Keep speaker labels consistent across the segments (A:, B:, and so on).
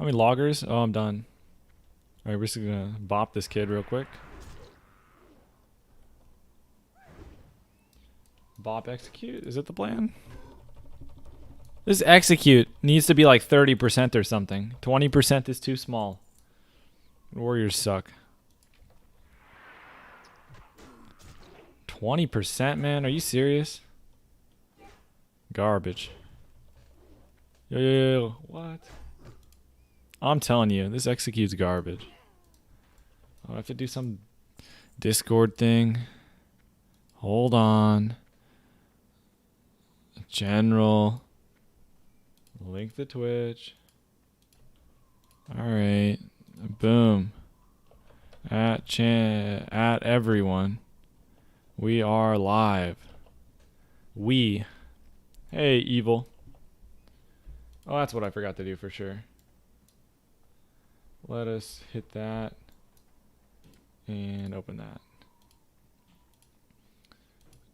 A: How many loggers? Oh, I'm done. Alright, we're just gonna bop this kid real quick. Bop execute? Is it the plan? This execute needs to be like 30% or something. 20% is too small. Warriors suck. 20%, man? Are you serious? Garbage. Yo. What? I'm telling you, this execute's garbage. I have to do some Discord thing. Hold on. General. Link the Twitch. Alright. Boom. At everyone. We are live. We. Hey, evil. Oh, that's what I forgot to do for sure. Let us hit that. And open that.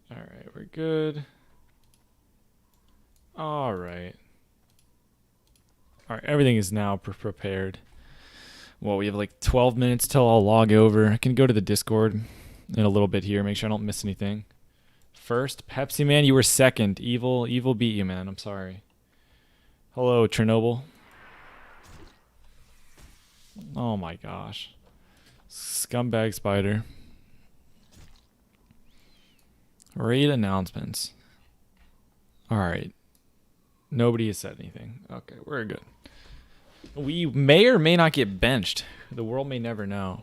A: Alright, we're good. Alright. Alright, everything is now prepared. Well, we have like 12 minutes till I'll log over. I can go to the Discord in a little bit here, make sure I don't miss anything. First, Pepsi Man, you were second. Evil beat you, man. I'm sorry. Hello, Chernobyl. Oh my gosh. Scumbag spider. Raid announcements. Alright. Nobody has said anything. Okay, we're good. We may or may not get benched. The world may never know.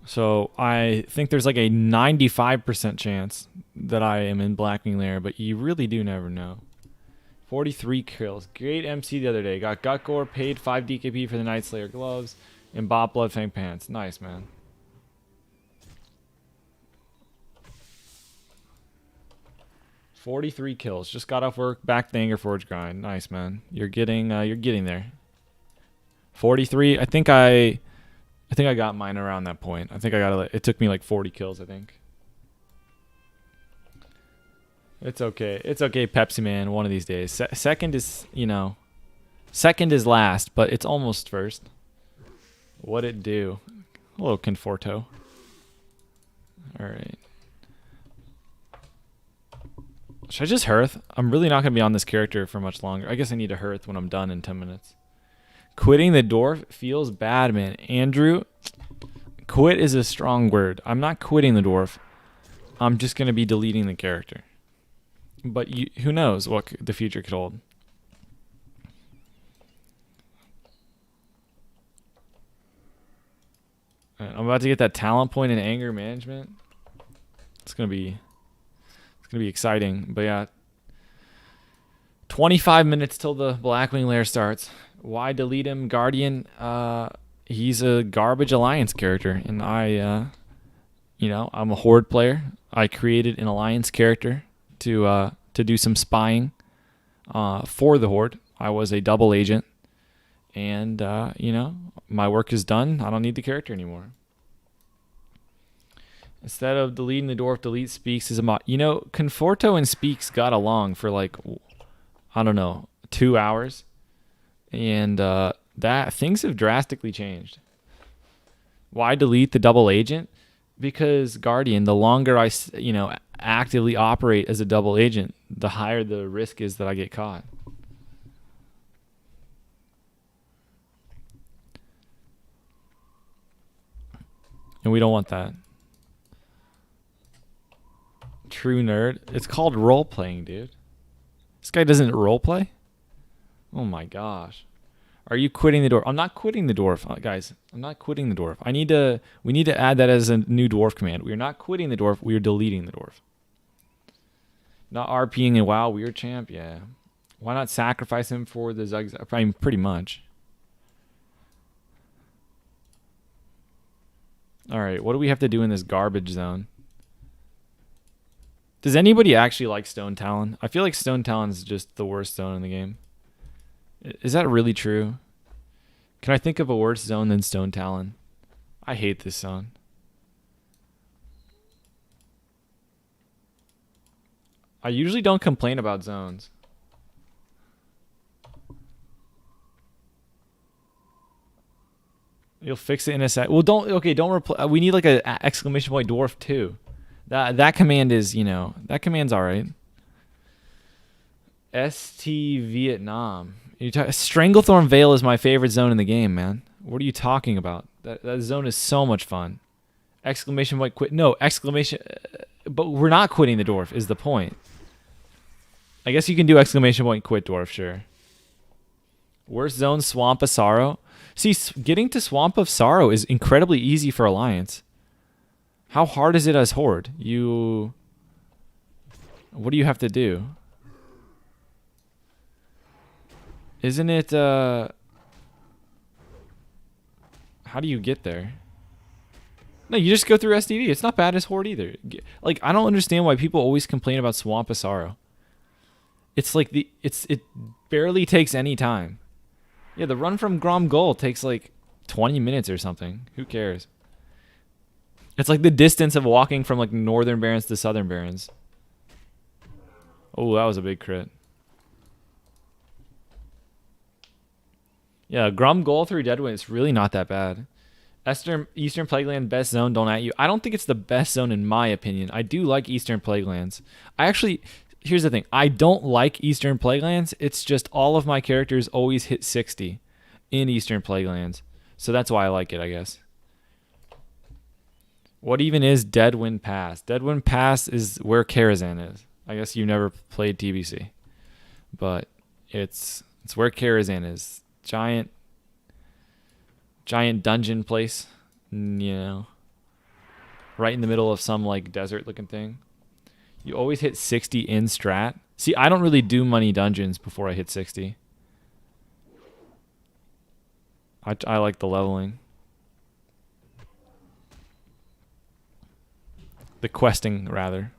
A: So I think there's like a 95% chance that I am in Blackwing Lair, but you really do never know. 43 kills. Great MC the other day. Got Gut Gore, paid 5 DKP for the Night Slayer gloves, and bought Bloodfang pants. Nice, man. "43 kills. Just got off work, back to the Anger Forge grind. Nice, man. You're getting there. 43. I think I got mine around that point. I think I got it took me like 40 kills, I think. It's okay. It's okay, Pepsi Man, one of these days. Second is, second is last, but it's almost first. What it do? Hello, Conforto. All right. Should I just hearth? I'm really not going to be on this character for much longer. I guess I need to hearth when I'm done in 10 minutes. Quitting the dwarf feels bad, man. Andrew, quit is a strong word. I'm not quitting the dwarf. I'm just going to be deleting the character. But who knows what the future could hold. I'm about to get that talent point in anger management. It's going to be exciting. But yeah, 25 minutes till the Blackwing Lair starts. Why delete him? Guardian, he's a garbage Alliance character, and I'm a Horde player. I created an Alliance character to do some spying for the Horde. I was a double agent, and my work is done. I don't need the character anymore. Instead of deleting the dwarf, delete Speaks as a mod. Conforto and Speaks got along for like, I don't know, 2 hours. And that things have drastically changed. Why delete the double agent? Because Guardian, the longer I actively operate as a double agent, the higher the risk is that I get caught. And we don't want that. True nerd. It's called role playing, dude. This guy doesn't role play? Oh my gosh. Are you quitting the dwarf? I'm not quitting the dwarf, guys. I'm not quitting the dwarf. We need to add that as a new dwarf command. We are not quitting the dwarf. We are deleting the dwarf. Not RPing and WoW weird champ. Yeah. Why not sacrifice him for the Zug? I mean, pretty much. All right. What do we have to do in this garbage zone? Does anybody actually like Stone Talon? I feel like Stone Talon is just the worst zone in the game. Is that really true? Can I think of a worse zone than Stone Talon? I hate this zone. I usually don't complain about zones. You'll fix it in a sec. Well, don't reply. We need like a exclamation point dwarf too. That command is, that command's all right. ST Vietnam. Stranglethorn Vale is my favorite zone in the game, man. What are you talking about? That zone is so much fun. Exclamation point quit. No, exclamation. But we're not quitting the dwarf is the point. I guess you can do exclamation point quit dwarf, sure. Worst zone, Swamp of Sorrow. See, getting to Swamp of Sorrow is incredibly easy for Alliance. How hard is it as Horde? What do you have to do? Isn't it, how do you get there? No, you just go through SDV. It's not bad as Horde either. Like, I don't understand why people always complain about Swamp of Sorrow. It's like it barely takes any time. Yeah, the run from Grom Gul takes like 20 minutes or something. Who cares? It's like the distance of walking from like Northern Barrens to Southern Barrens. Oh, that was a big crit. Yeah, Grom Gul through Deadwind is really not that bad. Eastern Plagueland best zone, don't at you. I don't think it's the best zone in my opinion. I do like Eastern Plaguelands. Here's the thing. I don't like Eastern Plaguelands. It's just all of my characters always hit 60 in Eastern Plaguelands. So that's why I like it, I guess. What even is Deadwind Pass? Deadwind Pass is where Karazhan is. I guess you never played TBC. But it's where Karazhan is. Giant dungeon place. Right in the middle of some like desert looking thing. You always hit 60 in strat. See, I don't really do money dungeons before I hit 60. I like the leveling. The questing, rather.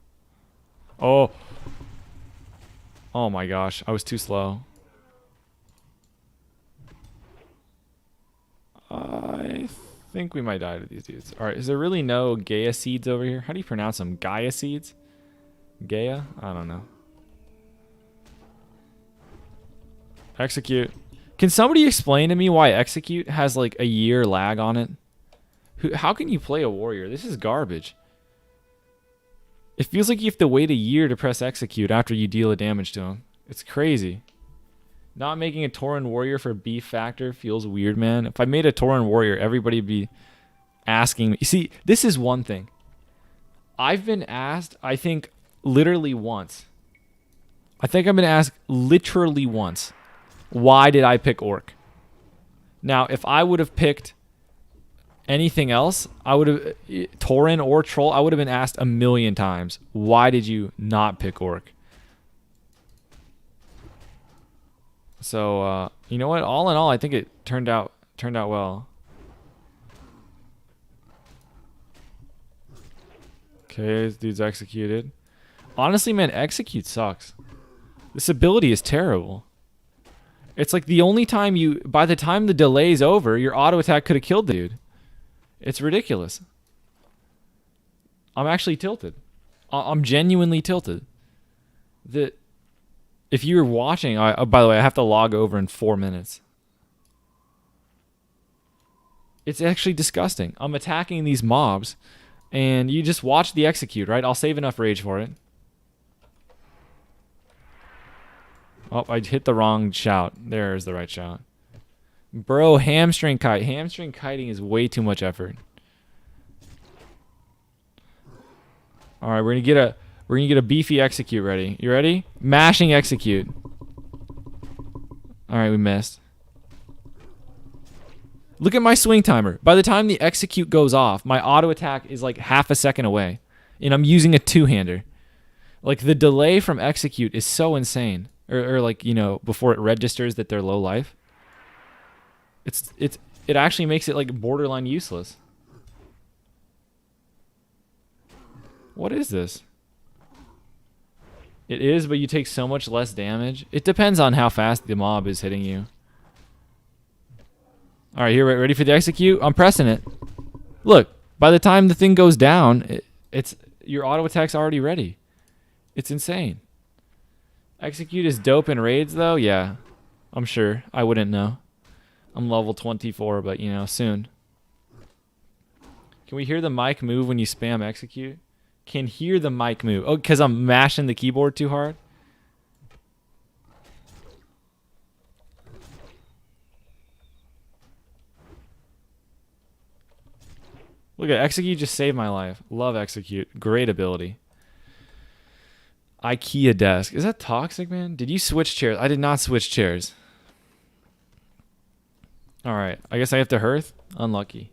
A: Oh my gosh. I was too slow. I think we might die to these dudes. Alright, is there really no Gaia seeds over here? How do you pronounce them? Gaia seeds? Gaia? I don't know. Execute. Can somebody explain to me why Execute has like a year lag on it? How can you play a warrior? This is garbage. It feels like you have to wait a year to press Execute after you deal a damage to him. It's crazy. Not making a Tauren warrior for beef factor feels weird, man. If I made a Tauren warrior, everybody would be asking me. You see, this is one thing. I've been asked, I think, literally once. I think I've been asked literally once, why did I pick Orc? Now, if I would have picked anything else, I would have, Tauren or Troll, I would have been asked a million times, why did you not pick Orc? So, you know what? All in all, I think it turned out well. Okay, this dude's executed. Honestly, man, Execute sucks. This ability is terrible. It's like the only time by the time the delay's over, your auto attack could have killed the dude. It's ridiculous. I'm actually tilted. I'm genuinely tilted. If you were watching, by the way, I have to log over in 4 minutes. It's actually disgusting. I'm attacking these mobs, and you just watch the Execute, right? I'll save enough rage for it. Oh, I hit the wrong shout. There's the right shout. Bro, hamstring kite. Hamstring kiting is way too much effort. All right, we're gonna get a beefy Execute ready. You ready? Mashing Execute. All right, we missed. Look at my swing timer. By the time the Execute goes off, my auto attack is like half a second away, and I'm using a two-hander. Like the delay from Execute is so insane. Or like, before it registers that they're low life. It actually makes it like borderline useless. What is this? It is, but you take so much less damage. It depends on how fast the mob is hitting you. All right, here, ready for the Execute? I'm pressing it. Look, by the time the thing goes down, it's your auto attack's already ready. It's insane. Execute is dope in raids, though? Yeah, I'm sure. I wouldn't know. I'm level 24, but, soon. Can we hear the mic move when you spam execute? Can hear the mic move. Oh, because I'm mashing the keyboard too hard? Look at execute just saved my life. Love execute. Great ability. IKEA desk. Is that toxic, man? Did you switch chairs? I did not switch chairs. Alright. I guess I have to hearth? Unlucky.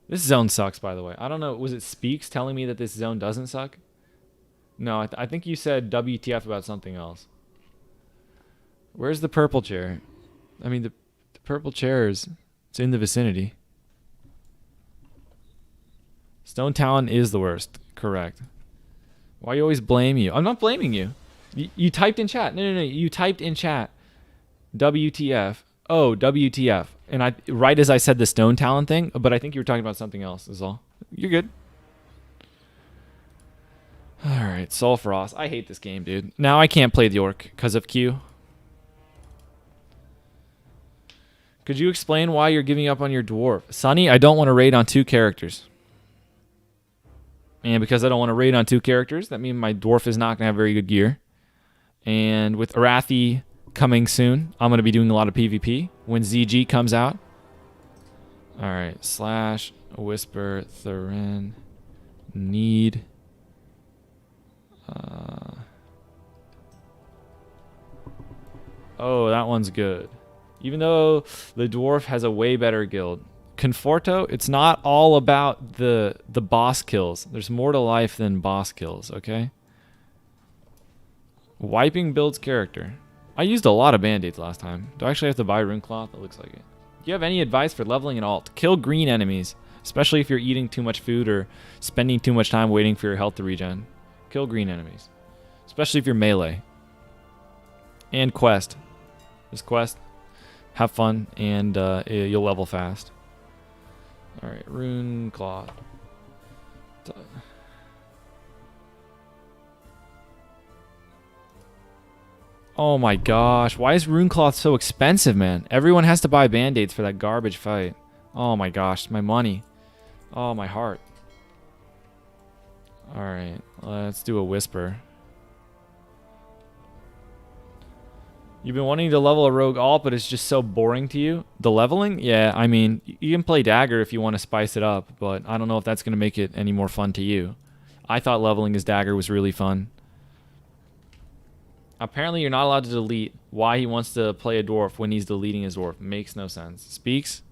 A: This zone sucks, by the way. I don't know. Was it Speaks telling me that this zone doesn't suck? No, I think you said WTF about something else. Where's the purple chair? I mean, the purple chair is... It's in the vicinity. Stone Talon is the worst. Correct. Why you always blame you? I'm not blaming you. You typed in chat. No. You typed in chat. WTF. Oh, WTF. And right as I said the Stone Talon thing, but I think you were talking about something else is all. You're good. Alright, Sulfuras. I hate this game, dude. Now I can't play the Orc because of Q. Could you explain why you're giving up on your Dwarf? Sonny, I don't want to raid on 2 characters. And because I don't want to raid on 2 characters, that means my Dwarf is not going to have very good gear. And with Arathi coming soon, I'm going to be doing a lot of PvP when ZG comes out. Alright, slash, whisper, Thurin, need. Oh, that one's good. Even though the Dwarf has a way better guild. Conforto, it's not all about the boss kills. There's more to life than boss kills, okay? Wiping builds character. I used a lot of band-aids last time. Do I actually have to buy rune cloth? It looks like it. Do you have any advice for leveling an alt? Kill green enemies, especially if you're eating too much food or spending too much time waiting for your health to regen. Kill green enemies, especially if you're melee. And quest. Just quest. Have fun, and you'll level fast. Alright, rune cloth. Oh my gosh, why is rune cloth so expensive, man? Everyone has to buy band-aids for that garbage fight. Oh my gosh, my money. Oh, my heart. Alright, let's do a whisper. You've been wanting to level a rogue alt, but it's just so boring to you. The leveling? Yeah, I mean, you can play dagger if you want to spice it up, but I don't know if that's going to make it any more fun to you. I thought leveling as dagger was really fun. Apparently, you're not allowed to delete why he wants to play a dwarf when he's deleting his dwarf. Makes no sense. Speaks?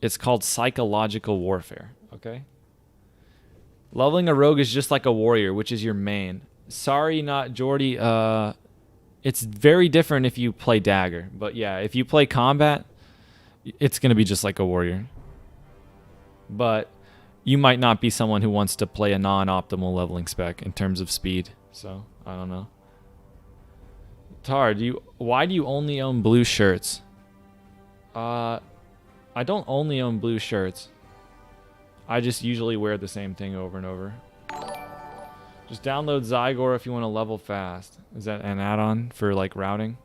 A: It's called psychological warfare, okay? Leveling a rogue is just like a warrior, which is your main. Sorry, not Jordy. It's very different if you play dagger. But yeah, if you play combat, it's going to be just like a warrior. But you might not be someone who wants to play a non-optimal leveling spec in terms of speed. So, I don't know. Tar, why do you only own blue shirts? I don't only own blue shirts. I just usually wear the same thing over and over. Just download Zygor if you want to level fast. Is that an add-on for like routing?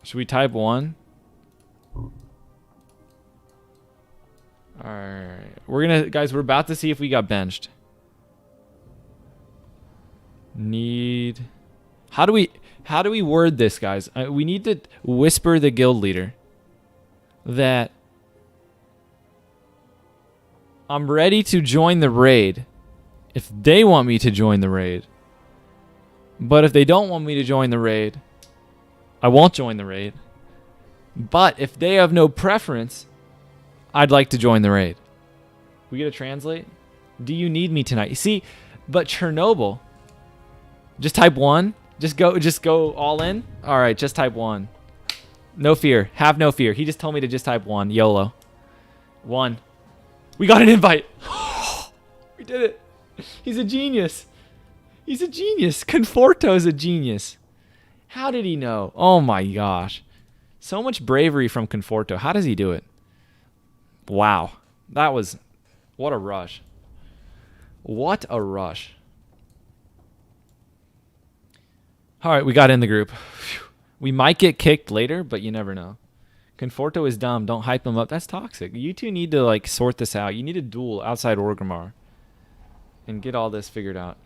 A: Should we type 1? Alright. Guys, we're about to see if we got benched. Need... How do we word this, guys? We need to whisper the guild leader that I'm ready to join the raid if they want me to join the raid. But if they don't want me to join the raid, I won't join the raid. But if they have no preference, I'd like to join the raid. We get to translate? Do you need me tonight? See, but Chernobyl. Just type 1. Just go all in. All right, just type 1. No fear. Have no fear. He just told me to just type 1. YOLO. 1. We got an invite. We did it. He's a genius. He's a genius. Conforto's a genius. How did he know? Oh my gosh. So much bravery from Conforto. How does he do it? Wow. That was... What a rush. What a rush. All right, we got in the group. We might get kicked later, but you never know. Conforto is dumb. Don't hype him up. That's toxic. You two need to like sort this out. You need a duel outside Orgrimmar and get all this figured out.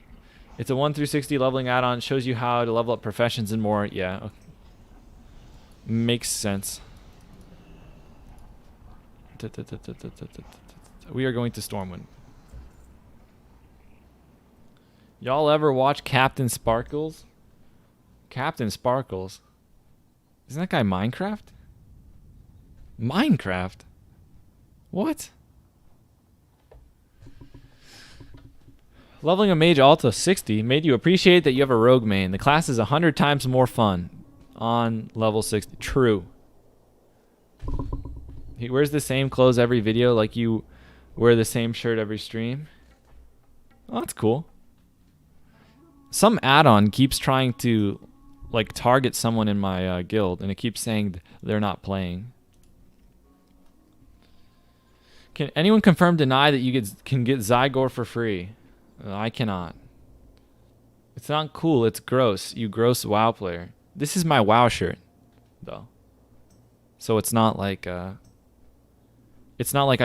A: It's a 1 through 60 leveling add-on. Shows you how to level up professions and more. Yeah. Okay. Makes sense. We are going to Stormwind. Y'all ever watch Captain Sparkles? Captain Sparkles? Isn't that guy Minecraft? Minecraft? What? Leveling a mage Alta 60 made you appreciate that you have a rogue main. The class is 100 times more fun on level 60. True. He wears the same clothes every video, like you wear the same shirt every stream. Oh, that's cool. Some add-on keeps trying to like target someone in my guild, and it keeps saying they're not playing. Can anyone confirm, deny that you can get Zygor for free? I cannot. It's not cool. It's gross. You gross WoW player. This is my WoW shirt, though. So it's not like I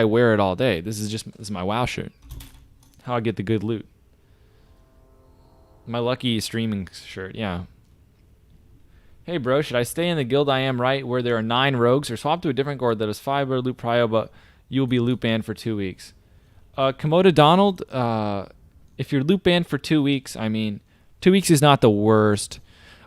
A: wear it all day. This is my WoW shirt. How I get the good loot. My lucky streaming shirt. Yeah. Hey bro, should I stay in the guild I am right where there are 9 rogues, or swap to a different guild that has 5 loot prio, but you will be loot banned for 2 weeks? Komodo Donald, if you're loot banned for 2 weeks, I mean, 2 weeks is not the worst.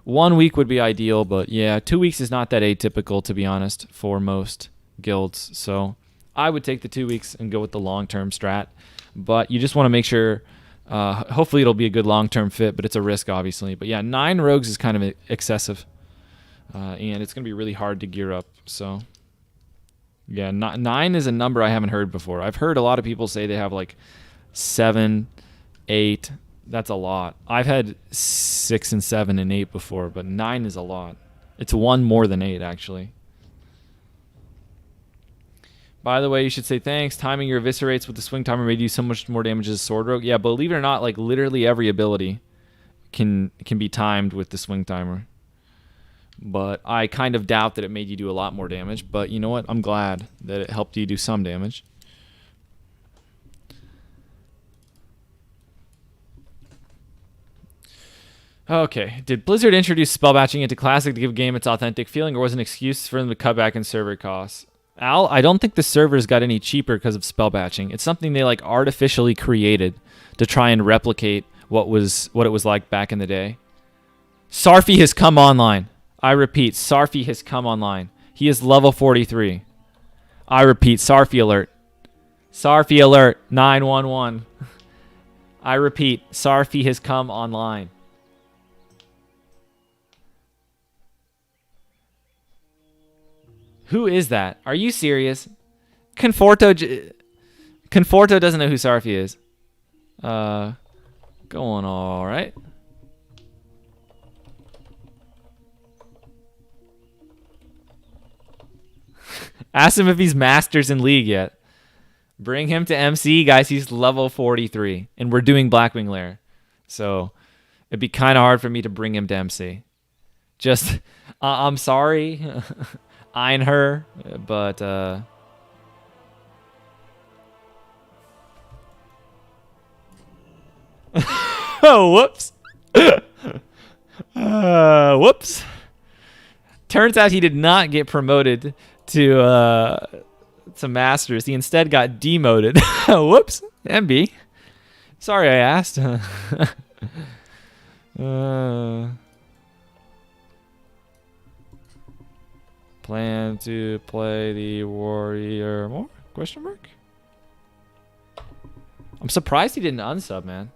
A: 1 week would be ideal, but yeah, 2 weeks is not that atypical, to be honest, for most guilds. So I would take the 2 weeks and go with the long-term strat. But you just want to make sure, hopefully it'll be a good long-term fit, but it's a risk, obviously. But yeah, 9 rogues is kind of excessive. And it's going to be really hard to gear up. So yeah, 9 is a number I haven't heard before. I've heard a lot of people say they have like 7, 8. That's a lot. I've had 6 and 7 and 8 before, but 9 is a lot. It's 1 more than 8, actually. By the way, you should say thanks. Timing your eviscerates with the swing timer made you so much more damage as a sword rogue. Yeah, believe it or not, like literally every ability can be timed with the swing timer. But I kind of doubt that it made you do a lot more damage. But you know what? I'm glad that it helped you do some damage. Okay. Did Blizzard introduce spell batching into Classic to give a game its authentic feeling, or was it an excuse for them to cut back in server costs? Al, I don't think the servers got any cheaper because of spell batching. It's something they like artificially created to try and replicate what it was like back in the day. Sarfi has come online. I repeat, Sarfi has come online. He is level 43. I repeat, Sarfi alert. Sarfi alert, 911. I repeat, Sarfi has come online. Who is that? Are you serious? Conforto doesn't know who Sarfi is. Going all right. Ask him if he's Masters in League yet. Bring him to MC, guys. He's level 43, and we're doing Blackwing Lair. So it'd be kind of hard for me to bring him to MC. Just, I'm sorry, eyeing her, but oh, whoops. Whoops. Turns out he did not get promoted to Masters. He instead got demoted. Whoops. MB. Sorry I asked. Plan to play the warrior more? Question mark? I'm surprised he didn't unsub, man.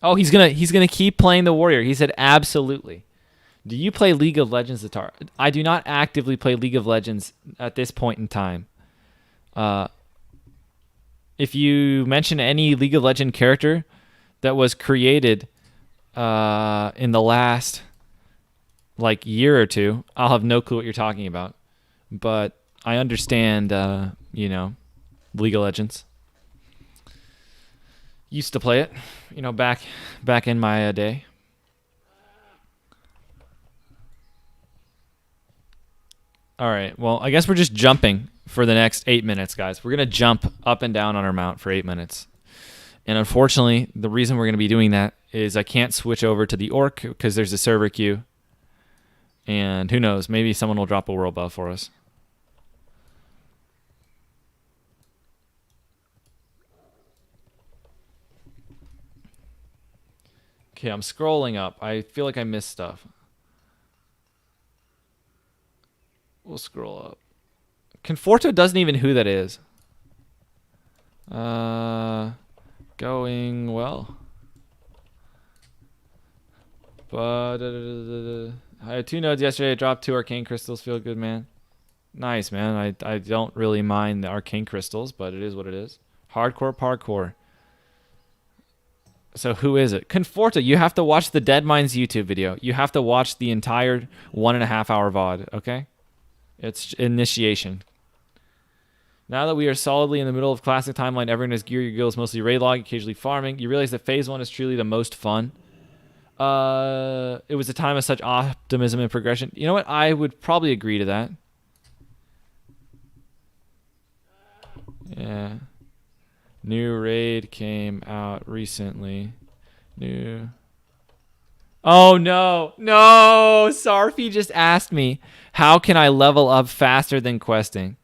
A: Oh, he's gonna keep playing the warrior. He said absolutely. Do you play League of Legends, Zatar? I do not actively play League of Legends at this point in time. If you mention any League of Legends character that was created in the last like year or two, I'll have no clue what you're talking about. But I understand, you know, League of Legends. Used to play it, you know, back in my day. All right. Well, I guess we're just jumping for the next 8 minutes, guys. We're going to jump up and down on our mount for 8 minutes. And unfortunately, the reason we're going to be doing that is I can't switch over to the orc because there's a server queue. And who knows, maybe someone will drop a world buff for us. Okay, I'm scrolling up. I feel like I missed stuff. We'll scroll up. Conforto doesn't even who that is. Going well. But I had 2 nodes yesterday. I dropped 2 arcane crystals. Feel good, man. Nice, man. I don't really mind the arcane crystals, but it is what it is. Hardcore parkour. So who is it? Conforto. You have to watch the Dead Minds YouTube video. You have to watch the entire 1.5 hour VOD, okay? It's initiation. Now that we are solidly in the middle of classic timeline, everyone has gear. Your guild is mostly raid log, occasionally farming. You realize that phase 1 is truly the most fun. It was a time of such optimism and progression. You know what? I would probably agree to that. Yeah. New raid came out recently. New. Oh, no. No. Sarfi just asked me, how can I level up faster than questing?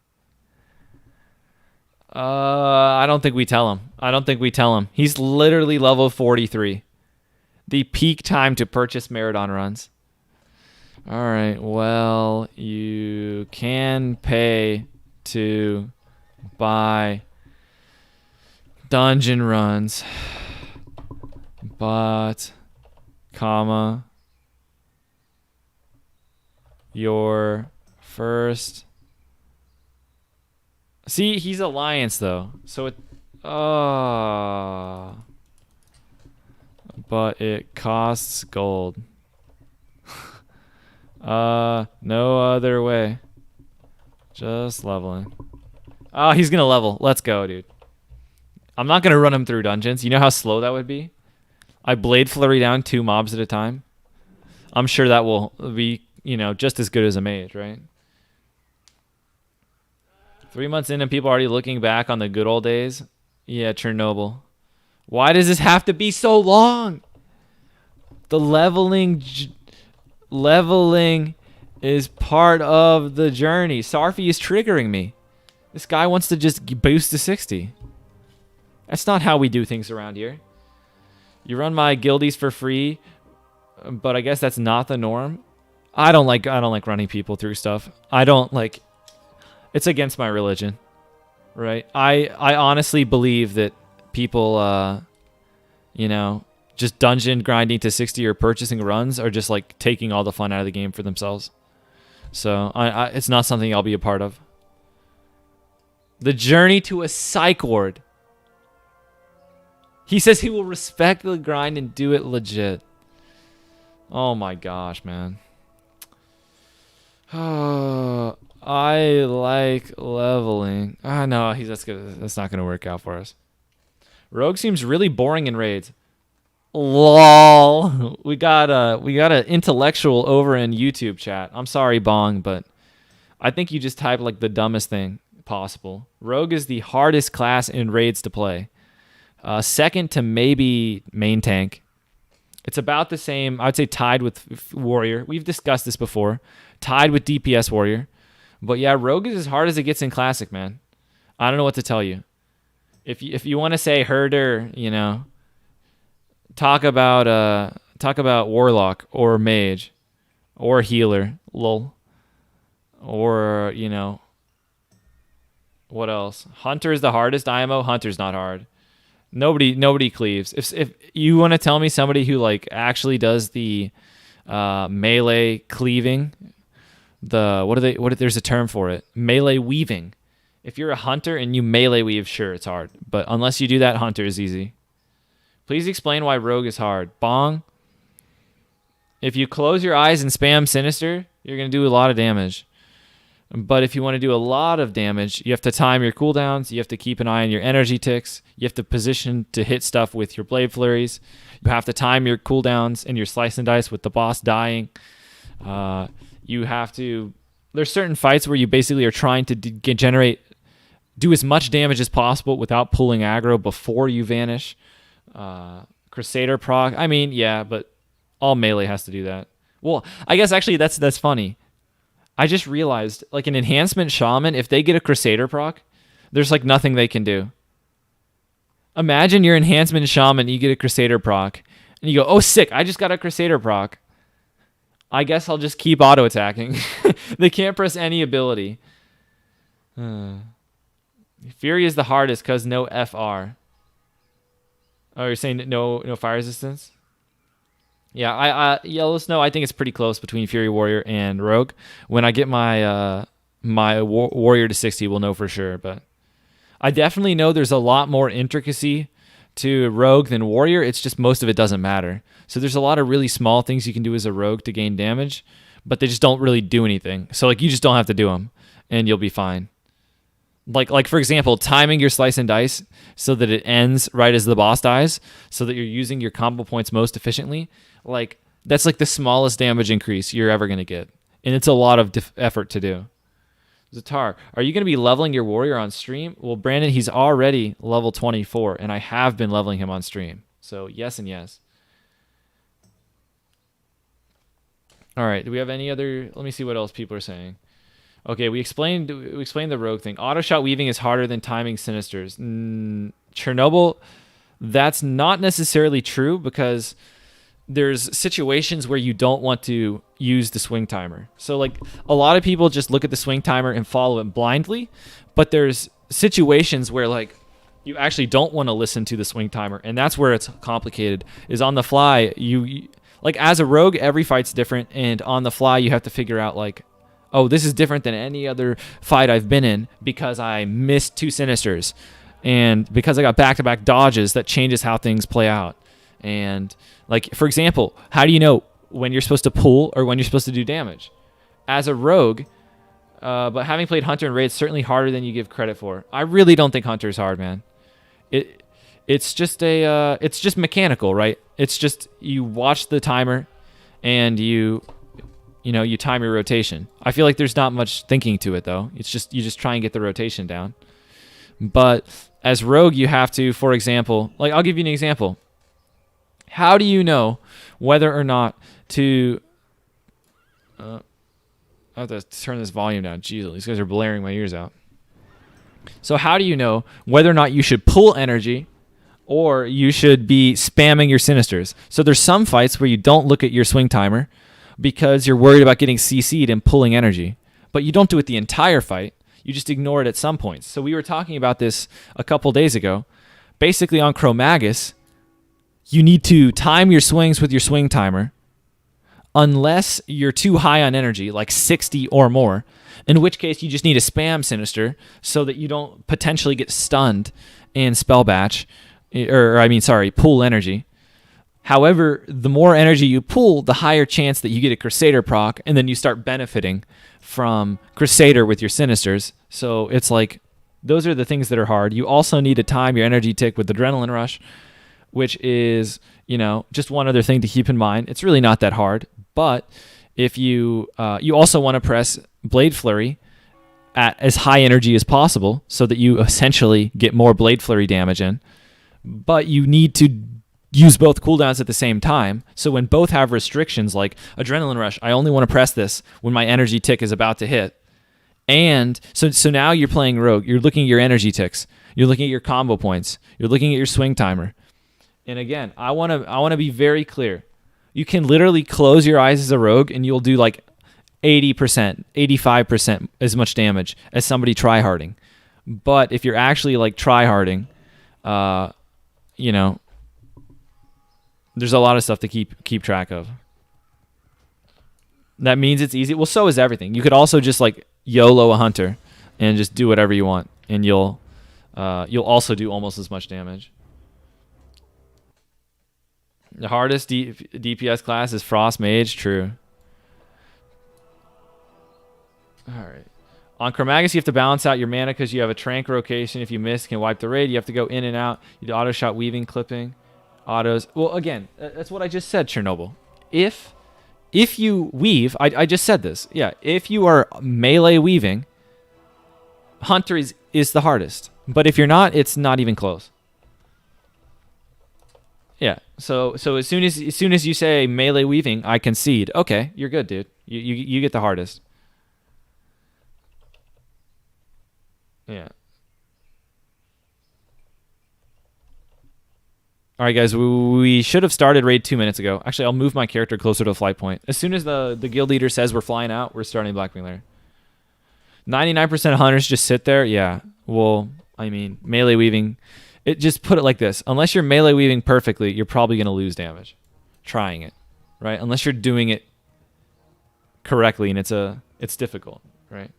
A: I don't think we tell him. He's literally level 43. The peak time to purchase Marathon runs. All right. Well, you can pay to buy dungeon runs, but, your first. See, he's Alliance though, so it. But it costs gold. No other way. Just leveling. Oh, he's gonna level. Let's go, dude. I'm not gonna run him through dungeons. You know how slow that would be? I blade flurry down 2 mobs at a time. I'm sure that will be, just as good as a mage, right? 3 months in and people are already looking back on the good old days. Yeah, Chernobyl. Why does this have to be so long? The leveling is part of the journey. Sarfi is triggering me. This guy wants to just boost to 60. That's not how we do things around here. You run my guildies for free, but I guess that's not the norm. I don't like running people through stuff. It's against my religion, right? I honestly believe that people, just dungeon grinding to 60 or purchasing runs are just like taking all the fun out of the game for themselves. So it's not something I'll be a part of. The journey to a psych ward. He says he will respect the grind and do it legit. Oh my gosh, man. I like leveling. No, that's not gonna work out for us. Rogue seems really boring in raids. Lol. We got an intellectual over in YouTube chat. I'm sorry, Bong, but I think you just typed like the dumbest thing possible. Rogue is the hardest class in raids to play. Second to maybe main tank. It's about the same, I would say tied with Warrior. We've discussed this before. Tied with DPS Warrior. But yeah, Rogue is as hard as it gets in Classic, man. I don't know what to tell you. If you want to say Herder, talk about Warlock or Mage or Healer, lol. Or, what else? Hunter is the hardest IMO. Hunter's not hard. Nobody cleaves. If you want to tell me somebody who actually does the melee cleaving, there's a term for it. Melee weaving. If you're a hunter and you melee weave, sure, it's hard. But unless you do that, hunter is easy. Please explain why rogue is hard. Bong. If you close your eyes and spam sinister, you're going to do a lot of damage. But if you want to do a lot of damage, you have to time your cooldowns. You have to keep an eye on your energy ticks. You have to position to hit stuff with your blade flurries. You have to time your cooldowns and your slice and dice with the boss dying. You have to there's certain fights where you basically are trying to do as much damage as possible without pulling aggro before you vanish. Crusader proc. I mean, yeah, but all melee has to do that. Well, I guess actually that's funny. I just realized, like an enhancement shaman, if they get a Crusader proc, there's like nothing they can do. Imagine your enhancement shaman, you get a Crusader proc, and you go, oh sick, I just got a Crusader proc. I guess I'll just keep auto attacking. They can't press any ability. Fury is the hardest because no FR. Oh, you're saying no fire resistance? Yeah, Yellow Snow, I think it's pretty close between Fury Warrior and Rogue. When I get my Warrior to 60, we'll know for sure. But I definitely know there's a lot more intricacy to Rogue than Warrior. It's just most of it doesn't matter. So there's a lot of really small things you can do as a Rogue to gain damage, but they just don't really do anything. So like you just don't have to do them, and you'll be fine. Like for example, timing your slice and dice so that it ends right as the boss dies, so that you're using your combo points most efficiently. Like that's like the smallest damage increase you're ever gonna get, and it's a lot of effort to do. Zatar, are you gonna be leveling your warrior on stream? Well, Brandon, he's already level 24, and I have been leveling him on stream. So yes and yes. All right. Do we have any other? Let me see what else people are saying. Okay, we explained the rogue thing. Auto shot weaving is harder than timing sinisters. Chernobyl, that's not necessarily true because there's situations where you don't want to use the swing timer. So like a lot of people just look at the swing timer and follow it blindly, but there's situations where like you actually don't want to listen to the swing timer, and that's where it's complicated. Is on the fly, you like as a rogue, every fight's different, and on the fly you have to figure out like, oh, this is different than any other fight I've been in because I missed 2 sinisters. And because I got back-to-back dodges, that changes how things play out. And, like, for example, how do you know when you're supposed to pull or when you're supposed to do damage? As a rogue, but having played Hunter and Raid, it's certainly harder than you give credit for. I really don't think Hunter is hard, man. It's just mechanical, right? It's just you watch the timer and you time your rotation. I feel like there's not much thinking to it, though. It's just you just try and get the rotation down. But as rogue, you have to, for example, like I'll give you an example. How do you know whether or not to... I have to turn this volume down. Jeez, these guys are blaring my ears out. So how do you know whether or not you should pull energy or you should be spamming your sinisters? So there's some fights where you don't look at your swing timer because you're worried about getting CC'd and pulling energy. But you don't do it the entire fight. You just ignore it at some points. So we were talking about this a couple days ago. Basically on Chromagus, you need to time your swings with your swing timer unless you're too high on energy, like 60 or more, in which case you just need to spam Sinister so that you don't potentially get stunned and spell batch, pull energy. However, the more energy you pull, the higher chance that you get a Crusader proc, and then you start benefiting from Crusader with your Sinisters. So it's like, those are the things that are hard. You also need to time your energy tick with Adrenaline Rush, which is, just one other thing to keep in mind. It's really not that hard, but if you also want to press Blade Flurry at as high energy as possible so that you essentially get more Blade Flurry damage in, but you need to use both cooldowns at the same time. So when both have restrictions like Adrenaline Rush, I only want to press this when my energy tick is about to hit. And so now you're playing Rogue. You're looking at your energy ticks. You're looking at your combo points. You're looking at your swing timer. And again, I want to be very clear. You can literally close your eyes as a Rogue and you'll do like 80%, 85% as much damage as somebody tryharding. But if you're actually like tryharding, there's a lot of stuff to keep track of. That means it's easy. Well, so is everything. You could also just like YOLO a hunter and just do whatever you want, and you'll also do almost as much damage. The hardest DPS class is Frost Mage. True. All right. On Chromagus, you have to balance out your mana because you have a Trank rotation. If you miss, can wipe the raid. You have to go in and out. You do auto shot weaving, clipping, autos. Well, again, that's what I just said, Chernobyl. If if you weave, I just said this. Yeah, if you are melee weaving, Hunter is the hardest. But if you're not, it's not even close. Yeah. So as soon as you say melee weaving, I concede. Okay, you're good, dude. You get the hardest. Yeah. All right, guys. We should have started raid 2 minutes ago. Actually, I'll move my character closer to the flight point. As soon as the guild leader says we're flying out, we're starting Blackwing Lair. 99% of hunters just sit there. Yeah. Well, I mean, melee weaving. Just put it like this. Unless you're melee weaving perfectly, you're probably going to lose damage trying it, right? Unless you're doing it correctly, and it's difficult, right?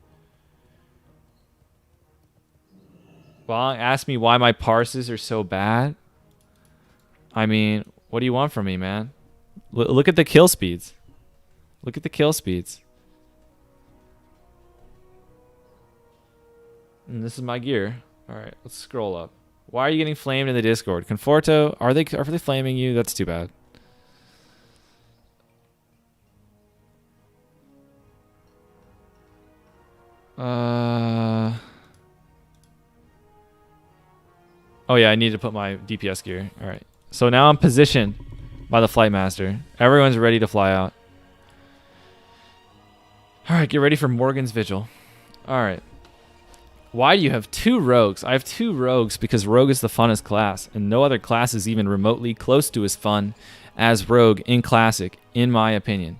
A: Well, ask me why my parses are so bad. I mean, what do you want from me, man? Look at the kill speeds. Look at the kill speeds. And this is my gear. All right, let's scroll up. Why are you getting flamed in the Discord? Conforto, are they flaming you? That's too bad. Oh yeah, I need to put my DPS gear. All right. So now I'm positioned by the flight master. Everyone's ready to fly out. All right, get ready for Morgan's Vigil. All right. Why do you have 2 rogues? I have 2 rogues because rogue is the funnest class, and no other class is even remotely close to as fun as rogue in classic, in my opinion.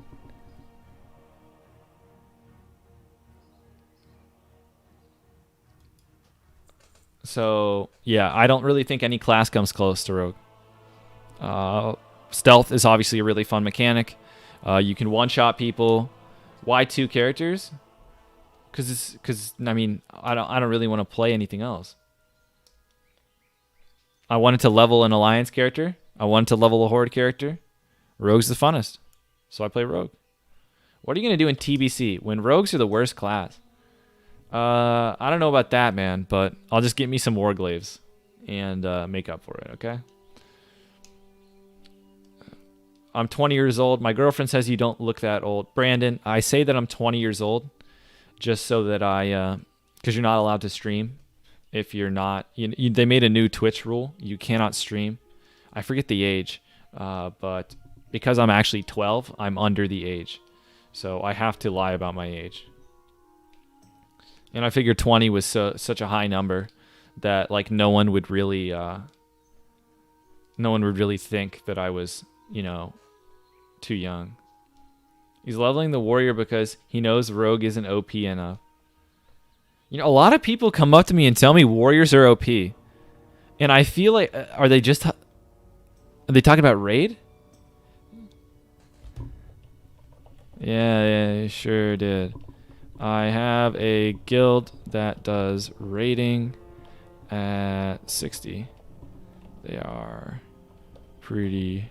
A: So yeah, I don't really think any class comes close to rogue. Stealth is obviously a really fun mechanic. You can one-shot people. Why 2 characters? Because I mean, I don't really want to play anything else. I wanted to level an alliance character. I wanted to level a horde character. Rogue's the funnest, so I play rogue. What are you gonna do in TBC when rogues are the worst class? I don't know about that, man, but I'll just get me some warglaives and make up for it. Okay. I'm 20 years old. My girlfriend says you don't look that old. Brandon, I say that I'm 20 years old just so that because you're not allowed to stream if you're not, they made a new Twitch rule. You cannot stream. I forget the age, but because I'm actually 12, I'm under the age. So I have to lie about my age. And I figured 20 was such a high number that like no one would really think that I was, too young. He's leveling the warrior because he knows rogue isn't OP enough. A lot of people come up to me and tell me warriors are OP. And I feel like, are they talking about raid? Yeah, sure did. I have a guild that does raiding at 60. They are pretty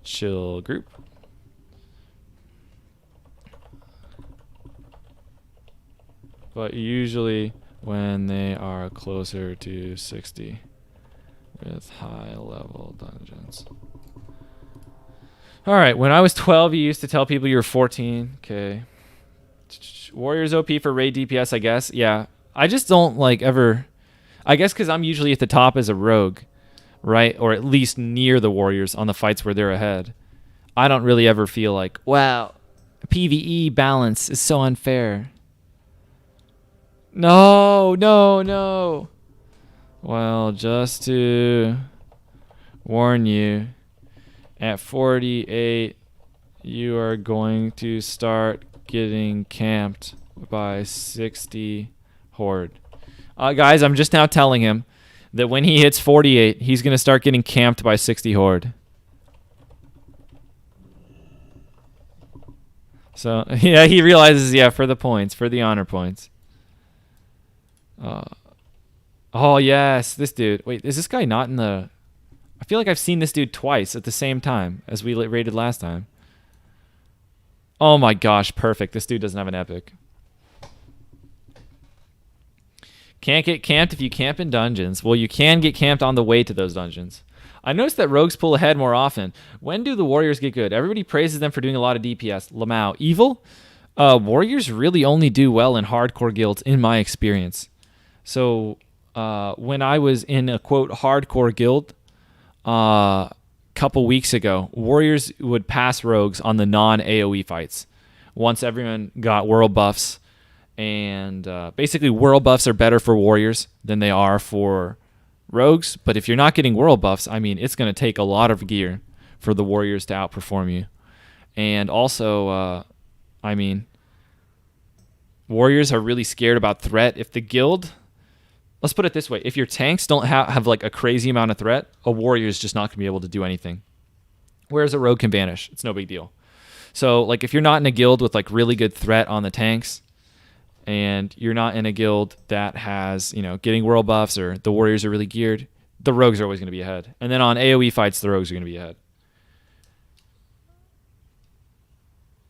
A: chill group. But usually when they are closer to 60 with high level dungeons. All right, when I was 12, you used to tell people you were 14. Okay. Warriors OP for raid DPS, I guess. Yeah. I just don't ever. I guess because I'm usually at the top as a rogue, right? Or at least near the warriors on the fights where they're ahead. I don't really ever feel like, wow, PvE balance is so unfair. No. Well, just to warn you, at 48, you are going to start getting camped by 60 horde. Guys, I'm just now telling him that when he hits 48, he's going to start getting camped by 60 horde. So, yeah, he realizes, for the points, for the honor points. Oh, yes, this dude. Wait, is this guy not in the... I feel like I've seen this dude twice at the same time as we raided last time. Oh my gosh, perfect. This dude doesn't have an epic. Can't get camped if you camp in dungeons. Well, you can get camped on the way to those dungeons. I noticed that rogues pull ahead more often. When do the warriors get good? Everybody praises them for doing a lot of DPS. Lamau. Evil? Warriors really only do well in hardcore guilds, in my experience. So when I was in a, quote, hardcore guild a couple weeks ago, warriors would pass rogues on the non-AoE fights. Once everyone got world buffs. And basically, world buffs are better for warriors than they are for rogues. But if you're not getting world buffs, I mean, it's going to take a lot of gear for the warriors to outperform you. And also, I mean, warriors are really scared about threat. If the guild, let's put it this way, if your tanks don't have like a crazy amount of threat, a warrior is just not going to be able to do anything. Whereas a rogue can vanish. It's no big deal. So, like, if you're not in a guild with like really good threat on the tanks, and you're not in a guild that has, you know, getting world buffs or the warriors are really geared, the rogues are always going to be ahead. And then on AoE fights, the rogues are going to be ahead.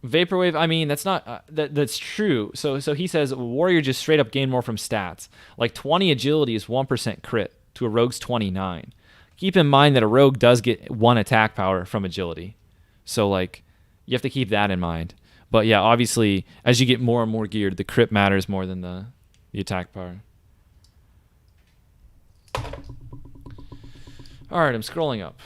A: Vaporwave, I mean, that's not that's true. So he says warrior just straight up gain more from stats. Like 20 agility is 1% crit to a rogue's 29. Keep in mind that a rogue does get 1 attack power from agility. So like you have to keep that in mind. But yeah, obviously, as you get more and more geared, the crit matters more than the attack power. All right, I'm scrolling up.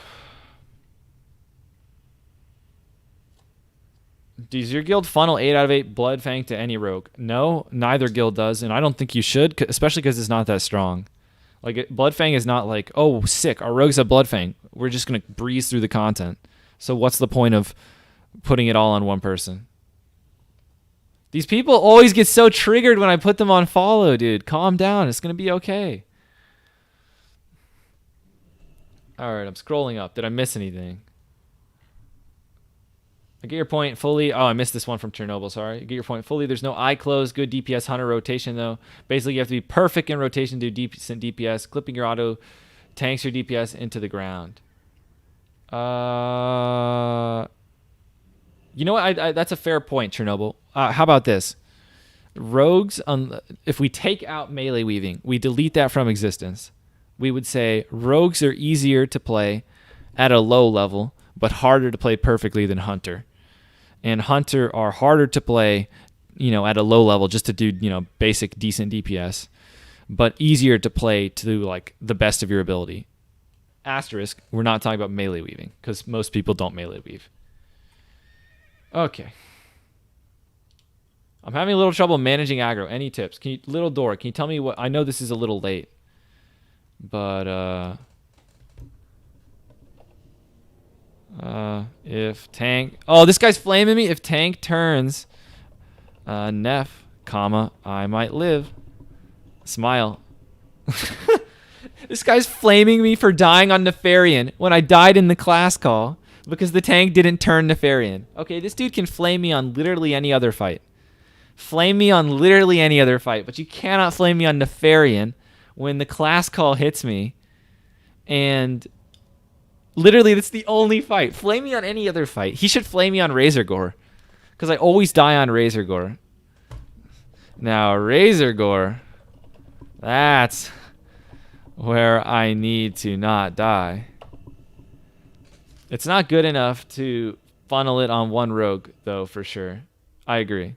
A: Does your guild funnel 8 out of 8 Bloodfang to any rogue? No, neither guild does, and I don't think you should, especially because it's not that strong. Like, Bloodfang is not like, oh, sick, our rogues have Bloodfang. We're just going to breeze through the content. So what's the point of putting it all on one person? These people always get so triggered when I put them on follow, dude. Calm down. It's going to be okay. All right, I'm scrolling up. Did I miss anything? I get your point fully. Oh, I missed this one from Chernobyl. Sorry. I get your point fully. There's no eye close. Good DPS hunter rotation, though. Basically, you have to be perfect in rotation to do decent DPS. Clipping your auto tanks your DPS into the ground. You know what? That's a fair point, Chernobyl. How about this? Rogues, if we take out melee weaving, we delete that from existence. We would say rogues are easier to play at a low level, but harder to play perfectly than hunter. And hunter are harder to play, you know, at a low level just to do, you know, basic decent DPS, but easier to play to like the best of your ability. Asterisk, we're not talking about melee weaving because most people don't melee weave. Okay. I'm having a little trouble managing aggro. Any tips? Little Door, can you tell me what? I know this is a little late, but if tank, oh, this guy's flaming me. If tank turns, Neff, comma, I might live. Smile. This guy's flaming me for dying on Nefarian when I died in the class call because the tank didn't turn Nefarian. Okay, this dude can flame me on literally any other fight. Flame me on literally any other fight, but you cannot flame me on Nefarian when the class call hits me. And literally, that's the only fight. Flame me on any other fight. He should flame me on Razor Gore because I always die on Razor Gore. Now, Razor Gore, that's where I need to not die. It's not good enough to funnel it on one rogue, though, for sure. I agree.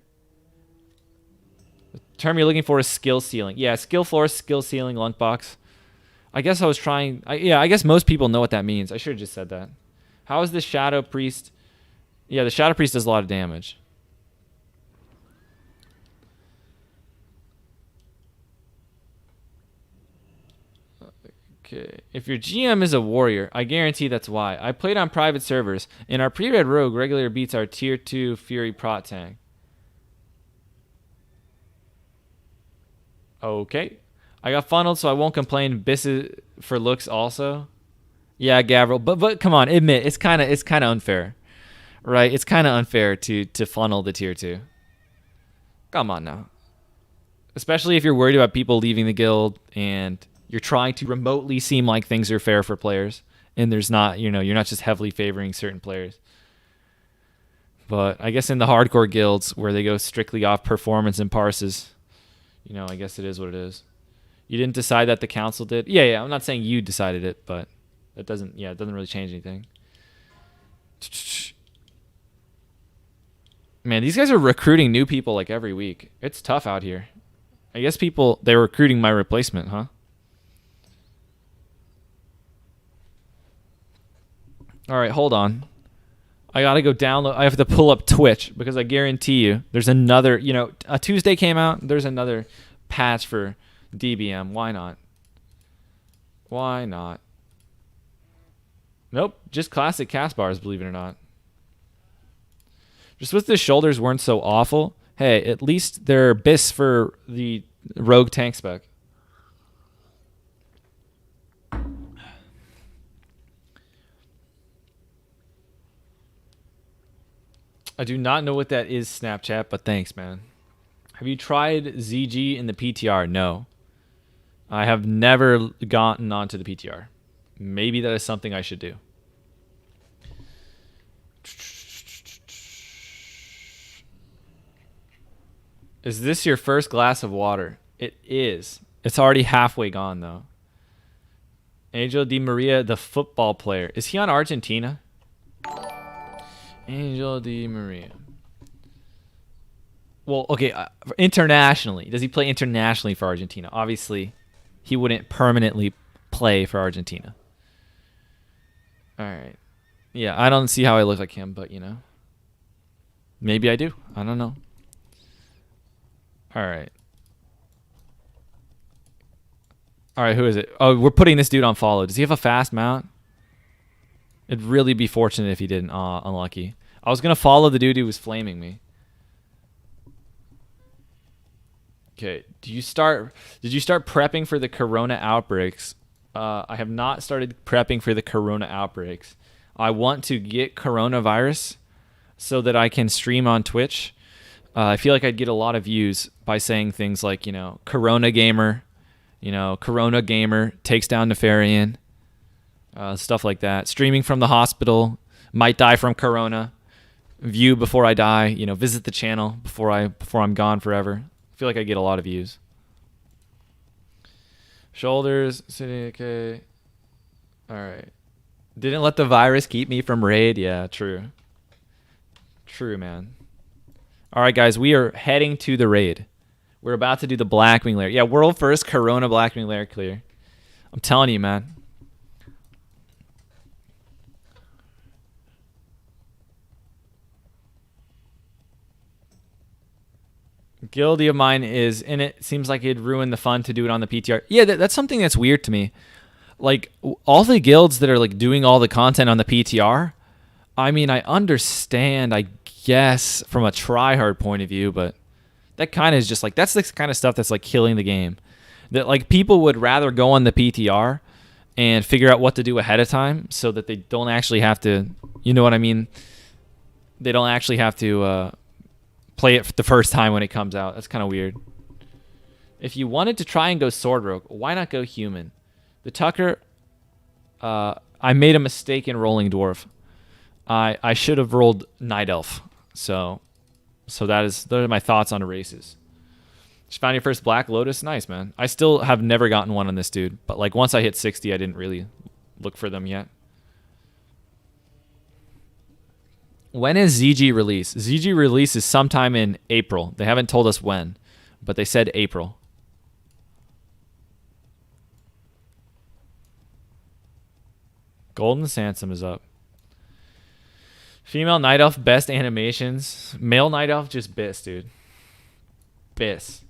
A: The term you're looking for is skill ceiling. Yeah, skill floor, skill ceiling, lunk box. I guess I was trying... I guess most people know what that means. I should have just said that. How is the Shadow Priest... Yeah, the Shadow Priest does a lot of damage. Okay. If your GM is a warrior, I guarantee that's why. I played on private servers, and our pre-red rogue regular beats our tier 2 Fury prot tank. Okay. I got funneled, so I won't complain. Biss is for looks also. Yeah, Gavril. But come on, admit it's kind of unfair, right? It's kind of unfair to funnel the tier 2. Come on now. Especially if you're worried about people leaving the guild and you're trying to remotely seem like things are fair for players, and there's not, you know, you're not just heavily favoring certain players. But I guess in the hardcore guilds where they go strictly off performance and parses, you know, I guess it is what it is. You didn't decide that, the council did? Yeah, I'm not saying you decided it, but That doesn't, yeah, it doesn't really change anything. Man, these guys are recruiting new people like every week. It's tough out here. I guess they're recruiting my replacement, huh? All right, hold on. I got to go download. I have to pull up Twitch because I guarantee you there's another, a Tuesday came out. There's another patch for DBM. Why not? Why not? Nope, just classic cast bars, believe it or not. Just with the shoulders weren't so awful. Hey, at least they're bis for the rogue tank spec. I do not know what that is, Snapchat, but thanks, man. Have you tried ZG in the PTR? No. I have never gotten onto the PTR. Maybe that is something I should do. Is this your first glass of water? It is. It's already halfway gone, though. Angel Di Maria, the football player. Is he on Argentina? Angel Di Maria. Well, okay, internationally. Does he play internationally for Argentina? Obviously, he wouldn't permanently play for Argentina. All right. Yeah, I don't see how I look like him, but, maybe I do. I don't know. All right. All right, who is it? Oh, we're putting this dude on follow. Does he have a fast mount? It'd really be fortunate if he didn't. Aw, unlucky. I was going to follow the dude who was flaming me. Okay, did you start prepping for the corona outbreaks? I have not started prepping for the corona outbreaks. I want to get coronavirus so that I can stream on Twitch. I feel like I'd get a lot of views by saying things like, Corona Gamer, Corona Gamer takes down Nefarian, stuff like that. Streaming from the hospital, might die from Corona. View before I die, visit the channel before I'm gone forever. I feel like I get a lot of views. Shoulders, sitting okay. All right. Didn't let the virus keep me from raid. Yeah, true. True, man. All right, guys, we are heading to the raid. We're about to do the Blackwing Lair. Yeah, world first Corona Blackwing Lair clear. I'm telling you, man. Guildy of mine is in it. Seems like it'd ruin the fun to do it on the PTR. Yeah, that's something that's weird to me. Like, all the guilds that are like doing all the content on the PTR, I mean, I understand, I guess, from a try-hard point of view, but that kind of is just like, that's the kind of stuff that's like killing the game. That like people would rather go on the PTR and figure out what to do ahead of time so that they don't actually have to, you know what I mean? They don't actually have to play it for the first time when it comes out. That's kind of weird. If you wanted to try and go Sword Rogue, why not go Human? The Tucker, I made a mistake in rolling Dwarf. I should have rolled Night Elf. So those are my thoughts on races. Just found your first Black Lotus. Nice, man. I still have never gotten one on this dude, but like once I hit 60, I didn't really look for them yet. When is ZG release? ZG release is sometime in April. They haven't told us when, but they said April. Golden Sansom is up. Female Night Elf, best animations. Male Night Elf, just Biss, dude. Biss.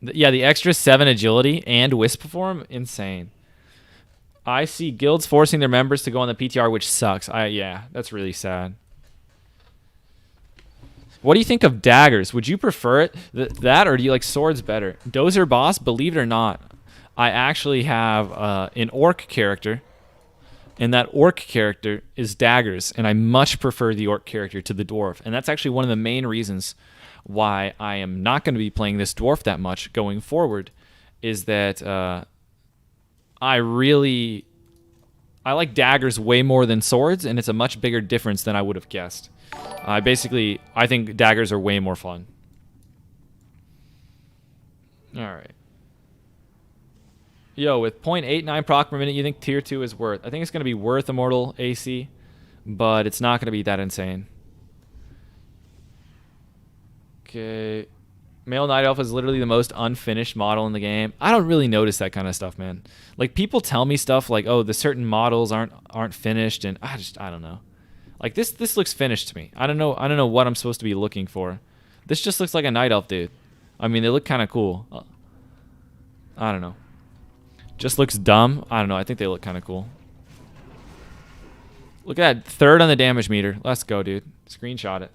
A: Yeah, the extra 7 agility and Wisp form, insane. I see guilds forcing their members to go on the PTR, which sucks. Yeah, that's really sad. What do you think of daggers? Would you prefer it that, or do you like swords better? Dozer Boss, believe it or not, I actually have an orc character, and that orc character is daggers, and I much prefer the orc character to the dwarf, and that's actually one of the main reasons why I am not going to be playing this dwarf that much going forward, is that I like daggers way more than swords, and it's a much bigger difference than I would have guessed. I think daggers are way more fun. All right. Yo, with 0.89 proc per minute, you think tier 2 is worth? I think it's going to be worth Immortal AC, but it's not going to be that insane. Okay. Male Night Elf is literally the most unfinished model in the game. I don't really notice that kind of stuff, man. Like, people tell me stuff like, oh, the certain models aren't finished, and I don't know. Like, this looks finished to me. I don't know what I'm supposed to be looking for. This just looks like a Night Elf, dude. I mean, they look kind of cool. I don't know. Just looks dumb. I don't know. I think they look kind of cool. Look at that. 3rd on the damage meter. Let's go, dude. Screenshot it.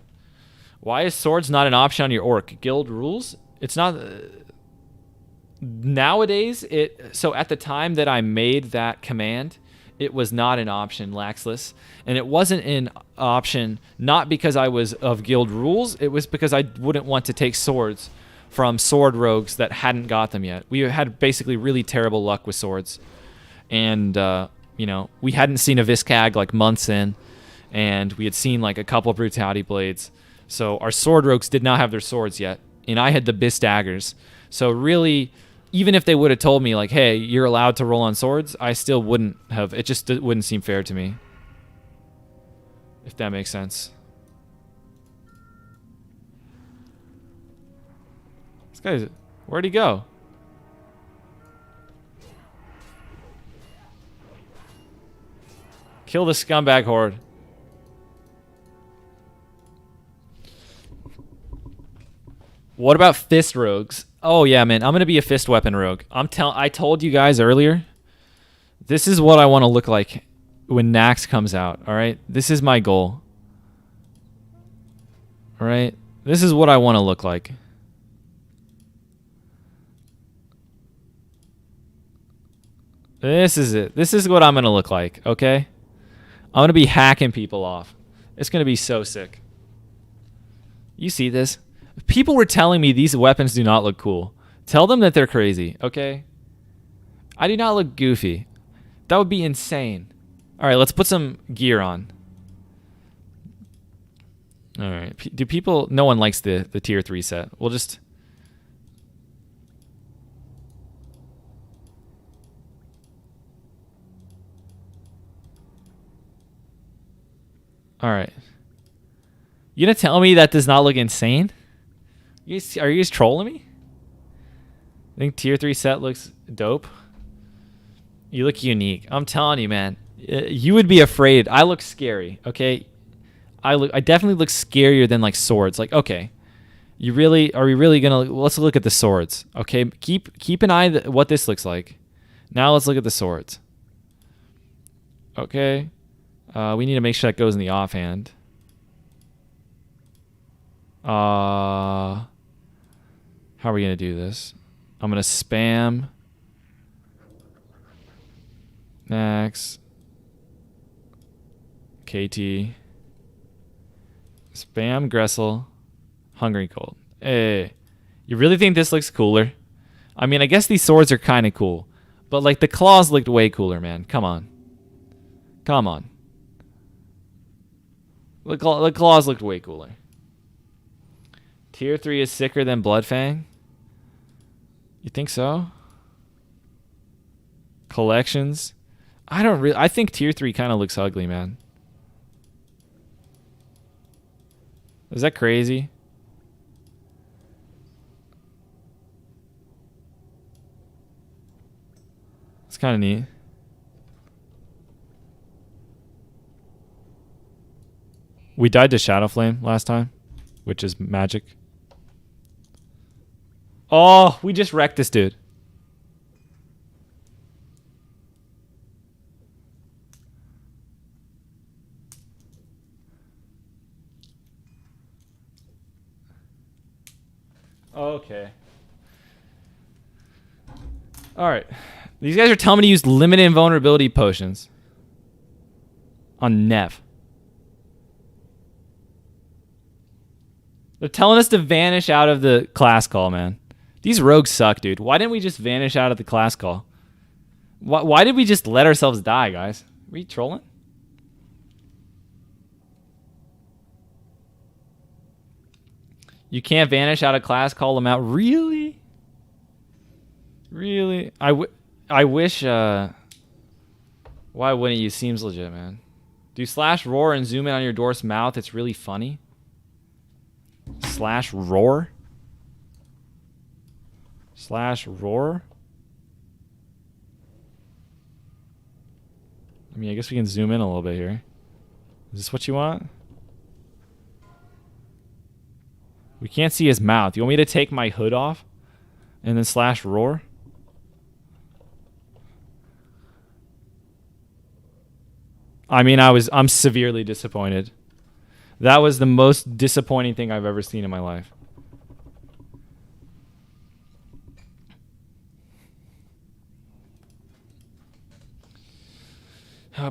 A: Why is swords not an option on your orc? Guild rules? It's not... nowadays, so at the time that I made that command, it was not an option, Laxless. And it wasn't an option not because I was of guild rules. It was because I wouldn't want to take swords from sword rogues that hadn't got them yet. We had basically really terrible luck with swords. And, you know, we hadn't seen a Viscag like months in. And we had seen like a couple of Brutality Blades. So our sword rogues did not have their swords yet. And I had the Bis daggers. So really, even if they would have told me like, hey, you're allowed to roll on swords, I still wouldn't have. It just wouldn't seem fair to me. If that makes sense. This guy's... where'd he go? Kill the scumbag horde. What about fist rogues? Oh yeah, man, I'm gonna be a fist weapon rogue. I told you guys earlier. This is what I want to look like when Nax comes out. All right, this is my goal. All right, this is what I want to look like. This is it. This is what I'm gonna look like. Okay, I'm gonna be hacking people off. It's gonna be so sick. You see this? People were telling me these weapons do not look cool. Tell them that they're crazy, okay? I do not look goofy. That would be insane. All right, let's put some gear on. All right. Do people... no one likes the tier 3 set. We'll just... all right. You gonna tell me that does not look insane? Are you guys trolling me? I think tier 3 set looks dope. You look unique. I'm telling you, man. You would be afraid. I look scary, okay? I definitely look scarier than like swords. Like, okay. Are we really gonna... let's look at the swords. Okay, keep an eye what this looks like. Now let's look at the swords. Okay. We need to make sure that goes in the offhand. How are we going to do this? I'm going to spam Max KT spam Gressel Hungry Cold. Hey, you really think this looks cooler? I mean, I guess these swords are kind of cool, but like the claws looked way cooler, man. Come on. Come on. The claws looked way cooler. Tier 3 is sicker than Bloodfang? You think so? Collections? I think tier 3 kind of looks ugly, man. Is that crazy? It's kind of neat. We died to Shadowflame last time, which is magic. Oh, we just wrecked this dude. Okay. All right. These guys are telling me to use limited invulnerability potions on Nev. They're telling us to vanish out of the class call, man. These rogues suck, dude. Why didn't we just vanish out of the class call? Why did we just let ourselves die, guys? Are we trolling? You can't vanish out of class call them out. Really? Really? I wish. Why wouldn't you? Seems legit, man. Do slash roar and zoom in on your dwarf's mouth. It's really funny. Slash roar. Slash roar. I mean, I guess we can zoom in a little bit here. Is this what you want? We can't see his mouth. You want me to take my hood off and then slash roar? I mean, I'm severely disappointed. That was the most disappointing thing I've ever seen in my life.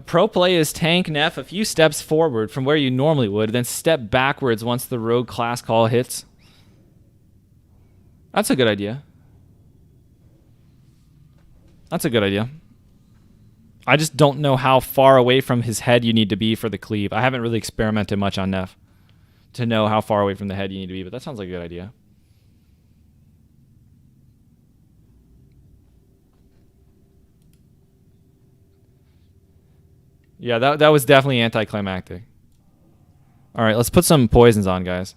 A: Pro play is tank Neff a few steps forward from where you normally would, then step backwards once the rogue class call hits. That's a good idea. That's a good idea. I just don't know how far away from his head you need to be for the cleave. I haven't really experimented much on Neff to know how far away from the head you need to be, but that sounds like a good idea. Yeah, that was definitely anticlimactic. All right, let's put some poisons on, guys.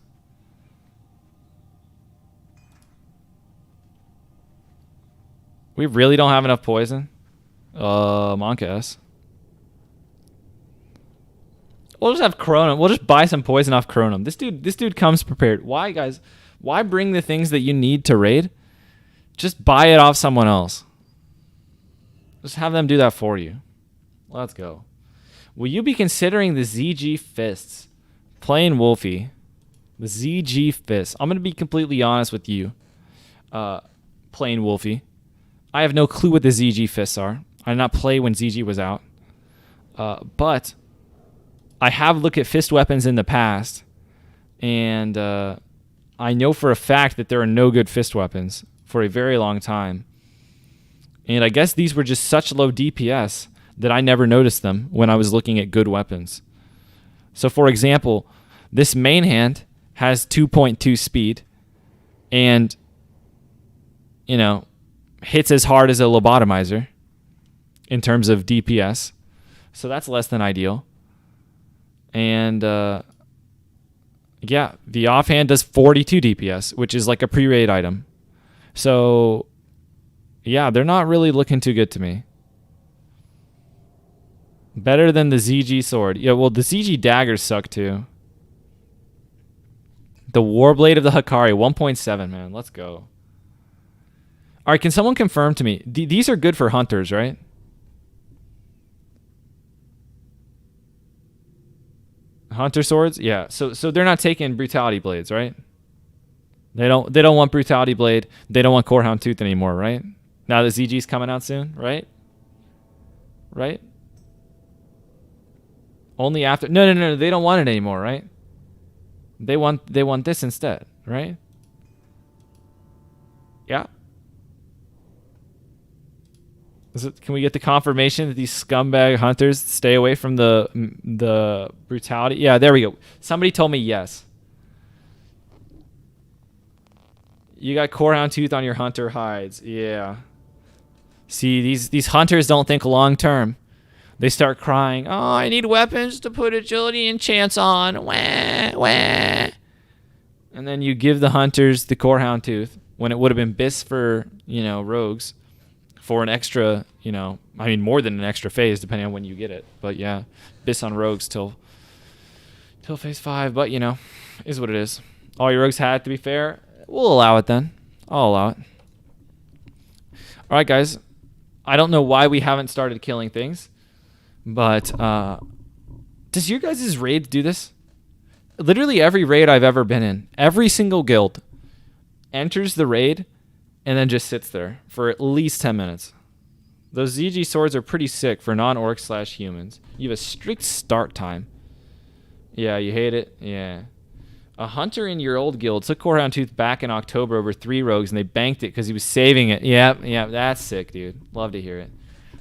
A: We really don't have enough poison? Monka S. We'll just have Chronum. We'll just buy some poison off Chronum. This dude comes prepared. Why, guys? Why bring the things that you need to raid? Just buy it off someone else. Just have them do that for you. Let's go. Will you be considering the ZG Fists? Plain Wolfie. The ZG Fists. I'm going to be completely honest with you. Plain Wolfie. I have no clue what the ZG Fists are. I did not play when ZG was out. But I have looked at fist weapons in the past. And I know for a fact that there are no good fist weapons for a very long time. And I guess these were just such low DPS that I never noticed them when I was looking at good weapons. So, for example, this main hand has 2.2 speed and, you know, hits as hard as a lobotomizer in terms of DPS. So that's less than ideal. And, yeah, the offhand does 42 DPS, which is like a pre-raid item. So, yeah, they're not really looking too good to me. Better than the ZG sword. Yeah, well, the ZG daggers suck too. The Warblade of the Hikari, 1.7, man. Let's go. All right, can someone confirm to me? These are good for hunters, right? Hunter swords? Yeah. So they're not taking Brutality Blades, right? They don't want Brutality Blade. They don't want Corehound Tooth anymore, right? Now the ZG's coming out soon, right? Right? Only after. No. They don't want it anymore, right? They want this instead, right? Yeah. Can we get the confirmation that these scumbag hunters stay away from the brutality? Yeah, there we go. Somebody told me yes. You got Corehound Tooth on your hunter hides. Yeah. See, these hunters don't think long term. They start crying, oh, I need weapons to put agility and chance on. Wah, wah. And then you give the hunters the Corehound Tooth when it would have been bis for, rogues for an extra, more than an extra phase depending on when you get it. But yeah, bis on rogues till phase 5. But, is what it is. All your rogues had, to be fair. We'll allow it then. I'll allow it. All right, guys. I don't know why we haven't started killing things. But does your guys' raid do this? Literally every raid I've ever been in, every single guild enters the raid and then just sits there for at least 10 minutes. Those ZG swords are pretty sick for non-orcs/humans. You have a strict start time. Yeah, you hate it? Yeah. A hunter in your old guild took Corehound Tooth back in October over 3 rogues and they banked it because he was saving it. Yeah, that's sick, dude. Love to hear it.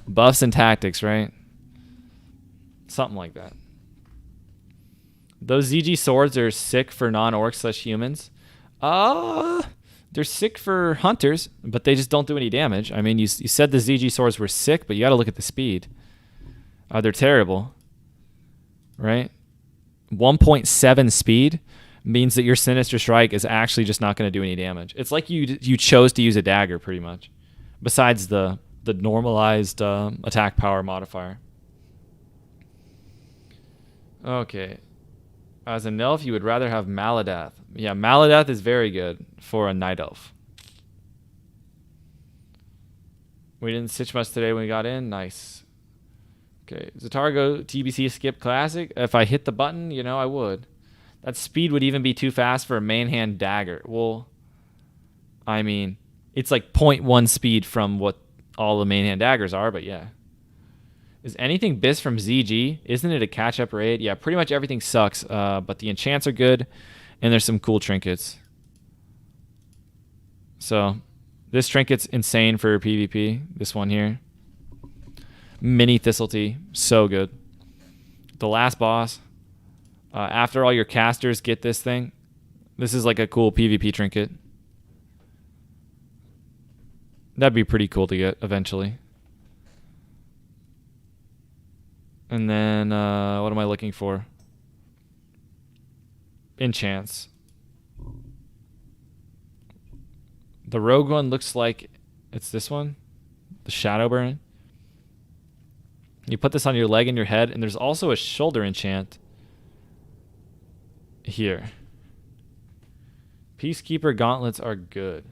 A: Buffs and tactics, right? Something like that. Those ZG swords are sick for non-orcs/humans. Do they're sick for hunters, but they just don't do any damage. I mean, you said the ZG swords were sick, but you got to look at the speed. They're terrible, right? 1.7 speed means that your Sinister Strike is actually just not going to do any damage. It's like you chose to use a dagger, pretty much, besides the normalized attack power modifier. Okay. As an elf, you would rather have Maladeth. Yeah, Maladeth is very good for a night elf. We didn't stitch much today when we got in. Nice. Okay, Zatargo TBC skip classic. If I hit the button, you know, I would. That speed would even be too fast for a main hand dagger. Well, I mean, it's like 0.1 speed from what all the main hand daggers are, but yeah. Is anything bis from ZG? Isn't it a catch-up raid? Yeah, pretty much everything sucks, but the enchants are good, and there's some cool trinkets. So, this trinket's insane for PvP, this one here. Mini Thistletea, so good. The last boss, after all your casters get this thing, this is like a cool PvP trinket. That'd be pretty cool to get eventually. And then, what am I looking for? Enchants. The rogue one looks like it's this one. The Shadow Burn. You put this on your leg and your head, and there's also a shoulder enchant here. Peacekeeper gauntlets are good.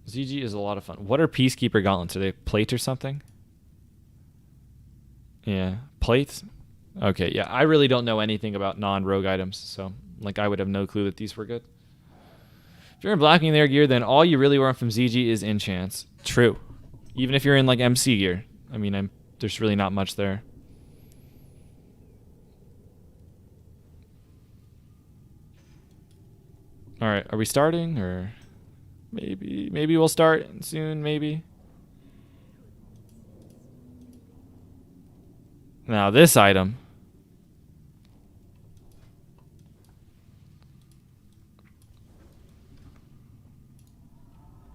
A: ZG is a lot of fun. What are Peacekeeper gauntlets? Are they plate or something? Yeah, plates? Okay, yeah, I really don't know anything about non-rogue items, so like I would have no clue that these were good. If you're in Blackwing Lair gear, then all you really want from ZG is enchants. True. Even if you're in like MC gear. I mean, there's really not much there. Alright, are we starting? Or maybe we'll start soon, maybe. Now this item.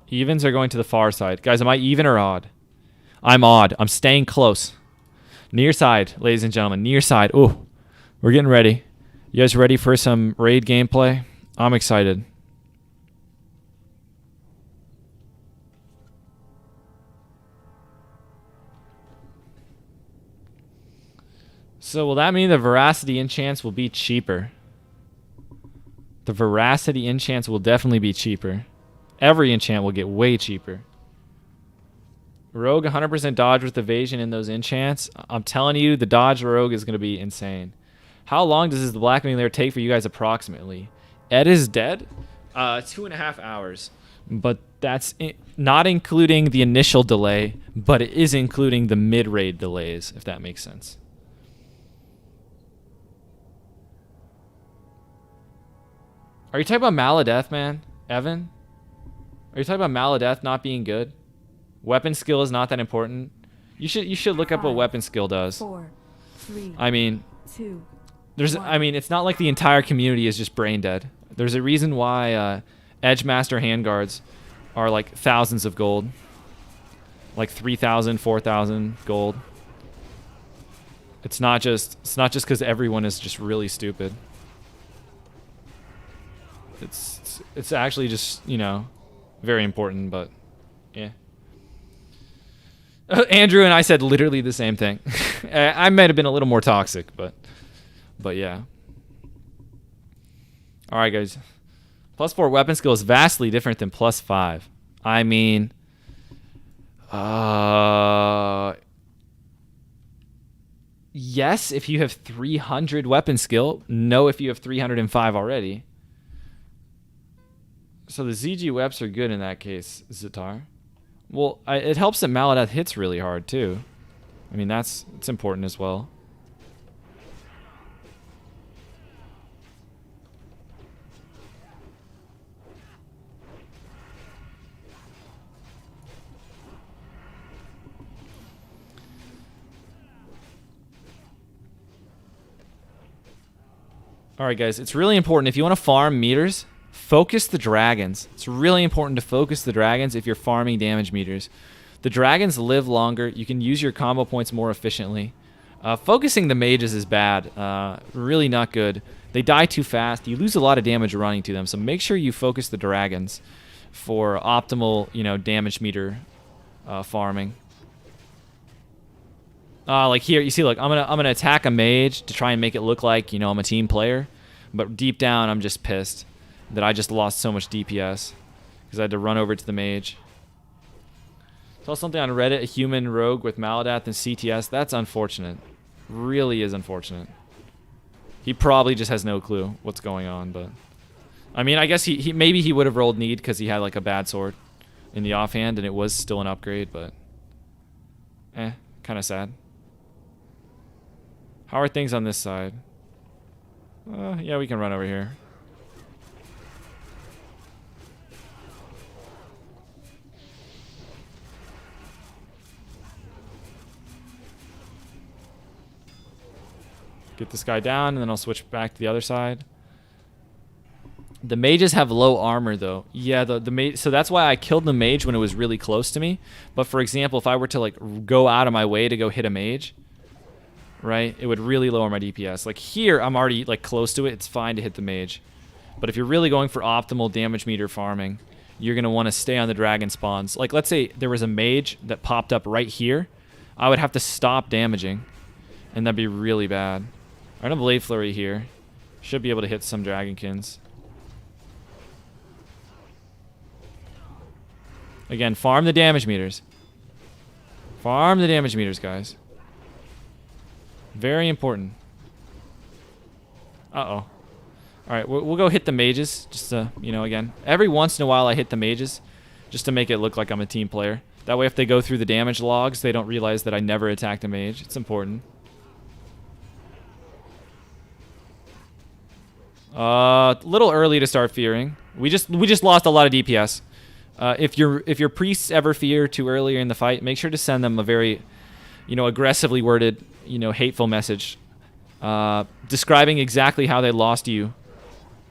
A: Evens are going to the far side. Guys, am I even or odd? I'm odd. I'm staying close. Near side, ladies and gentlemen. Near side. Ooh, we're getting ready. You guys ready for some raid gameplay? I'm excited. So will that mean the Veracity enchants will be cheaper? The Veracity enchants will definitely be cheaper. Every enchant will get way cheaper. Rogue 100% dodge with evasion in those enchants. I'm telling you, the dodge rogue is going to be insane. How long does the Blackwing Lair take for you guys approximately? Ed is dead? 2.5 hours. But that's not including the initial delay, but it is including the mid-raid delays, if that makes sense. Are you talking about Maladeth, man? Evan? Are you talking about Maladeth not being good? Weapon skill is not that important. You should look up what weapon skill does.
B: 4, 3,
A: I mean,
B: 2,
A: it's not like the entire community is just brain dead. There's a reason why Edgemaster handguards are like thousands of gold. Like 3,000, 4,000 gold. It's not just because everyone is just really stupid. It's actually just, you know, very important, but yeah. Andrew and I said literally the same thing. I might have been a little more toxic, but yeah. All right, guys. +4 weapon skill is vastly different than +5. I mean, yes, if you have 300 weapon skill. No, if you have 305 already. So the ZG weps are good in that case, Zatar. Well, it helps that Maladeth hits really hard too. I mean, it's important as well. All right, guys, it's really important. If you want to farm meters, focus the dragons. It's really important to focus the dragons if you're farming damage meters. The dragons live longer. You can use your combo points more efficiently. Focusing the mages is bad. Really not good. They die too fast. You lose a lot of damage running to them. So make sure you focus the dragons for optimal, damage meter farming. Like here, you see, look, I'm gonna attack a mage to try and make it look like, I'm a team player. But deep down, I'm just pissed that I just lost so much DPS because I had to run over to the mage. Saw something on Reddit, a human rogue with Maladath and CTS. That's unfortunate. Really is unfortunate. He probably just has no clue what's going on, but I mean, I guess he maybe he would have rolled need because he had like a bad sword in the offhand and it was still an upgrade, but kind of sad. How are things on this side? Yeah, we can run over here. Get this guy down, and then I'll switch back to the other side. The mages have low armor, though. Yeah, the mage. So that's why I killed the mage when it was really close to me. But for example, if I were to like go out of my way to go hit a mage, right, it would really lower my DPS. Like here, I'm already like close to it. It's fine to hit the mage. But if you're really going for optimal damage meter farming, you're gonna want to stay on the dragon spawns. Like let's say there was a mage that popped up right here, I would have to stop damaging, and that'd be really bad. I'm gonna Blade Flurry here. Should be able to hit some Dragonkins. Again, farm the damage meters. Farm the damage meters, guys. Very important. Uh-oh. Alright, we'll go hit the mages. Just to, again. Every once in a while I hit the mages. Just to make it look like I'm a team player. That way if they go through the damage logs, they don't realize that I never attacked a mage. It's important. Little early to start fearing. We just lost a lot of DPS. If your priests ever fear too early in the fight, make sure to send them a very, aggressively worded, hateful message, describing exactly how they lost you,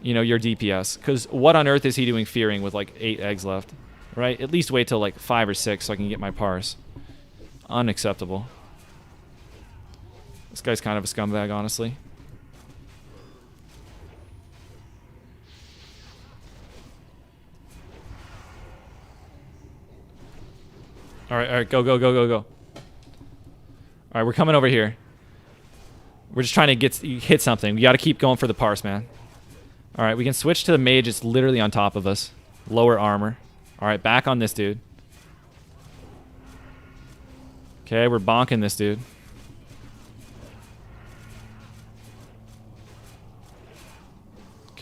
A: your DPS. Because what on earth is he doing fearing with like 8 eggs left, right? At least wait till like 5 or 6 so I can get my parse. Unacceptable. This guy's kind of a scumbag, honestly. Alright, go. Alright, we're coming over here. We're just trying to hit something. We gotta keep going for the parse, man. Alright, we can switch to the mage. It's literally on top of us. Lower armor. Alright, back on this dude. Okay, we're bonking this dude.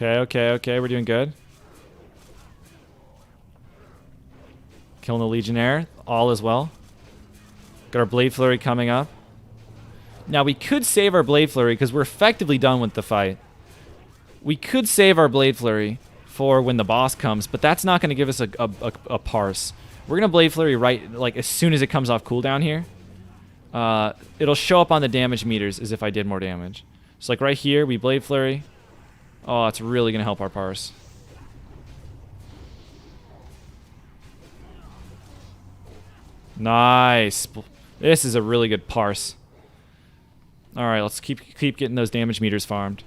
A: Okay, we're doing good. Killing the Legionnaire. All is well. Got our Blade Flurry coming up. Now, we could save our Blade Flurry because we're effectively done with the fight. We could save our Blade Flurry for when the boss comes, but that's not going to give us a parse. We're going to Blade Flurry right, like, as soon as it comes off cooldown here. It'll show up on the damage meters as if I did more damage. So, like, right here, we Blade Flurry. Oh, it's really going to help our parse. Nice. This is a really good parse. Alright, let's keep getting those damage meters farmed.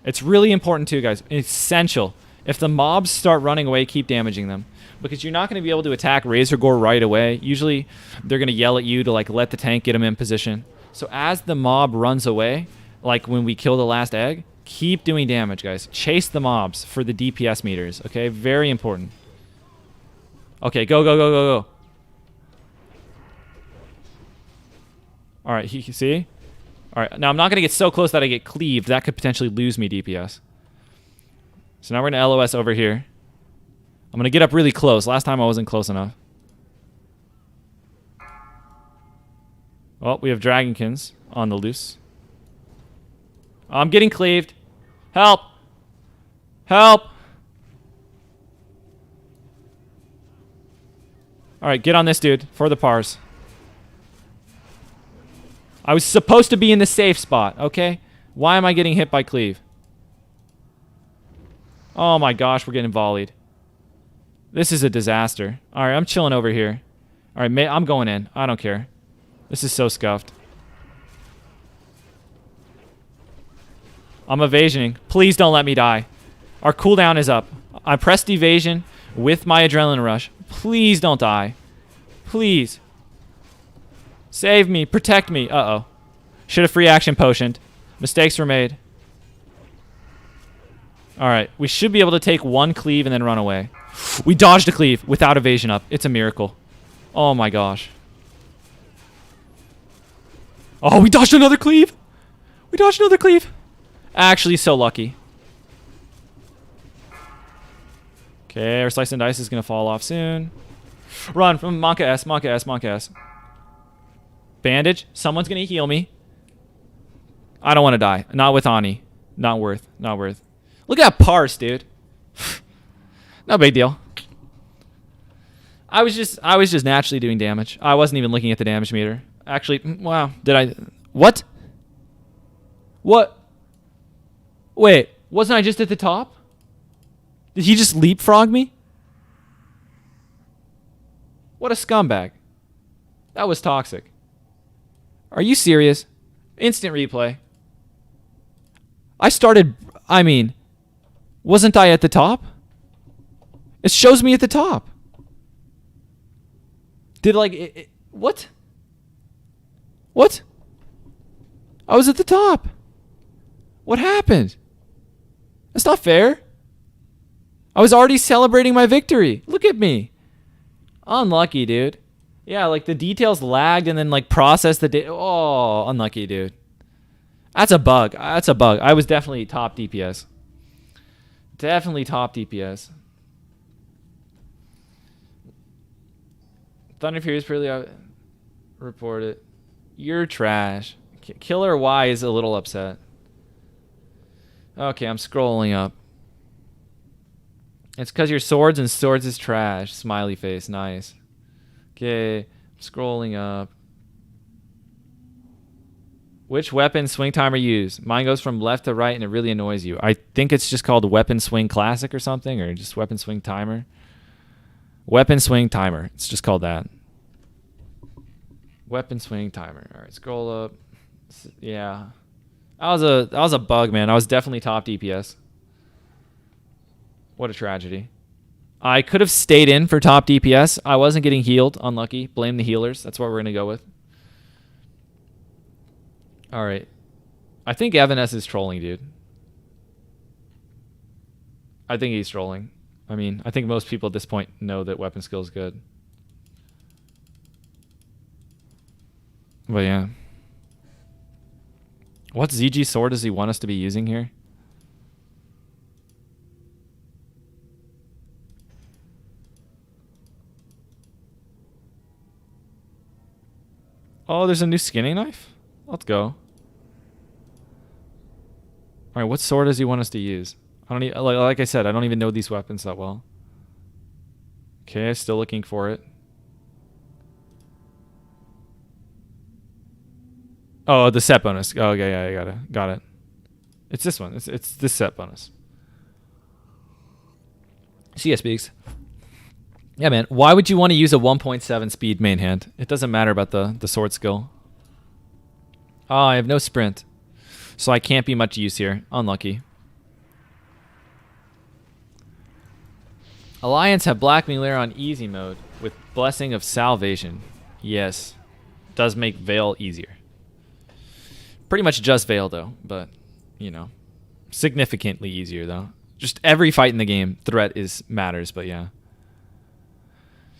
A: It's really important too, guys. It's essential. If the mobs start running away, keep damaging them. Because you're not going to be able to attack Razor Gore right away. Usually, they're going to yell at you to like let the tank get them in position. So as the mob runs away, like when we kill the last egg, keep doing damage, guys. Chase the mobs for the DPS meters, okay? Very important. Okay, go. Alright, see? Alright, now I'm not going to get so close that I get cleaved. That could potentially lose me DPS. So now we're going to LOS over here. I'm going to get up really close. Last time I wasn't close enough. Oh, we have Dragonkins on the loose. Oh, I'm getting cleaved. Help! Help! Alright, get on this dude for the parse. I was supposed to be in the safe spot, okay? Why am I getting hit by cleave? Oh my gosh, we're getting volleyed. This is a disaster. All right, I'm chilling over here. All right, I'm going in. I don't care. This is so scuffed. I'm evasioning. Please don't let me die. Our cooldown is up. I pressed evasion with my adrenaline rush. Please don't die. Please. Save me. Protect me. Uh-oh. Should have free action potioned. Mistakes were made. All right. We should be able to take one cleave and then run away. We dodged a cleave without evasion up. It's a miracle. Oh my gosh. Oh, we dodged another cleave. We dodged another cleave. Actually, so lucky. Okay, our slice and dice is going to fall off soon. Run from Monka S, Monka S, Monka S. Bandage. Someone's going to heal me. I don't want to die. Not with Ani. Not worth. Not worth. Look at that parse, dude. No big deal. I was just naturally doing damage. I wasn't even looking at the damage meter. Actually, wow. Did I... What? What? Wait. Wasn't I just at the top? Did he just leapfrog me? What a scumbag. That was toxic. Are you serious? Instant replay. I mean, wasn't I at the top? It shows me at the top. Did what? What? I was at the top. What happened? That's not fair. I was already celebrating my victory. Look at me. Unlucky, dude. Yeah, like the details lagged and then like processed the data. Oh, unlucky, dude. That's a bug. That's a bug. I was definitely top DPS. Definitely top DPS. Thunder Fury's pretty report it. You're trash. Killer Y is a little upset. Okay, I'm scrolling up. It's because your swords and swords is trash. Smiley face. Nice. Okay, scrolling up. Which weapon swing timer use? Mine goes from left to right and it really annoys you. I think it's just called Weapon Swing Classic or something, or just Weapon Swing Timer. Weapon Swing Timer. It's just called that. Weapon Swing Timer. All right, scroll up. Yeah. That was a bug, man. I was definitely top DPS. What a tragedy. I could have stayed in for top DPS. I wasn't getting healed. Unlucky. Blame the healers. That's what we're going to go with. All right. I think Evan S is trolling, dude. I think he's trolling. I mean, I think most people at this point know that weapon skill is good. But yeah. What ZG sword does he want us to be using here? Oh, there's a new skinning knife? Let's go. Alright, what sword does he want us to use? I don't even, like I said, I don't even know these weapons that well. Okay, still looking for it. Oh, the set bonus. Oh, okay, yeah, I got it. It's this one. It's this set bonus. CS speaks. Yeah, man. Why would you want to use a 1.7 speed main hand? It doesn't matter about the sword skill. Oh, I have no sprint. So I can't be much use here. Unlucky. Alliance have Blackwing Lair on easy mode with Blessing of Salvation. Yes. Does make Veil easier. Pretty much just Veil though, but you know, significantly easier though. Just every fight in the game, threat matters, but yeah.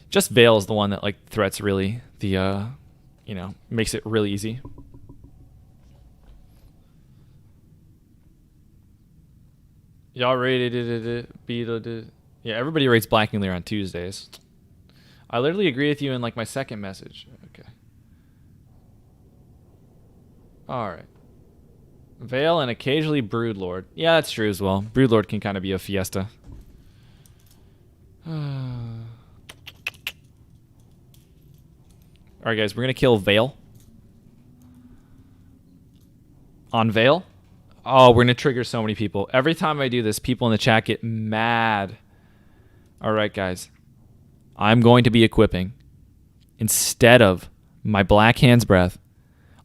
A: Just Veil is the one that like threats really the you know, makes it really easy. Y'all rated it. Yeah, everybody rates Blackwing Lair on Tuesdays. I literally agree with you in like my second message. Okay. Alright. Veil and occasionally Broodlord. Yeah, that's true as well. Broodlord can kind of be a fiesta. Alright guys, we're going to kill Veil. On Veil. Oh, we're going to trigger so many people. Every time I do this, people in the chat get mad. All right, guys. I'm going to be equipping, instead of my Black Hand's Breath,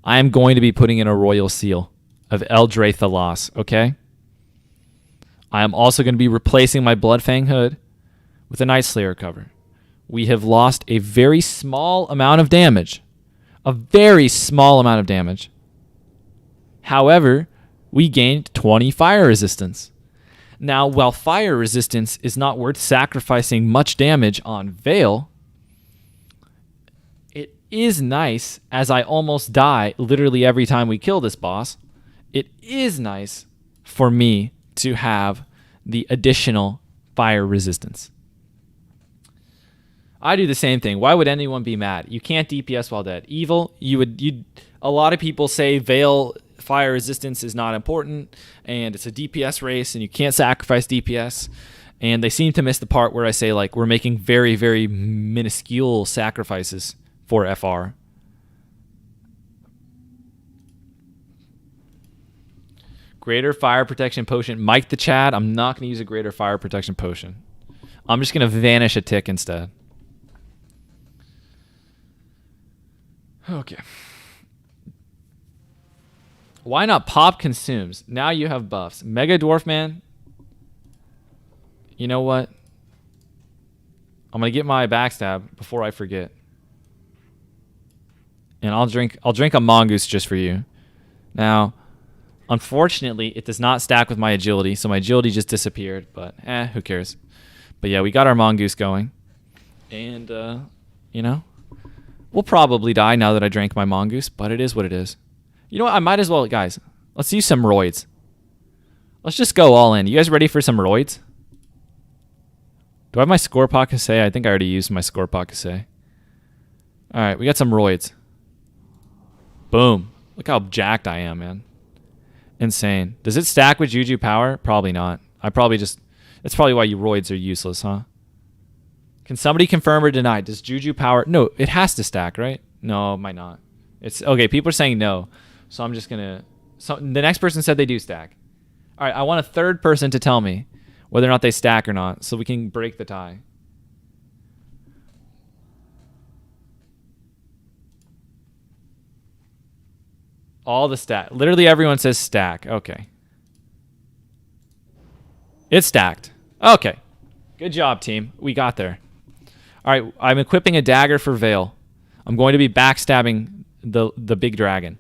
A: I am going to be putting in a Royal Seal of Eldraith the Loss, okay? I am also going to be replacing my Bloodfang Hood with a Night Slayer cover. We have lost a very small amount of damage. A very small amount of damage. However, we gained 20 fire resistance. Now, while fire resistance is not worth sacrificing much damage on Veil, it is nice, as I almost die literally every time we kill this boss, it is nice for me to have the additional fire resistance. I do the same thing. Why would anyone be mad? You can't DPS while dead. Evil, a lot of people say Veil fire resistance is not important and it's a DPS race and you can't sacrifice DPS, and they seem to miss the part where I say, like, we're making very, very minuscule sacrifices for FR. Greater fire protection potion. Mike the Chad, I'm not going to use a greater fire protection potion. I'm just going to vanish a tick instead. Okay. Why not pop consumes? Now you have buffs. Mega Dwarf Man. You know what? I'm gonna get my backstab before I forget. And I'll drink a mongoose just for you. Now, unfortunately, it does not stack with my agility, so my agility just disappeared, but who cares? But yeah, we got our mongoose going. And you know, we'll probably die now that I drank my mongoose, but it is what it is. You know what? I might as well, guys. Let's use some roids. Let's just go all in. You guys ready for some roids? Do I have my score pocket say? I think I already used my score pocket say. All right, we got some roids. Boom. Look how jacked I am, man. Insane. Does it stack with Juju power? Probably not. That's probably why you roids are useless, huh? Can somebody confirm or deny? Does Juju power? No, it has to stack, right? No, it might not. It's okay. People are saying no. So I'm just going to... So the next person said they do stack. All right, I want a third person to tell me whether or not they stack or not so we can break the tie. All the stack. Literally everyone says stack. Okay. It's stacked. Okay. Good job, team. We got there. All right, I'm equipping a dagger for Veil. I'm going to be backstabbing the big dragon.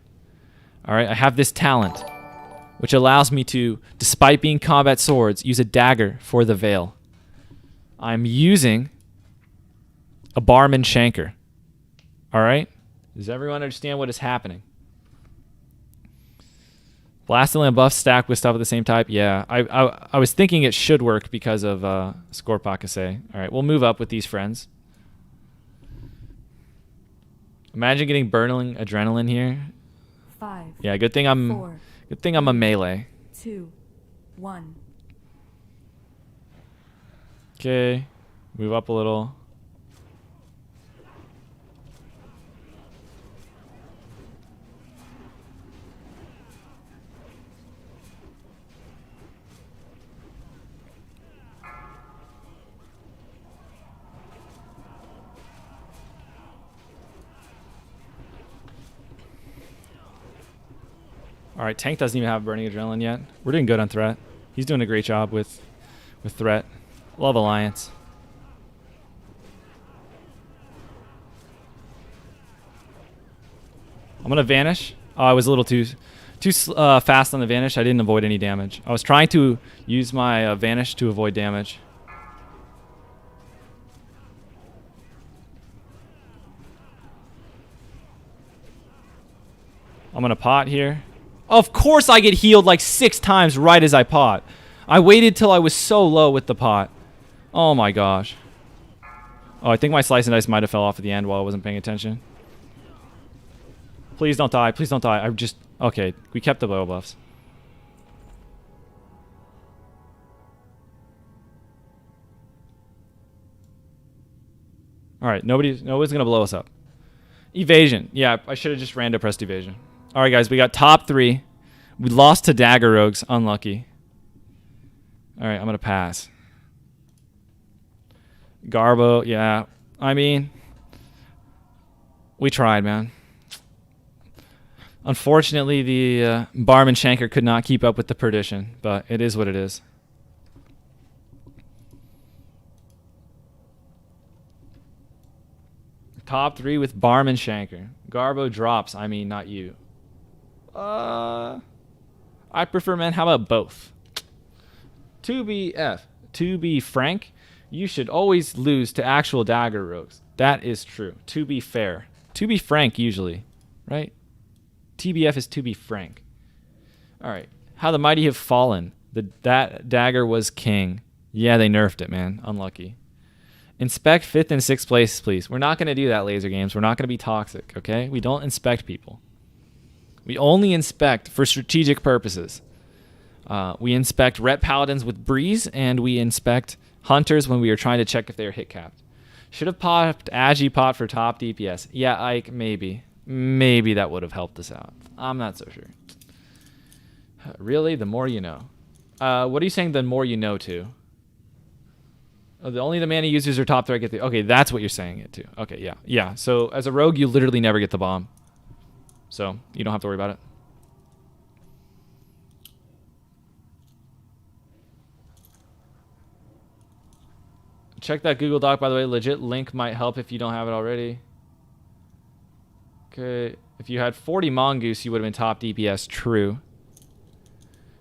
A: All right, I have this talent, which allows me to, despite being combat swords, use a dagger for the Veil. I'm using a Barman Shanker. All right? Does everyone understand what is happening? Blasting and buff stack with stuff of the same type? Yeah, I was thinking it should work because of Scorpakase. All right, we'll move up with these friends. Imagine getting burning adrenaline here.
B: 5.
A: Yeah, good thing I'm
B: 4,
A: a melee.
B: 2, 1.
A: Okay, move up a little. All right, tank doesn't even have burning adrenaline yet. We're doing good on threat. He's doing a great job with threat. Love alliance. I'm gonna vanish. Oh, I was a little too fast on the vanish. I didn't avoid any damage. I was trying to use my vanish to avoid damage. I'm gonna pot here. Of course I get healed like 6 times right as I pot. I waited till I was so low with the pot. Oh my gosh. Oh, I think my slice and dice might have fell off at the end while I wasn't paying attention. Please don't die. Please don't die. I just... Okay, we kept the bow buffs. Alright, nobody's gonna blow us up. Evasion. Yeah, I should have just random pressed evasion. Alright guys, we got top 3. We lost to dagger rogues. Unlucky. All right, I'm going to pass. Garbo, yeah. I mean, we tried, man. Unfortunately, the Barman Shanker could not keep up with the perdition, but it is what it is. Top 3 with Barman Shanker. Garbo drops. I mean, not you. I prefer men. How about both? To be frank, you should always lose to actual dagger rogues. That is true. To be fair. To be frank, usually. Right? TBF is to be frank. All right. How the mighty have fallen. That dagger was king. Yeah, they nerfed it, man. Unlucky. Inspect 5th and 6th place, please. We're not going to do that, Laser Games. We're not going to be toxic, okay? We don't inspect people. We only inspect for strategic purposes. We inspect Ret Paladins with Breeze, and we inspect Hunters when we are trying to check if they are hit capped. Should have popped Agipot for top DPS. Yeah, Ike, maybe. Maybe that would have helped us out. I'm not so sure. Really? The more you know. What are you saying the more you know to? Oh, only the mana users are top 3 get the... Okay, that's what you're saying it to. Okay, yeah. Yeah, so as a rogue, you literally never get the bomb. So you don't have to worry about it. Check that Google Doc, by the way. Legit link might help if you don't have it already. Okay. If you had 40 Mongoose, you would have been top DPS. True.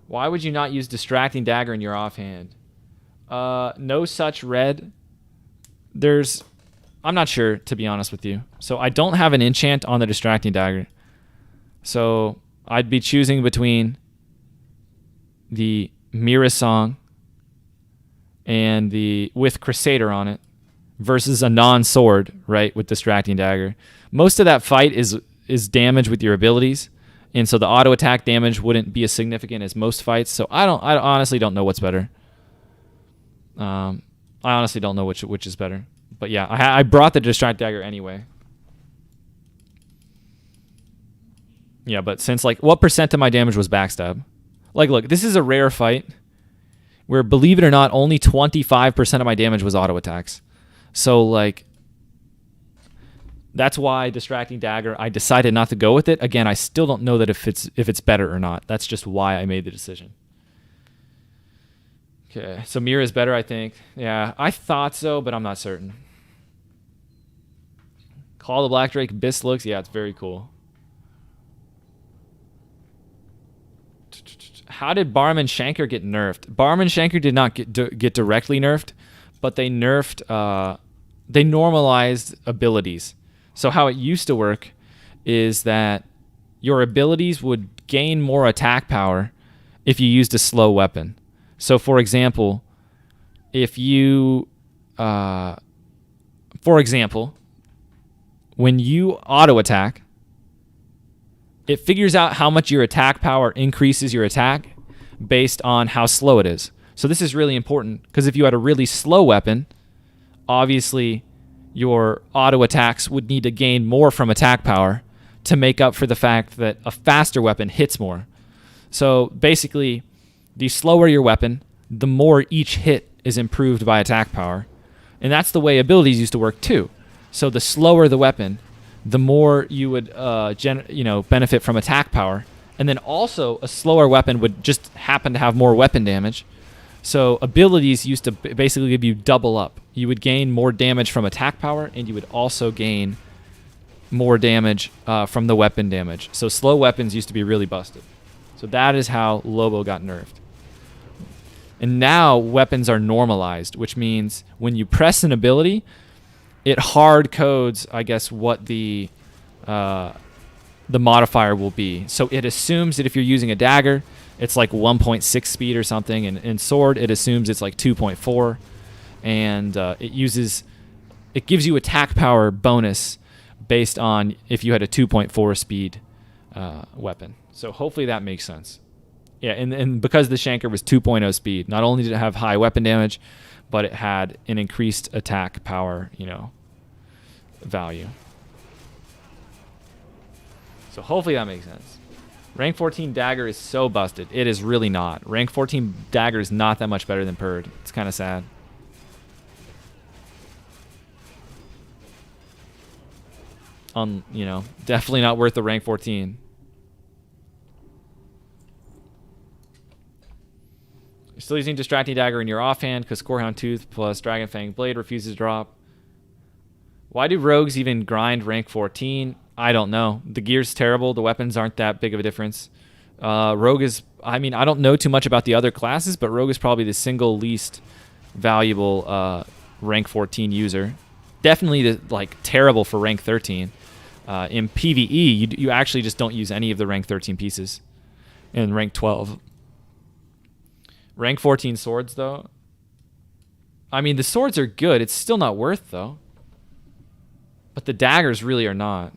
A: Why would you not use Distracting Dagger in your offhand? No such red. I'm not sure, to be honest with you. So I don't have an enchant on the Distracting Dagger. So I'd be choosing between the Mira Song and the with Crusader on it versus a non-sword, right, with Distracting Dagger. Most of that fight is damage with your abilities, and so the auto attack damage wouldn't be as significant as most fights. So I honestly don't know what's better. I honestly don't know which is better. But yeah, I brought the Distract Dagger anyway. Yeah, but since, like, what percent of my damage was backstab? Like, look, this is a rare fight where, believe it or not, only 25% of my damage was auto attacks. So, like, that's why Distracting Dagger, I decided not to go with it. Again, I still don't know that if it's better or not. That's just why I made the decision. Okay, so Mira is better, I think. Yeah, I thought so, but I'm not certain. Call the Black Drake Bis looks. Yeah, it's very cool. How did Barman Shanker get nerfed? Barman Shanker did not get directly nerfed, but they nerfed, they normalized abilities. So how it used to work is that your abilities would gain more attack power if you used a slow weapon. So for example, if you, when you auto attack, it figures out how much your attack power increases your attack based on how slow it is. So this is really important because if you had a really slow weapon, obviously your auto attacks would need to gain more from attack power to make up for the fact that a faster weapon hits more. So basically, the slower your weapon, the more each hit is improved by attack power. And that's the way abilities used to work too. So the slower the weapon, the more you would benefit from attack power. And then also a slower weapon would just happen to have more weapon damage. So abilities used to basically give you double up. You would gain more damage from attack power, and you would also gain more damage from the weapon damage. So slow weapons used to be really busted. So that is how Lobo got nerfed. And now weapons are normalized, which means when you press an ability, it hard codes, I guess, what the modifier will be. So it assumes that if you're using a dagger, it's like 1.6 speed or something, and in sword, it assumes it's like 2.4, and it gives you attack power bonus based on if you had a 2.4 speed weapon. So hopefully that makes sense. Yeah, and because the Shanker was 2.0 speed, not only did it have high weapon damage, but it had an increased attack power, value. So hopefully that makes sense. Rank 14 dagger is so busted. It is really not. Rank 14 dagger is not that much better than Purd. It's kind of sad. You know, definitely not worth the rank 14. You're still using Distracting Dagger in your offhand because Corehound Tooth plus Dragon Fang Blade refuses to drop. Why do rogues even grind rank 14? I don't know. The gear's terrible. The weapons aren't that big of a difference. Rogue is, I mean, I don't know too much about the other classes, but Rogue is probably the single least valuable rank 14 user. Definitely terrible for rank 13. In PvE, you actually just don't use any of the rank 13 pieces. In rank 12. Rank 14 swords, though. I mean, the swords are good. It's still not worth, though. But the daggers really are not.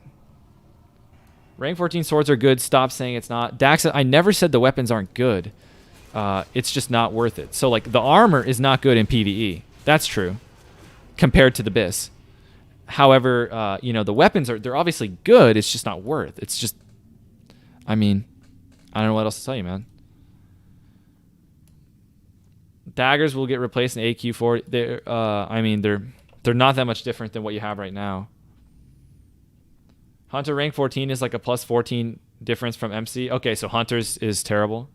A: Rank 14 swords are good. Stop saying it's not. Dax, I never said the weapons aren't good. It's just not worth it. So, like, the armor is not good in PvE. That's true. Compared to the BIS. However, you know, the weapons they're obviously good. It's just not worth. It's just, I mean, I don't know what else to tell you, man. Daggers will get replaced in AQ4. I mean, they're not that much different than what you have right now. Hunter rank 14 is like a plus 14 difference from MC. Okay, so Hunter's is terrible.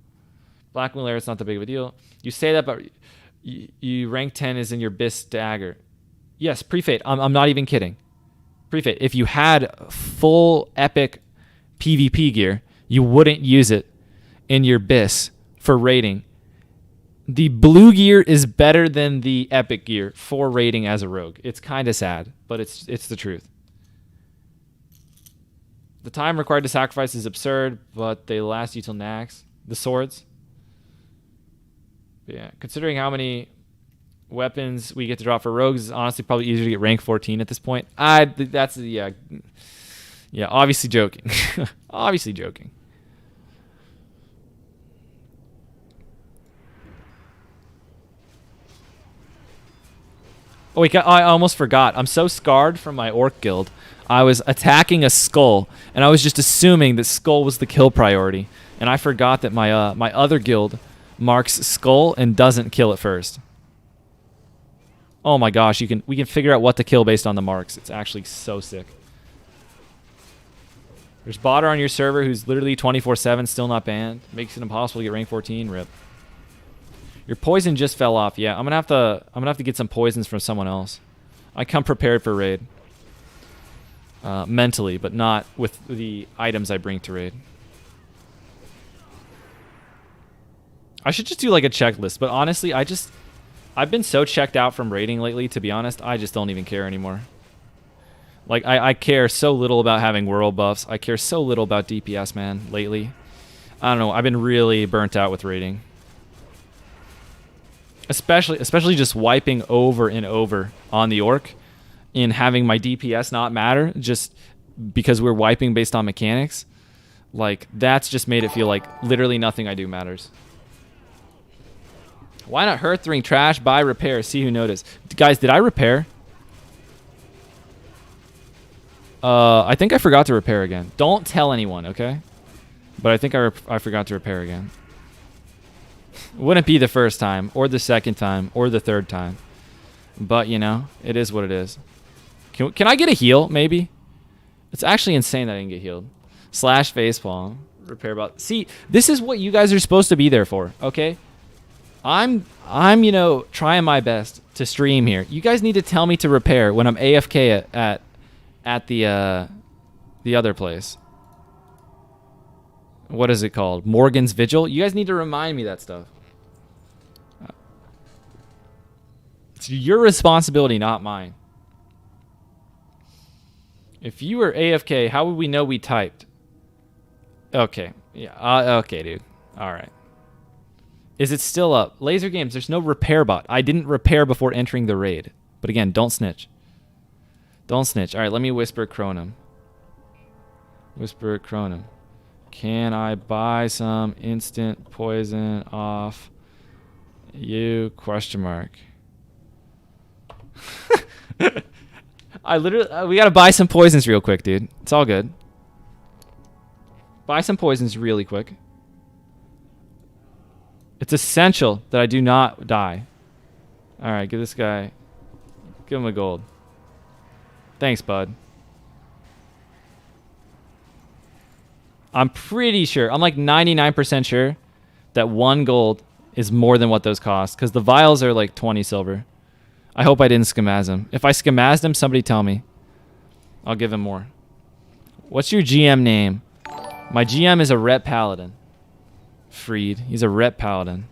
A: Blackwing Lair, it's not that big of a deal. You say that, but you rank 10 is in your BIS dagger. Yes, pre-fate. I'm not even kidding. Pre-fate. If you had full epic PvP gear, you wouldn't use it in your BIS for raiding. The blue gear is better than the epic gear for raiding as a rogue. It's kind of sad, but it's the truth. The time required to sacrifice is absurd, but they last you till Nax. The swords. But yeah, considering how many weapons we get to drop for rogues, is honestly probably easier to get rank 14 at this point. Yeah, obviously joking. Obviously joking. Oh, I almost forgot. I'm so scarred from my orc guild. I was attacking a skull, and I was just assuming that skull was the kill priority, and I forgot that my my other guild marks skull and doesn't kill it first. Oh my gosh, we can figure out what to kill based on the marks. It's actually so sick. There's botter on your server who's literally 24/7, still not banned. Makes it impossible to get rank 14. Rip. Your poison just fell off. Yeah, I'm gonna have to get some poisons from someone else. I come prepared for raid. Mentally, but not with the items I bring to raid. I should just do like a checklist, but honestly, I've been so checked out from raiding lately, to be honest, I just don't even care anymore. Like, I care so little about having world buffs. I care so little about DPS, man, lately. I don't know, I've been really burnt out with raiding. Especially just wiping over and over on the orc and having my DPS not matter just because we're wiping based on mechanics. Like, that's just made it feel like literally nothing I do matters. Why not Hearth ring trash, buy, repair, see who noticed? Guys, did I repair? I think I forgot to repair again. Don't tell anyone, okay? But I think I forgot to repair again. Wouldn't be the first time, or the second time, or the third time. But, you know, it is what it is. Can I get a heal, maybe? It's actually insane that I didn't get healed. Slash facepalm. Repair bot. See, this is what you guys are supposed to be there for, okay? I'm you know, trying my best to stream here. You guys need to tell me to repair when I'm AFK at the other place. What is it called? Morgan's Vigil? You guys need to remind me that stuff. It's your responsibility, not mine. If you were AFK, how would we know we typed? Okay. Yeah. Okay, dude. All right. Is it still up? Laser Games, there's no repair bot. I didn't repair before entering the raid. But again, don't snitch. Don't snitch. All right, let me whisper Chronum. Whisper Chronum. Can I buy some instant poison off you? Question mark. We gotta buy some poisons real quick, dude. It's all good. Buy some poisons really quick. It's essential that I do not die. Alright, give this guy... Give him a gold. Thanks, bud. I'm pretty sure, I'm like 99% sure that 1 gold is more than what those cost. Because the vials are like 20 silver. I hope I didn't scamaz him. If I scamazed him, somebody tell me. I'll give him more. What's your GM name? My GM is a Ret Paladin. Freed. He's a Ret Paladin.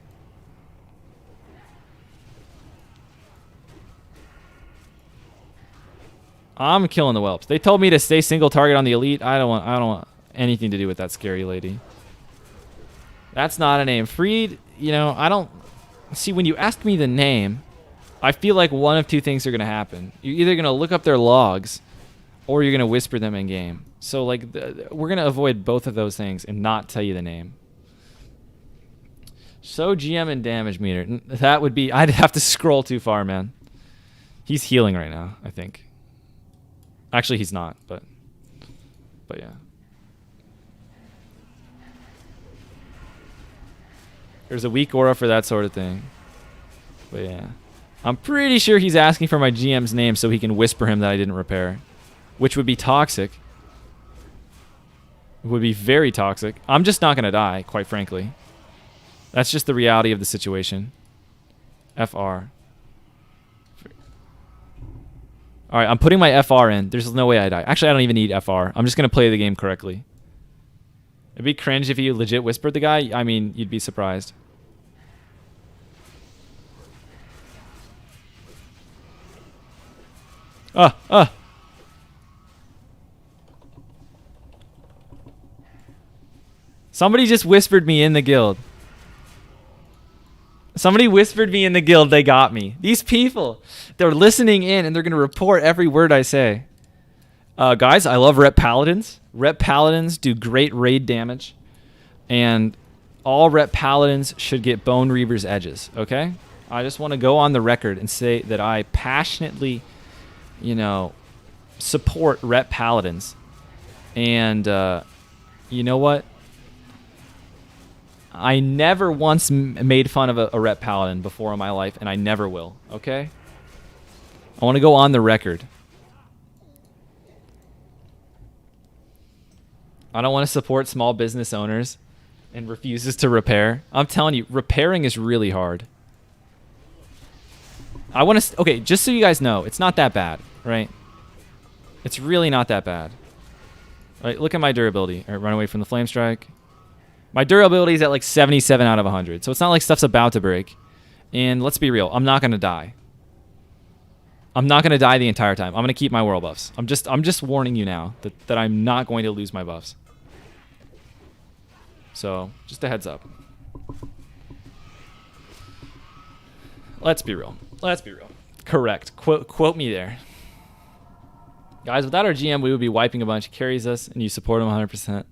A: I'm killing the whelps. They told me to stay single target on the elite. I don't want anything to do with that scary lady. That's not a name. Freed, you know, I don't... See, when you ask me the name, I feel like one of two things are going to happen. You're either going to look up their logs, or you're going to whisper them in game. So, like, we're going to avoid both of those things and not tell you the name. So, GM and damage meter. That would be... I'd have to scroll too far, man. He's healing right now, I think. Actually, he's not, but yeah. There's a weak aura for that sort of thing. But yeah. I'm pretty sure he's asking for my GM's name so he can whisper him that I didn't repair. Which would be toxic. It would be very toxic. I'm just not going to die, quite frankly. That's just the reality of the situation. FR. Alright, I'm putting my FR in. There's no way I die. Actually, I don't even need FR. I'm just going to play the game correctly. It'd be cringe if you legit whispered the guy. I mean, you'd be surprised. Somebody just whispered me in the guild. Somebody whispered me in the guild. They got me. These people, they're listening in and they're going to report every word I say. Guys, I love Ret Paladins. Ret Paladins do great raid damage. And all Ret Paladins should get Bone Reaver's edges, okay? I just want to go on the record and say that I passionately, you know, support Ret Paladins. And you know what? I never once made fun of a Ret Paladin before in my life, and I never will, okay? I want to go on the record. I don't want to support small business owners and refuses to repair. I'm telling you, repairing is really hard. I want to... Okay, just so you guys know, it's not that bad, right? It's really not that bad. All right, look at my durability. All right, run away from the flame strike. My durability is at like 77 out of 100. So it's not like stuff's about to break. And let's be real, I'm not going to die. I'm not going to die the entire time. I'm going to keep my world buffs. I'm just warning you now that I'm not going to lose my buffs. So, just a heads up. Let's be real. Let's be real. Correct. Quote me there. Guys, without our GM, we would be wiping a bunch. He carries us, and you support him 100%.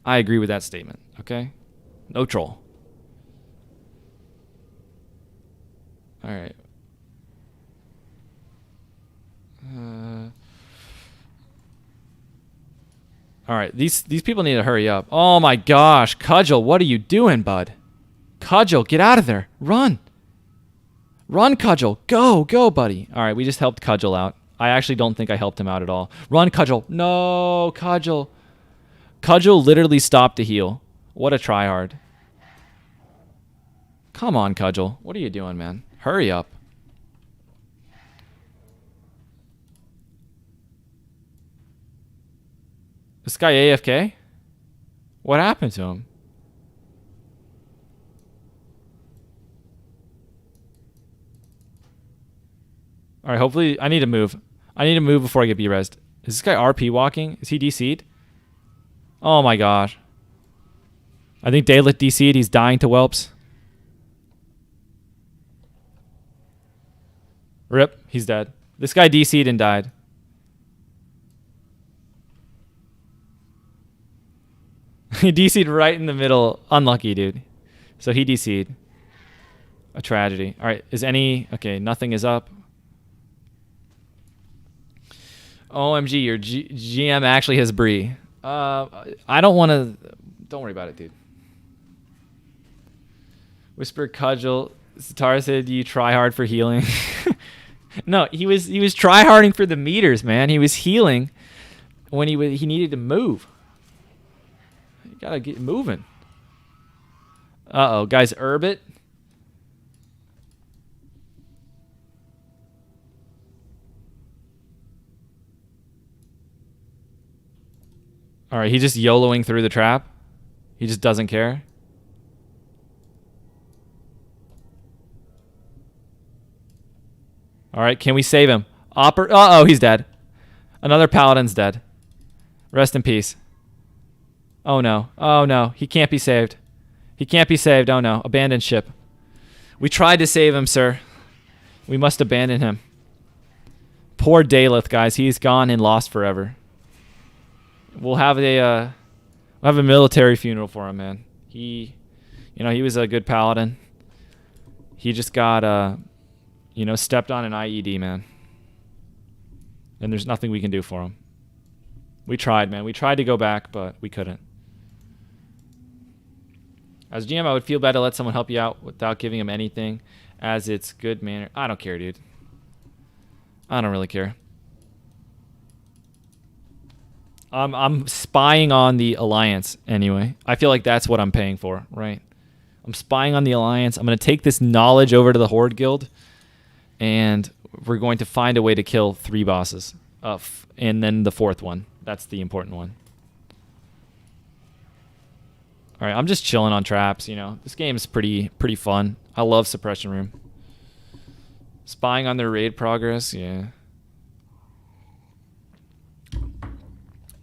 A: I agree with that statement, okay? No troll. All right. All right, these people need to hurry up. Oh my gosh, Cudgel, what are you doing, bud? Cudgel, get out of there. Run. Run, Cudgel. Go, buddy. All right, we just helped Cudgel out. I actually don't think I helped him out at all. Run, Cudgel. No, Cudgel. Cudgel literally stopped to heal. What a tryhard. Come on, Cudgel. What are you doing, man? Hurry up. This guy AFK? What happened to him? All right, hopefully I need to move. I need to move before I get B-resed. Is this guy RP walking? Is he DC'd? Oh my gosh. I think Daylit DC'd. He's dying to whelps. Rip. He's dead. This guy DC'd and died. He DC'd right in the middle. Unlucky, dude. So he DC'd. A tragedy. All right. Is any... Okay, nothing is up. OMG, your GM actually has Bree. I don't want to. Don't worry about it, dude. Whisper Cudgel. Satara said you try hard for healing. No, he was try harding for the meters, man. He was healing when he needed to move. You gotta get moving. Uh oh, guys, herb it. All right, he's just YOLOing through the trap. He just doesn't care. All right, can we save him? Uh-oh, he's dead. Another paladin's dead. Rest in peace. Oh, no. Oh, no. He can't be saved. He can't be saved. Oh, no. Abandon ship. We tried to save him, sir. We must abandon him. Poor Daleth, guys. He's gone and lost forever. We'll have a military funeral for him, man. He was a good paladin. He just got stepped on an IED, man. And there's nothing we can do for him. We tried, man. We tried to go back, but we couldn't. As GM, I would feel bad to let someone help you out without giving him anything, as it's good manner. I don't care, dude. I don't really care. I'm spying on the Alliance anyway. I feel like that's what I'm paying for, right? I'm spying on the Alliance. I'm going to take this knowledge over to the Horde Guild, and we're going to find a way to kill 3 bosses. And then the 4th one. That's the important one. All right, I'm just chilling on traps, you know. This game is pretty fun. I love Suppression Room. Spying on their raid progress, yeah.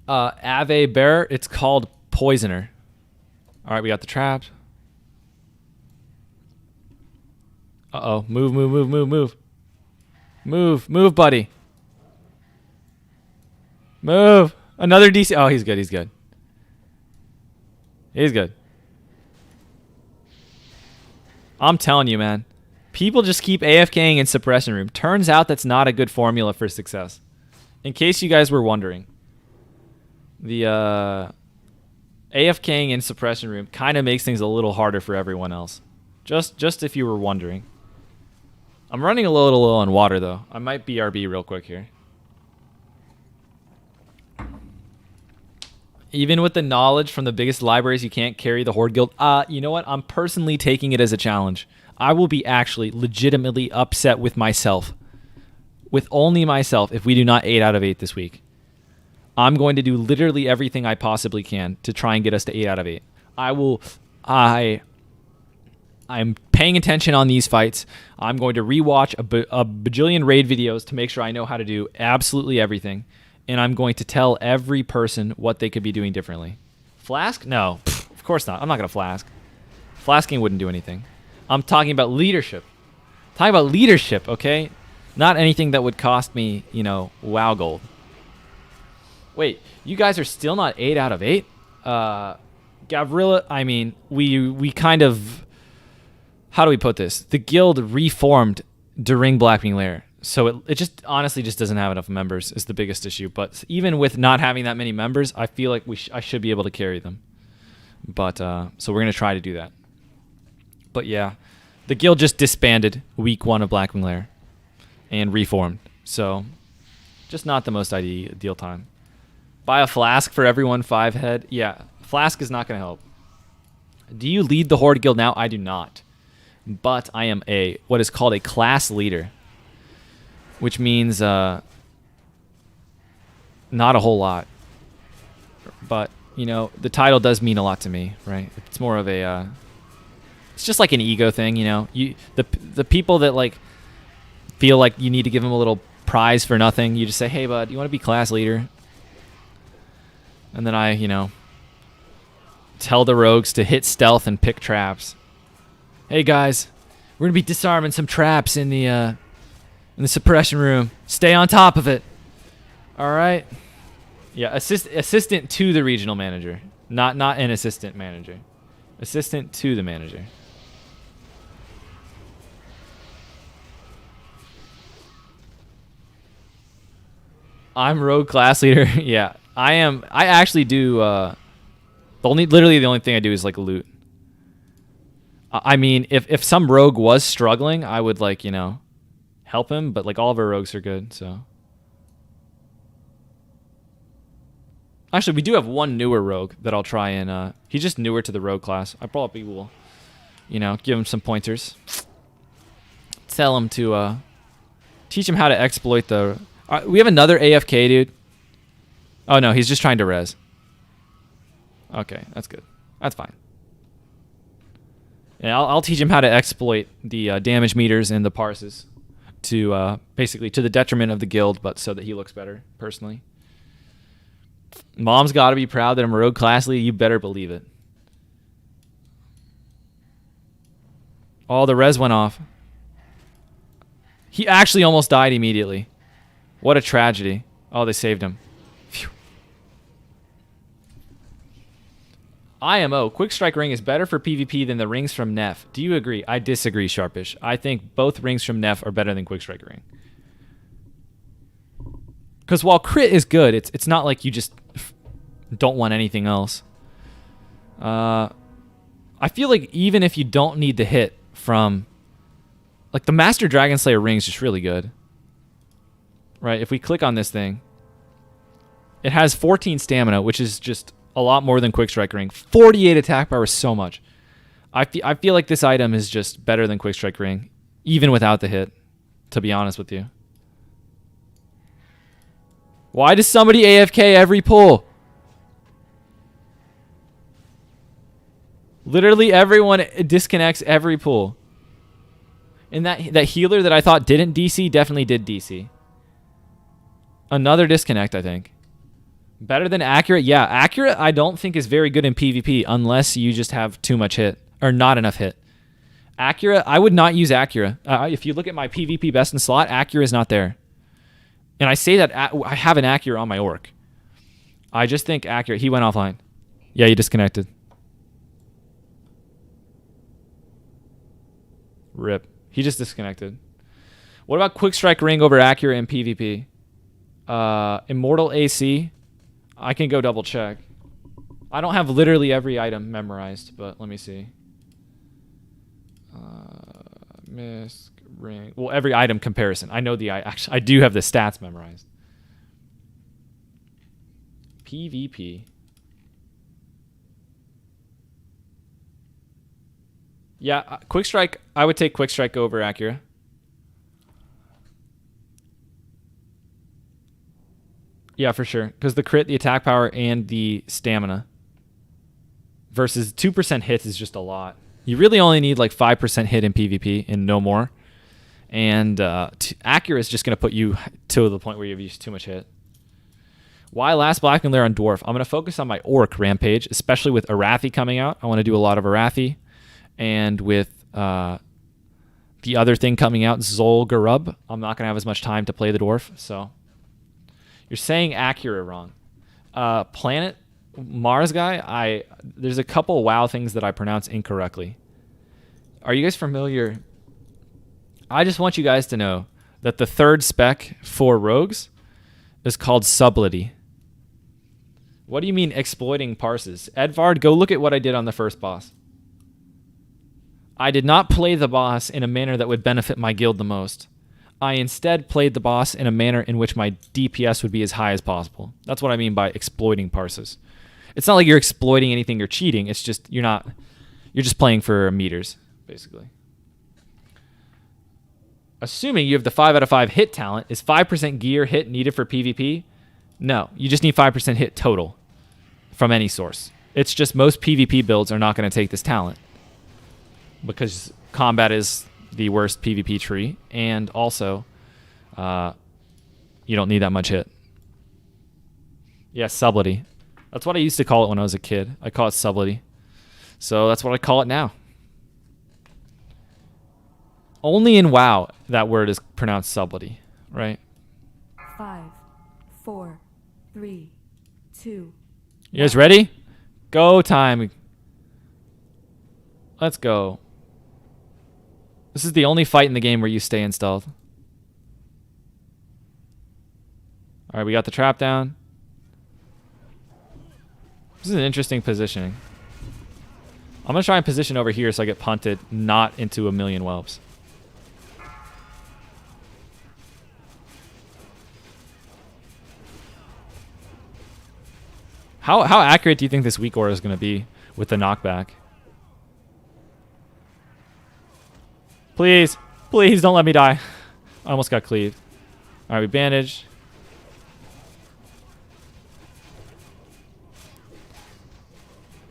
A: Ave Bear, it's called Poisoner. All right, we got the traps. Uh-oh, move. Move, buddy. Move. Another DC. Oh, he's good. He's good. I'm telling you, man. People just keep AFKing in Suppression Room. Turns out that's not a good formula for success. In case you guys were wondering. The AFKing in Suppression Room kind of makes things a little harder for everyone else. Just if you were wondering. I'm running a little low on water, though. I might BRB real quick here. Even with the knowledge from the biggest libraries, you can't carry the Horde Guild. You know what? I'm personally taking it as a challenge. I will be actually legitimately upset with myself. With only myself if we do not 8 out of 8 this week. I'm going to do literally everything I possibly can to try and get us to 8 out of 8. I'm paying attention on these fights. I'm going to rewatch a bajillion raid videos to make sure I know how to do absolutely everything. And I'm going to tell every person what they could be doing differently. Flask? No, of course not. I'm not going to flask. Flasking wouldn't do anything. I'm talking about leadership. Okay? Not anything that would cost me, WoW gold. Wait, you guys are still not 8 out of 8? Gavrilla, I mean, we kind of... How do we put this? The guild reformed during Blackwing Lair. So it just honestly just doesn't have enough members is the biggest issue. But even with not having that many members, I feel like I should be able to carry them. But so we're going to try to do that. But yeah, the guild just disbanded week 1 of Blackwing Lair and reformed. So just not the most ideal time. Buy a flask for everyone 5 head. Yeah, flask is not going to help. Do you lead the Horde Guild now? I do not. But I am what is called a class leader. Which means not a whole lot. But, the title does mean a lot to me, right? It's more of a... it's just like an ego thing, the people that, feel like you need to give them a little prize for nothing, you just say, hey, bud, you want to be class leader? And then I, tell the rogues to hit stealth and pick traps. Hey, guys, we're going to be disarming some traps in the suppression room. Stay on top of it. All right. Yeah, assistant to the regional manager, not an assistant manager. Assistant to the manager. I'm rogue class leader. Yeah, I actually do. Literally the only thing I do is like loot. I mean, if some rogue was struggling, I would like help him. But like all of our rogues are good, so. Actually, we do have one newer rogue that I'll try and he's just newer to the rogue class. I probably will, give him some pointers. Tell him to teach him how to exploit the. We have another AFK dude. Oh no, he's just trying to res. Okay, that's good. That's fine. Yeah, I'll teach him how to exploit the damage meters and the parses to basically to the detriment of the guild, but so that he looks better personally. Mom's got to be proud that I'm rogue class lead. You better believe it. Oh, the res went off. He actually almost died immediately. What a tragedy. Oh, they saved him. Phew. IMO, Quick Strike Ring is better for PvP than the rings from Neff. Do you agree? I disagree, Sharpish. I think both rings from Neff are better than Quick Strike Ring. Because while crit is good, it's not like you just don't want anything else. I feel like even if you don't need the hit from... Like, the Master Dragon Slayer ring is just really good. Right? If we click on this thing, it has 14 stamina, which is just a lot more than Quick Strike Ring. 48 attack power is so much. I feel like this item is just better than Quick Strike Ring, even without the hit, to be honest with you. Why does somebody AFK every pull? Literally everyone disconnects every pull. And that healer that I thought didn't DC definitely did DC. Another disconnect, I think. Better than accurate? Yeah, accurate I don't think is very good in PvP unless you just have too much hit or not enough hit. Accurate, I would not use Accurate. If you look at my PvP best in slot, Accurate is not there. And I say that I have an Accurate on my orc. I just think Accurate. He went offline. Yeah, he disconnected. Rip. He just disconnected. What about Quick Strike Ring over Accurate in PvP? Immortal AC. I can go double check. I don't have literally every item memorized, but let me see. Misk Ring. Well, every item comparison. I know I do have the stats memorized. PvP. Yeah, Quick Strike. I would take Quick Strike over Acura. Yeah, for sure. Because the crit, the attack power, and the stamina. Versus 2% hits is just a lot. You really only need like 5% hit in PvP and no more. And Acura is just going to put you to the point where you've used too much hit. Why last Blackwing Lair on Dwarf? I'm going to focus on my Orc Rampage, especially with Arathi coming out. I want to do a lot of Arathi. And with the other thing coming out, Zolgarub, I'm not going to have as much time to play the Dwarf. So you're saying Acura wrong. Planet Mars guy, there's a couple WoW things that I pronounce incorrectly. Are you guys familiar? I just want you guys to know that the third spec for rogues is called Sublity. What do you mean exploiting parses? Edvard, go look at what I did on the first boss. I did not play the boss in a manner that would benefit my guild the most. I instead played the boss in a manner in which my DPS would be as high as possible. That's what I mean by exploiting parses. It's not like you're exploiting anything or cheating. It's just you're just playing for meters, basically. Assuming you have the 5 out of 5 hit talent, is 5% gear hit needed for PvP? No, you just need 5% hit total from any source. It's just most PvP builds are not going to take this talent because combat is the worst PvP tree, and also you don't need that much hit. Yeah, Sublity. That's what I used to call it when I was a kid. I call it Sublity. So that's what I call it now. Only in WoW that word is pronounced Sublity, right?
B: 5, 4, 3, 2.
A: You guys ready? Go time. Let's go. This is the only fight in the game where you stay in stealth. All right, we got the trap down. This is an interesting positioning. I'm going to try and position over here so I get punted, not into a million whelps. How accurate do you think this weak aura is going to be with the knockback? Please. Please don't let me die. I almost got cleaved. Alright, we bandaged.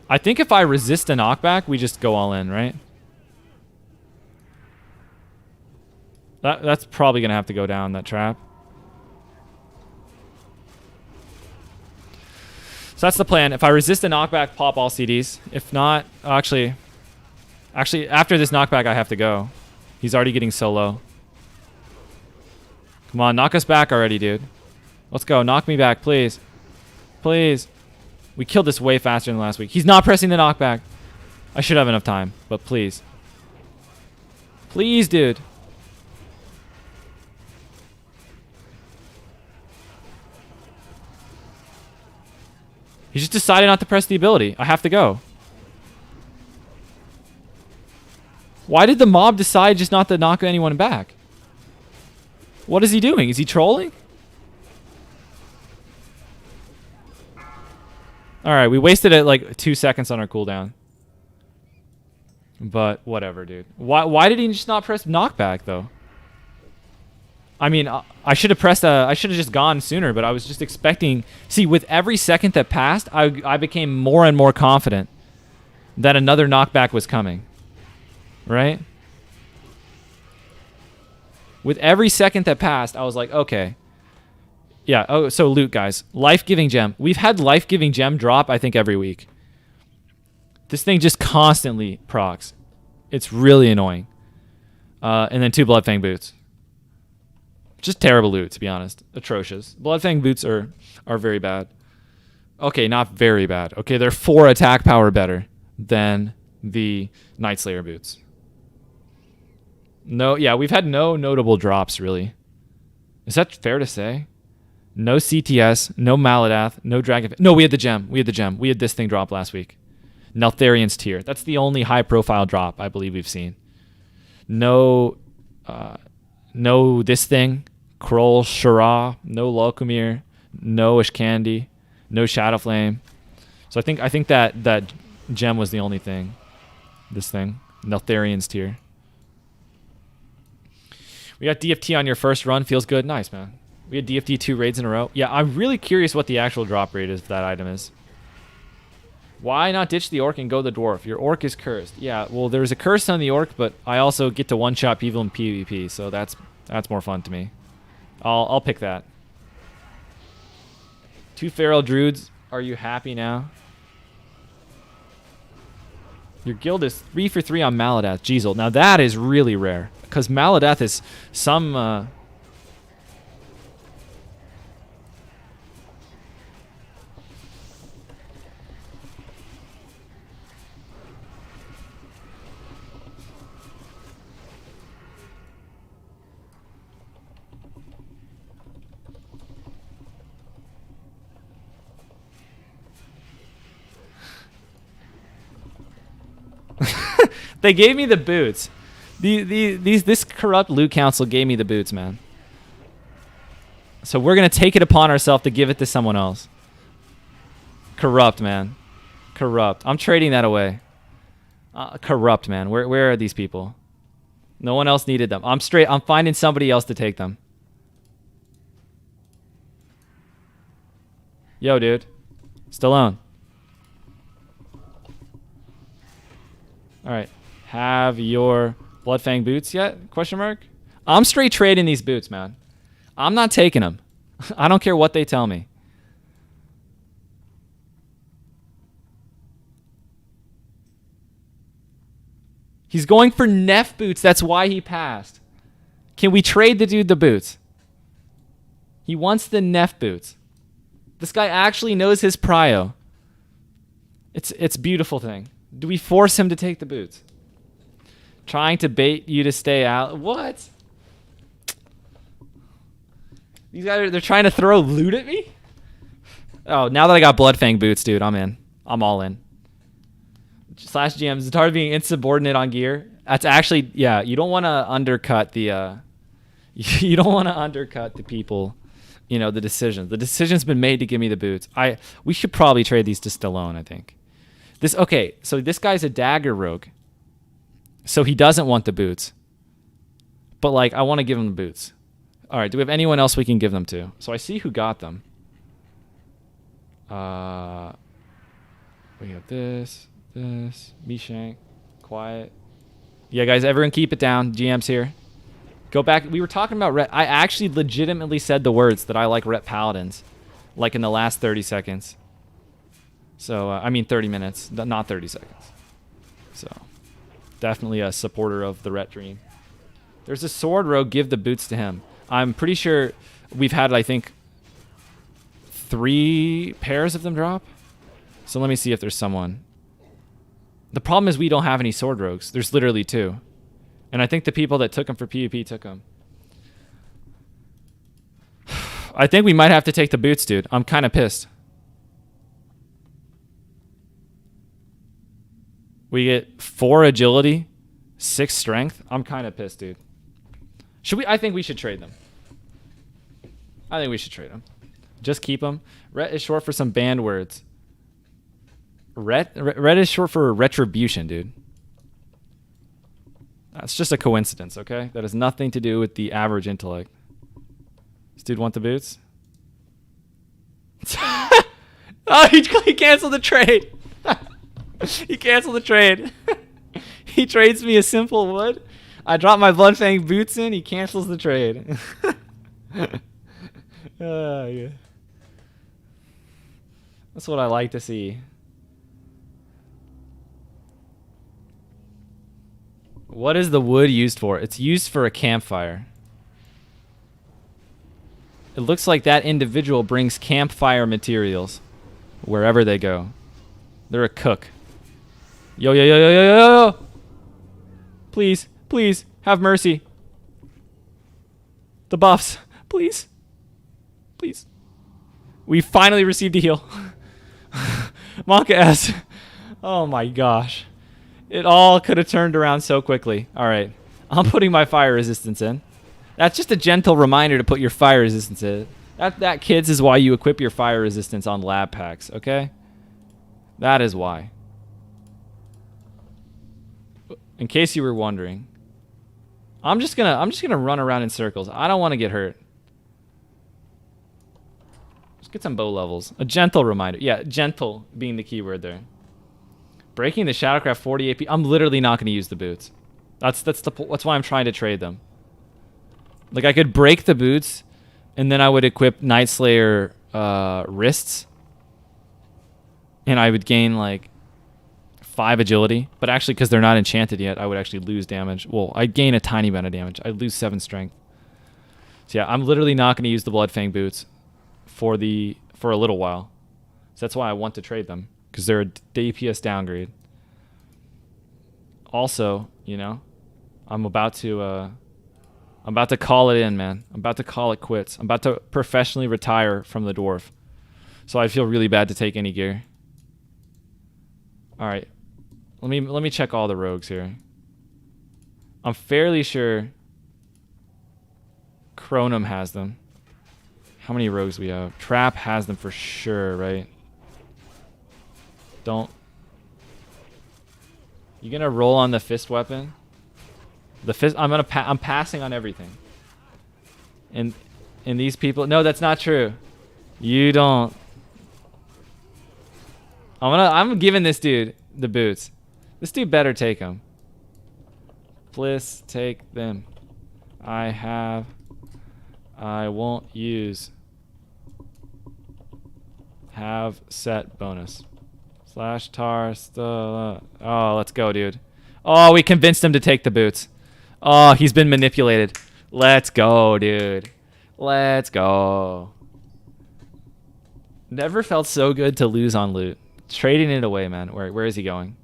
A: I think if I resist a knockback, we just go all in, right? That's probably going to have to go down, that trap. So that's the plan. If I resist a knockback, pop all CDs. If not, actually, after this knockback, I have to go. He's already getting so low. Come on, knock us back already, dude. Let's go. Knock me back, please. Please. We killed this way faster than last week. He's not pressing the knockback. I should have enough time, but please. Please, dude. He just decided not to press the ability. I have to go. Why did the mob decide just not to knock anyone back? What is he doing? Is he trolling? Alright, we wasted it like 2 seconds on our cooldown. But whatever, dude. Why did he just not press knockback though? I mean, I should have pressed I should have just gone sooner, but I was just expecting. See, with every second that passed, I became more and more confident that another knockback was coming. Right? With every second that passed, I was like, okay. Yeah, oh, so loot, guys. Life-giving gem. We've had life-giving gem drop, I think, every week. This thing just constantly procs. It's really annoying. And then 2 Bloodfang boots. Just terrible loot, to be honest. Atrocious. Bloodfang boots are very bad. Okay, not very bad. Okay, they're 4 attack power better than the Night Slayer boots. No, yeah, we've had no notable drops, really. Is that fair to say? No CTS, no Maladath, no Dragon... No, we had the gem. We had the gem. We had this thing drop last week. Neltharian's Tear. That's the only high-profile drop I believe we've seen. No... no this thing. Kroll, Shara, no Lulkumir, no Ishkandi, no Shadowflame. So I think that gem was the only thing. This thing. Neltharian's Tear. We got DFT on your first run. Feels good. Nice, man. We had DFT 2 raids in a row. Yeah, I'm really curious what the actual drop rate is for that item is. Why not ditch the orc and go the dwarf? Your orc is cursed. Yeah, well, there's a curse on the orc, but I also get to one-shot people in PvP, so that's more fun to me. I'll pick that. 2 feral druids. Are you happy now? Your guild is 3 for 3 on Maladath. Jeezel. Now that is really rare, because Maladath is some... They gave me the boots. This corrupt loot council gave me the boots, man. So we're going to take it upon ourselves to give it to someone else. Corrupt, man. Corrupt. I'm trading that away. Corrupt, man. Where are these people? No one else needed them. I'm finding somebody else to take them. Yo, dude. Stallone. All right. Have your Bloodfang boots yet? Question mark. I'm straight trading these boots, man. I'm not taking them. I don't care what they tell me. He's going for Neff boots. That's why he passed. Can we trade the dude the boots? He wants the Neff boots. This guy actually knows his prio. It's a beautiful thing. Do we force him to take the boots? Trying to bait you to stay out. What? These guys they're trying to throw loot at me? Oh, now that I got Bloodfang boots, dude, I'm in. I'm all in. Slash GMs, it's hard being insubordinate on gear. That's actually, yeah, you don't want to undercut the, you don't want to undercut the people, you know, the decisions. The decision's been made to give me the boots. We should probably trade these to Stallone, I think. Okay, so this guy's a dagger rogue. So he doesn't want the boots. But, like, I want to give him the boots. All right, do we have anyone else we can give them to? So I see who got them. We got this, Mishank, quiet. Yeah, guys, everyone keep it down. GM's here. Go back. We were talking about Ret. I actually legitimately said the words that I like Ret Paladins, like in the last 30 seconds. So, I mean 30 minutes, not 30 seconds. So, definitely a supporter of the Ret Dream. There's a sword rogue, give the boots to him. I'm pretty sure we've had, I think, 3 pairs of them drop. So let me see if there's someone. The problem is we don't have any sword rogues. There's literally 2. And I think the people that took them for PvP took them. I think we might have to take the boots, dude. I'm kind of pissed. We get 4 agility, 6 strength. I'm kind of pissed, dude. Should we? I think we should trade them. I think we should trade them. Just keep them. Ret is short for some banned words. Ret is short for retribution, dude. That's just a coincidence, okay? That has nothing to do with the average intellect. Does dude want the boots? Oh, he canceled the trade. He canceled the trade. He trades me a simple wood. I drop my Bloodfang boots in. He cancels the trade. Yeah. That's what I like to see. What is the wood used for? It's used for a campfire. It looks like that individual brings campfire materials wherever they go. They're a cook. Yo. Please, please, have mercy. The buffs. Please. Please. We finally received a heal. Monka S. Oh my gosh. It all could have turned around so quickly. All right. I'm putting my fire resistance in. That's just a gentle reminder to put your fire resistance in. That, kids, is why you equip your fire resistance on lab packs, okay? That is why. In case you were wondering. I'm just gonna run around in circles. I don't want to get hurt. Let's get some bow levels. A gentle reminder. Yeah, gentle being the key word there. Breaking the Shadowcraft 40 AP. I'm literally not going to use the boots. That's why I'm trying to trade them. Like, I could break the boots, and then I would equip Night Slayer wrists, and I would gain like 5 agility. But actually, because they're not enchanted yet, I would actually lose damage. Well, I'd gain a tiny amount of damage. I'd lose 7 strength. So yeah, I'm literally not going to use the Bloodfang boots for a little while. So that's why I want to trade them. Because they're a DPS downgrade. Also, you know, I'm about to call it in, man. I'm about to call it quits. I'm about to professionally retire from the Dwarf. So I feel really bad to take any gear. All right, let me check all the rogues here. I'm fairly sure Chronum has them. How many rogues we have? Trap has them for sure, right? Don't. You gonna roll on the fist weapon? The fist. I'm passing on everything. And these people. No, that's not true. You don't. I'm giving this dude the boots. This dude better take them. Please take them. I won't use. Have set bonus. Slash tar. Oh, let's go, dude. Oh, we convinced him to take the boots. Oh, he's been manipulated. Let's go, dude. Let's go. Never felt so good to lose on loot. Trading it away, man. Where is he going?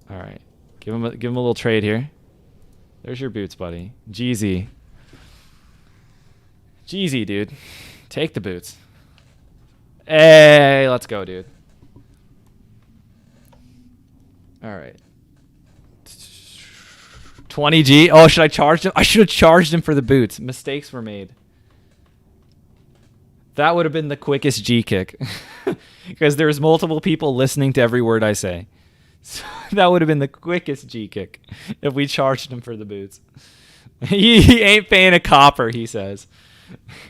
A: All right. Give him a little trade here. There's your boots, buddy. Jeezy. Jeezy, dude. Take the boots. Hey, let's go, dude. All right. 20G. Oh, should I charge him? I should have charged him for the boots. Mistakes were made. That would have been the quickest G kick. Because there's multiple people listening to every word I say. So that would have been the quickest G kick if we charged him for the boots. He ain't paying a copper, he says.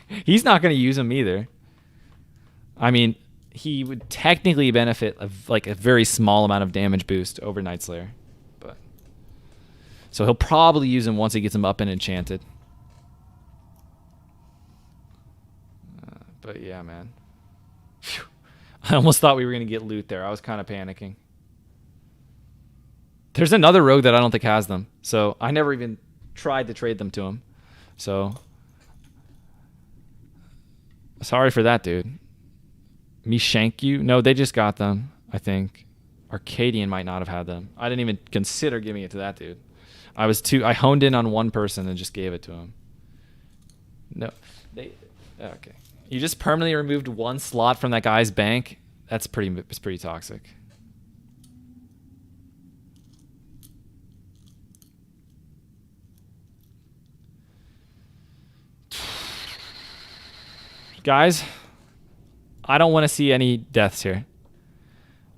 A: He's not going to use them either. I mean, he would technically benefit of like a very small amount of damage boost over Night Slayer. But so he'll probably use him once he gets him up and enchanted. But yeah, man. Phew. I almost thought we were going to get loot there. I was kind of panicking. There's another rogue that I don't think has them. So I never even tried to trade them to him. So sorry for that, dude. Me shank you? No, they just got them, I think. Arcadian might not have had them. I didn't even consider giving it to that dude. I honed in on one person and just gave it to him. No. Okay. You just permanently removed one slot from that guy's bank. It's pretty toxic. Guys, I don't want to see any deaths here.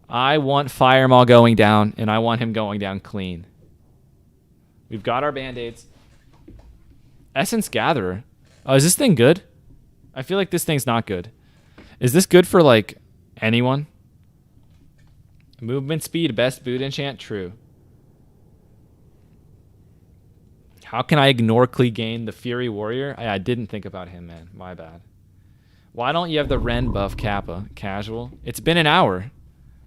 A: I want Firemaw going down, and I want him going down clean. We've got our band-aids. Essence Gatherer. Oh, is this thing good? I feel like this thing's not good. Is this good for, like, anyone? Movement speed, best boot enchant? True. How can I ignore Clegane, the Fury Warrior? I didn't think about him, man. My bad. Why don't you have the Ren buff, Kappa? Casual? It's been an hour.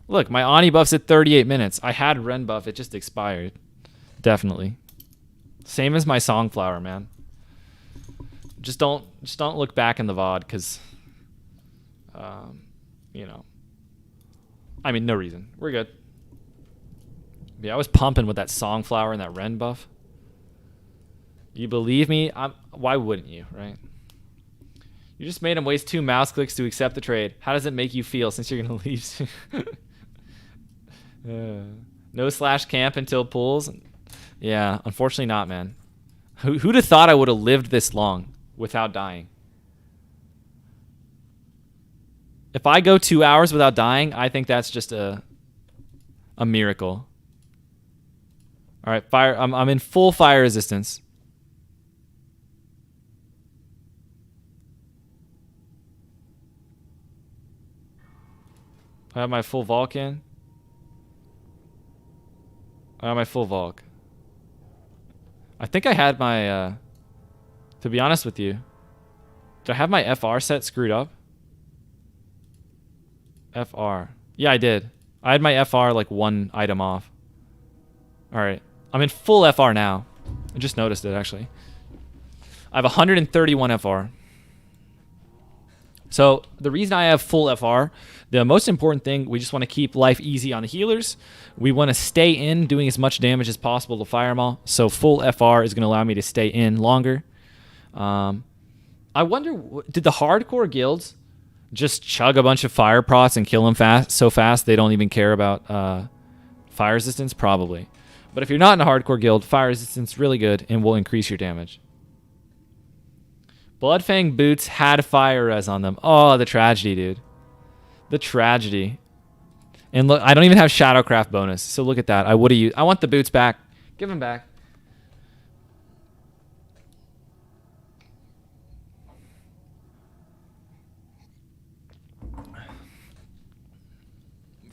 A: Look, my Ani buff's at 38 minutes. I had Ren buff. It just expired. Definitely. Same as my Songflower, man. Just don't look back in the VOD, because, you know. I mean, no reason. We're good. Yeah, I was pumping with that Songflower and that Ren buff. You believe me? Why wouldn't you, right? You just made him waste 2 mouse clicks to accept the trade. How does it make you feel since you're going to leave soon? No slash camp until pulls? Yeah, unfortunately not, man. Who'd have thought I would have lived this long without dying? If I go 2 hours without dying, I think that's just a miracle. All right, fire. I'm in full fire resistance. I have my full Vulcan. I have my full Vulc. I think I had my, to be honest with you, did I have my FR set screwed up? FR. Yeah, I did. I had my FR like 1 item off. All right. I'm in full FR now. I just noticed it, actually. I have 131 FR. So the reason I have full FR, the most important thing, we just want to keep life easy on the healers. We want to stay in doing as much damage as possible to Firemaw. So full FR is going to allow me to stay in longer. I wonder, did the hardcore guilds just chug a bunch of fire prots and kill them so fast they don't even care about fire resistance? Probably. But if you're not in a hardcore guild, fire resistance is really good and will increase your damage. Bloodfang boots had fire res on them. Oh, the tragedy, dude. The tragedy. And look, I don't even have Shadowcraft bonus. So look at that. I would have used. I want the boots back. Give them back.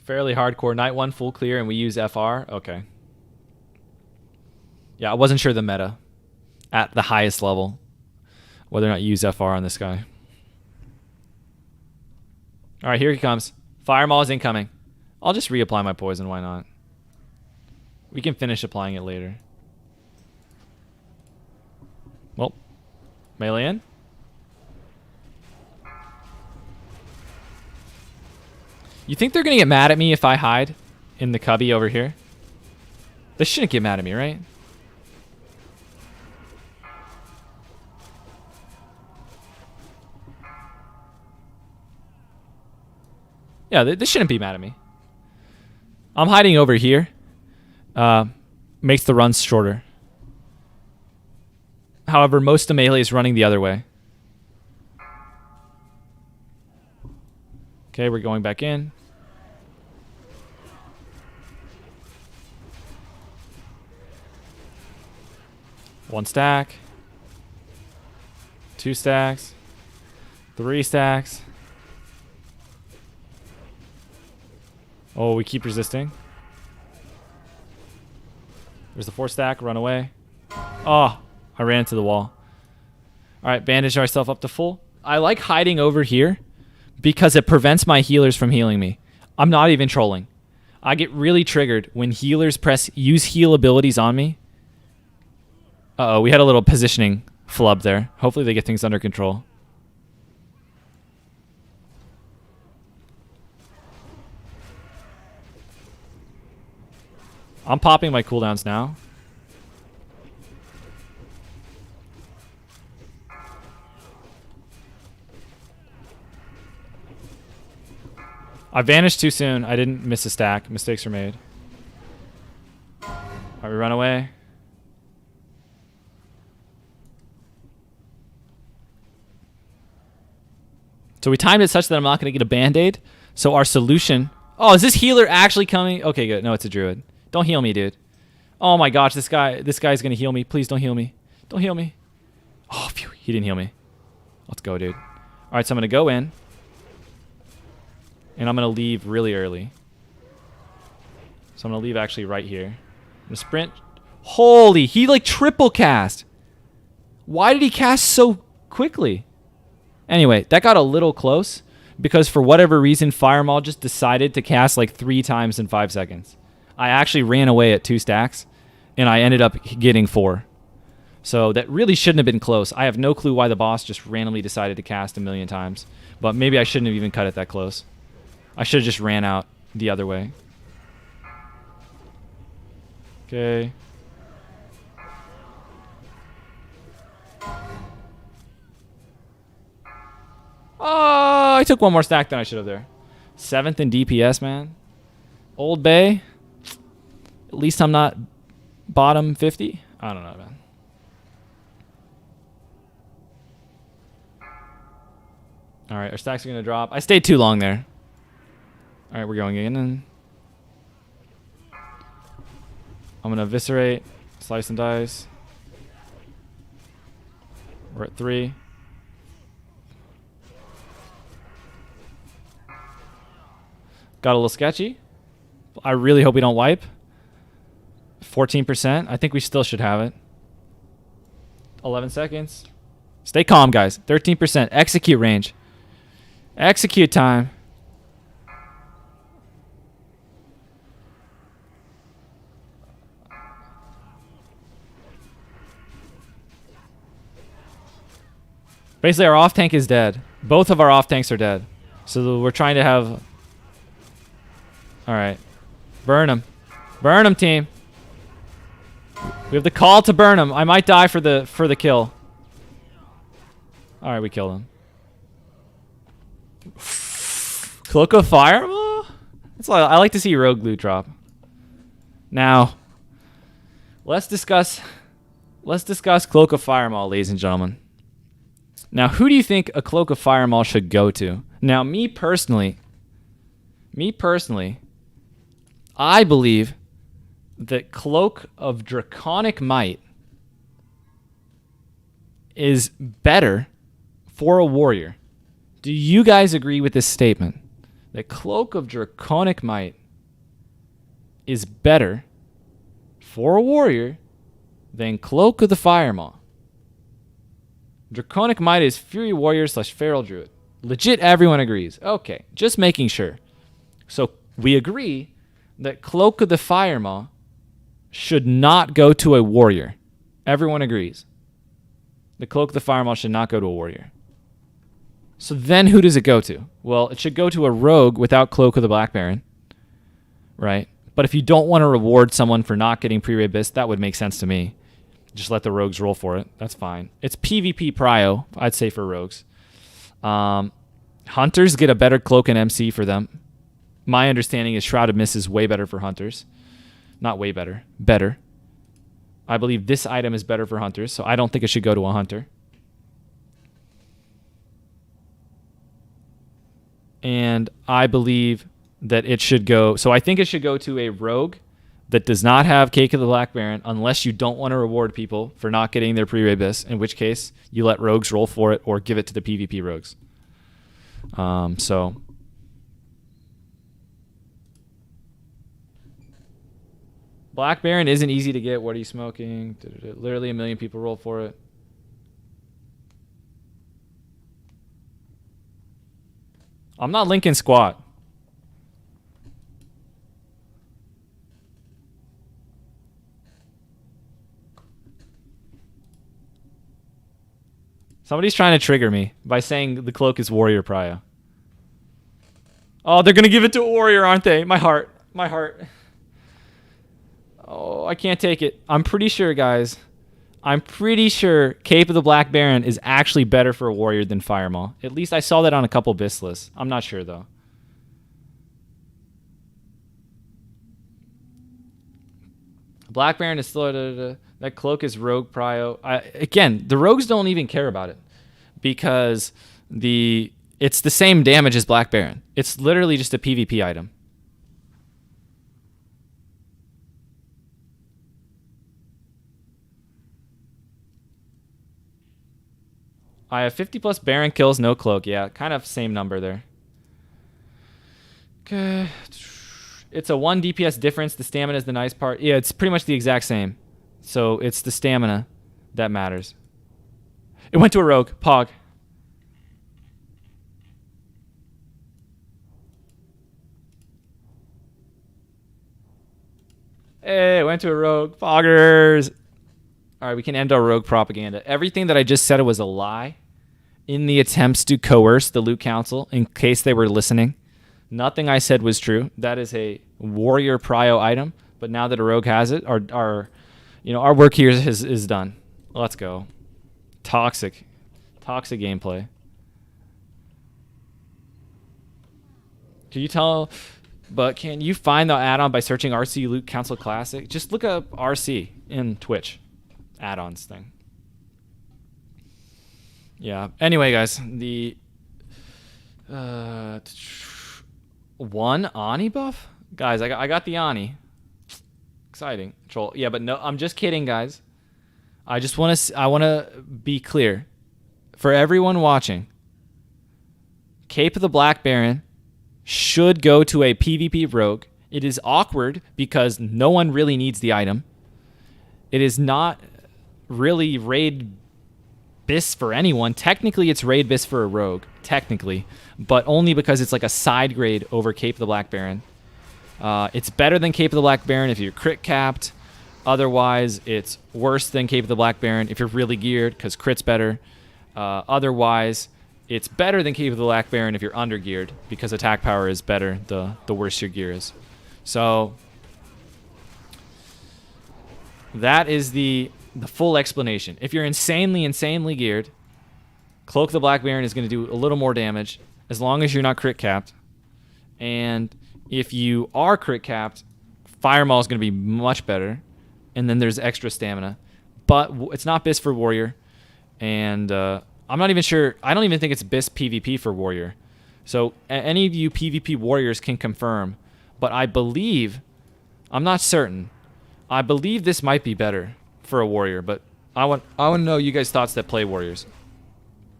A: Fairly hardcore. Night 1 full clear and we use FR. Okay. Yeah, I wasn't sure the meta at the highest level. Whether or not you use FR on this guy. All right, here he comes. Firemaw is incoming. I'll just reapply my poison. Why not? We can finish applying it later. Well, melee in. You think they're going to get mad at me if I hide in the cubby over here? They shouldn't get mad at me, right? Yeah, they shouldn't be mad at me. I'm hiding over here. Makes the runs shorter. However, most of melee is running the other way. Okay, we're going back in. One stack. 2 stacks. 3 stacks. Oh, we keep resisting. There's the 4 stack. Run away. Oh, I ran into the wall. All right, bandage ourselves up to full. I like hiding over here because it prevents my healers from healing me. I'm not even trolling. I get really triggered when healers use heal abilities on me. Uh-oh, we had a little positioning flub there. Hopefully they get things under control. I'm popping my cooldowns now. I vanished too soon. I didn't miss a stack. Mistakes were made. Alright, we run away. So we timed it such that I'm not going to get a band-aid. So our solution... Oh, is this healer actually coming? Okay, good. No, it's a druid. Don't heal me, dude. Oh my gosh, this guy's going to heal me. Please don't heal me. Don't heal me. Oh, phew. He didn't heal me. Let's go, dude. Alright, so I'm going to go in. And I'm going to leave really early. So I'm going to leave actually right here. I'm going to sprint. Holy, he like triple cast. Why did he cast so quickly? Anyway, that got a little close because for whatever reason, Firemaul just decided to cast like 3 times in 5 seconds. I actually ran away at 2 stacks and I ended up getting 4. So that really shouldn't have been close. I have no clue why the boss just randomly decided to cast a million times, but maybe I shouldn't have even cut it that close. I should have just ran out the other way. Okay. Oh, I took 1 more stack than I should have there. 7th in DPS, man. Old Bay. At least I'm not bottom 50. I don't know, man. All right, our stacks are going to drop. I stayed too long there. All right, we're going in. And I'm going to eviscerate, slice and dice. We're at 3. Got a little sketchy. I really hope we don't wipe. 14%. I think we still should have it. 11 seconds. Stay calm, guys. 13%. Execute range. Execute time. Basically, our off tank is dead. Both of our off tanks are dead. So we're trying to have... All right. Burn him. Burn him, team. We have the call to burn him. I might die for the kill. All right, we killed him. Cloak of Fire? That's what I like to see rogue loot drop. Now, let's discuss Cloak of Firemaul, ladies and gentlemen. Now, who do you think a Cloak of Firemaul should go to? Now, me personally, I believe that Cloak of Draconic Might is better for a warrior. Do you guys agree with this statement? That Cloak of Draconic Might is better for a warrior than Cloak of the Firemaul. Draconic Might is Fury Warrior / Feral Druid. Legit, everyone agrees. Okay, just making sure. So we agree that Cloak of the Firemaul should not go to a warrior. Everyone agrees. The Cloak of the Firemaul should not go to a warrior. So then who does it go to? Well, it should go to a rogue without Cloak of the Black Baron. Right? But if you don't want to reward someone for not getting Pre-Ray Abyss, that would make sense to me. Just let the rogues roll for it. That's fine. It's PvP prio, I'd say, for rogues. Hunters get a better cloak and MC for them. my understanding is Shroud of Mist is way better for hunters. Not way better. Better. I believe this item is better for hunters, so I don't think it should go to a hunter. And I believe that it should go... So I think it should go to a rogue that does not have Cake of the Black Baron, unless you don't want to reward people for not getting their pre-Abyss, in which case you let rogues roll for it or give it to the PvP rogues. So... Black Baron isn't easy to get. What are you smoking? Literally a million people roll for it. I'm not linking squat. Somebody's trying to trigger me by saying the cloak is warrior prio. Oh, they're going to give it to a warrior, aren't they? My heart. My heart. Oh, I can't take it. I'm pretty sure, guys. I'm pretty sure Cape of the Black Baron is actually better for a warrior than Fire Maul. At least I saw that on a couple Abyss lists. I'm not sure, though. Black Baron is still... That cloak is rogue prio. Again, the rogues don't even care about it because it's the same damage as Black Baron. It's literally just a PvP item. I have 50 plus Baron kills, no cloak. Yeah, kind of same number there. Okay. It's a 1 DPS difference. The stamina is the nice part. Yeah, it's pretty much the exact same. So it's the stamina that matters. It went to a rogue. Pog. Hey, it went to a rogue. Poggers. All right, we can end our rogue propaganda. Everything that I just said was a lie in the attempts to coerce the Loot Council in case they were listening. Nothing I said was true. That is a warrior prio item, but now that a rogue has it, our work here is done. Let's go. Toxic gameplay. Can you tell? But can you find the add-on by searching RC Loot Council Classic? Just look up RC in Twitch. Add-ons thing. Yeah. Anyway, guys, the one Ani buff, guys. I got the Ani. Exciting. Troll. Yeah, but no, I'm just kidding, guys. I want to be clear for everyone watching. Cape of the Black Baron should go to a PvP rogue. It is awkward because no one really needs the item. It is not really raid bis for anyone. Technically, it's raid bis for a rogue, technically, but only because it's like a side grade over Cape of the Black Baron. It's better than Cape of the Black Baron if you're crit capped. Otherwise, it's worse than Cape of the Black Baron if you're really geared, because crit's better. Otherwise, it's better than Cape of the Black Baron if you're under geared, because attack power is better the worse your gear is. So that is the full explanation. If you're insanely geared, Cloak of the Black Baron is going to do a little more damage as long as you're not crit capped. And if you are crit capped, Fire Maul is going to be much better. And then there's extra stamina. But it's not BIS for Warrior. And I'm not even sure. I don't even think it's BIS PvP for Warrior. So any of you PvP Warriors can confirm. But I believe, I'm not certain, I believe this might be better for a Warrior. But I want to know you guys' thoughts that play Warriors.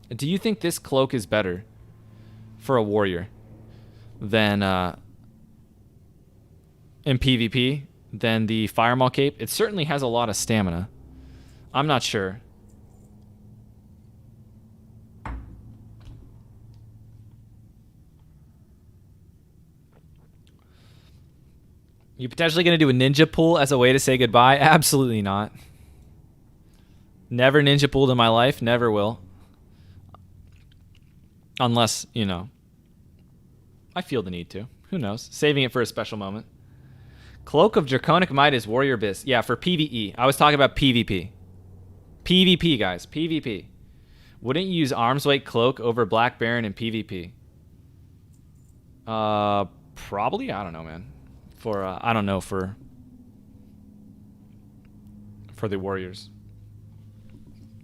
A: Do you think this cloak is better for a Warrior than in PvP than the Fire Maul cape? It certainly has a lot of stamina. I'm not sure. You potentially going to do a ninja pull as a way to say goodbye? Absolutely not. Never ninja pulled in my life. Never will. Unless, you know, I feel the need to. Who knows? Saving it for a special moment. Cloak of Draconic Might is Warrior Bis. Yeah, for PvE. I was talking about PvP. PvP, guys. PvP. Wouldn't you use Arms Weight Cloak over Black Baron in PvP? Probably, I don't know, man. For I don't know for the Warriors.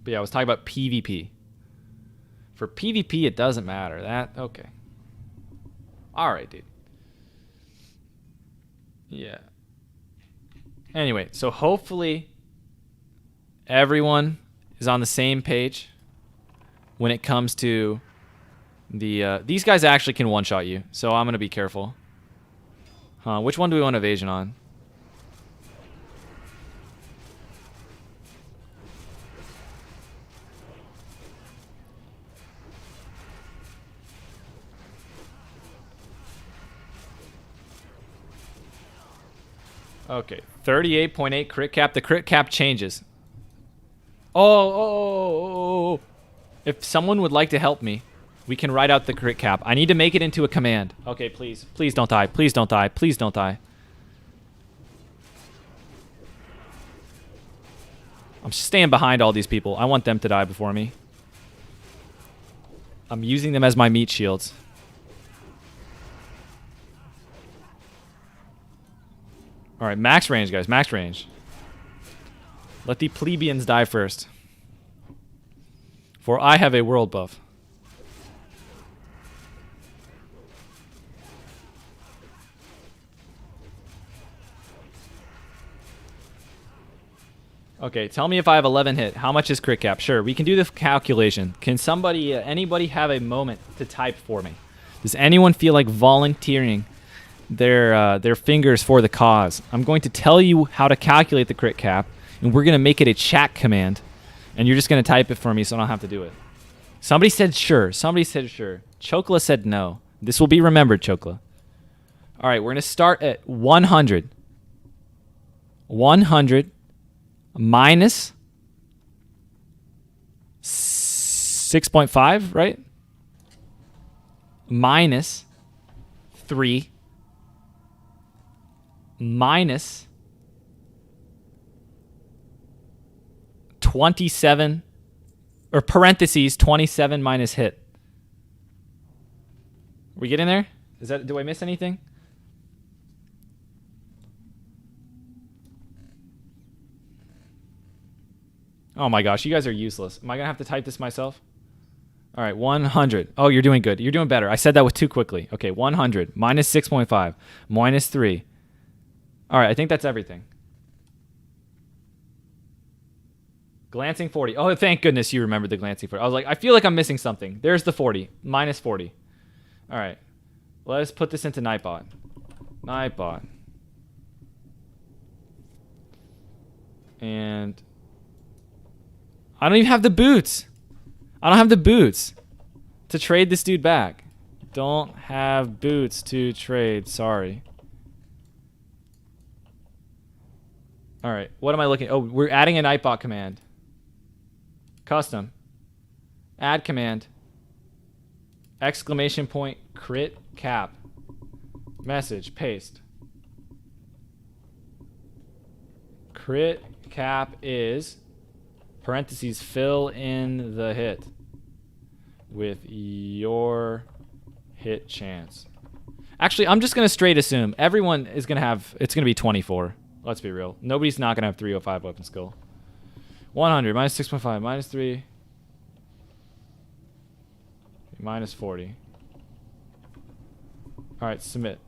A: But yeah, I was talking about PvP. For PvP, it doesn't matter. Okay. All right, dude. Yeah. Anyway, so hopefully everyone is on the same page when it comes to the these guys actually can one-shot you, so I'm gonna be careful. Which one do we want evasion on? Okay, 38.8 crit cap. The crit cap changes. Oh. If someone would like to help me, we can write out the crit cap. I need to make it into a command. Okay, please. Please don't die. Please don't die. Please don't die. I'm staying behind all these people. I want them to die before me. I'm using them as my meat shields. All right, max range, guys. Max range. Let the plebeians die first. For I have a world buff. Okay, tell me if I have 11 hit. How much is crit cap? Sure, we can do the calculation. Can somebody, anybody have a moment to type for me? Does anyone feel like volunteering their fingers for the cause? I'm going to tell you how to calculate the crit cap, and we're going to make it a chat command, and you're just going to type it for me so I don't have to do it. Somebody said sure. Somebody said sure. Chokla said no. This will be remembered, Chokla. All right, we're going to start at 100. 100 minus 6.5, right? Minus 3 minus 27 or parentheses 27 minus hit. We getting there? Do I miss anything? Oh my gosh, you guys are useless. Am I going to have to type this myself? All right, 100. Oh, you're doing good. You're doing better. I said that with too quickly. Okay, 100 minus 6.5 minus 3. All right, I think that's everything. Glancing 40. Oh, thank goodness you remembered the glancing 40. I was like, I feel like I'm missing something. There's the 40. Minus 40. All right. Let's put this into Nightbot. Nightbot. And I don't even have the boots. I don't have the boots to trade this dude back. Don't have boots to trade. Sorry. All right. What am I looking? Oh, we're adding a Nightbot command. Custom. Add command. Exclamation point crit cap. Message. Paste. Crit cap is parentheses fill in the hit with your hit chance. Actually, I'm just going to straight assume everyone is going to have, it's going to be 24. Let's be real. Nobody's not going to have 305 weapon skill. 100 minus 6.5 minus 3 minus 40. All right, submit.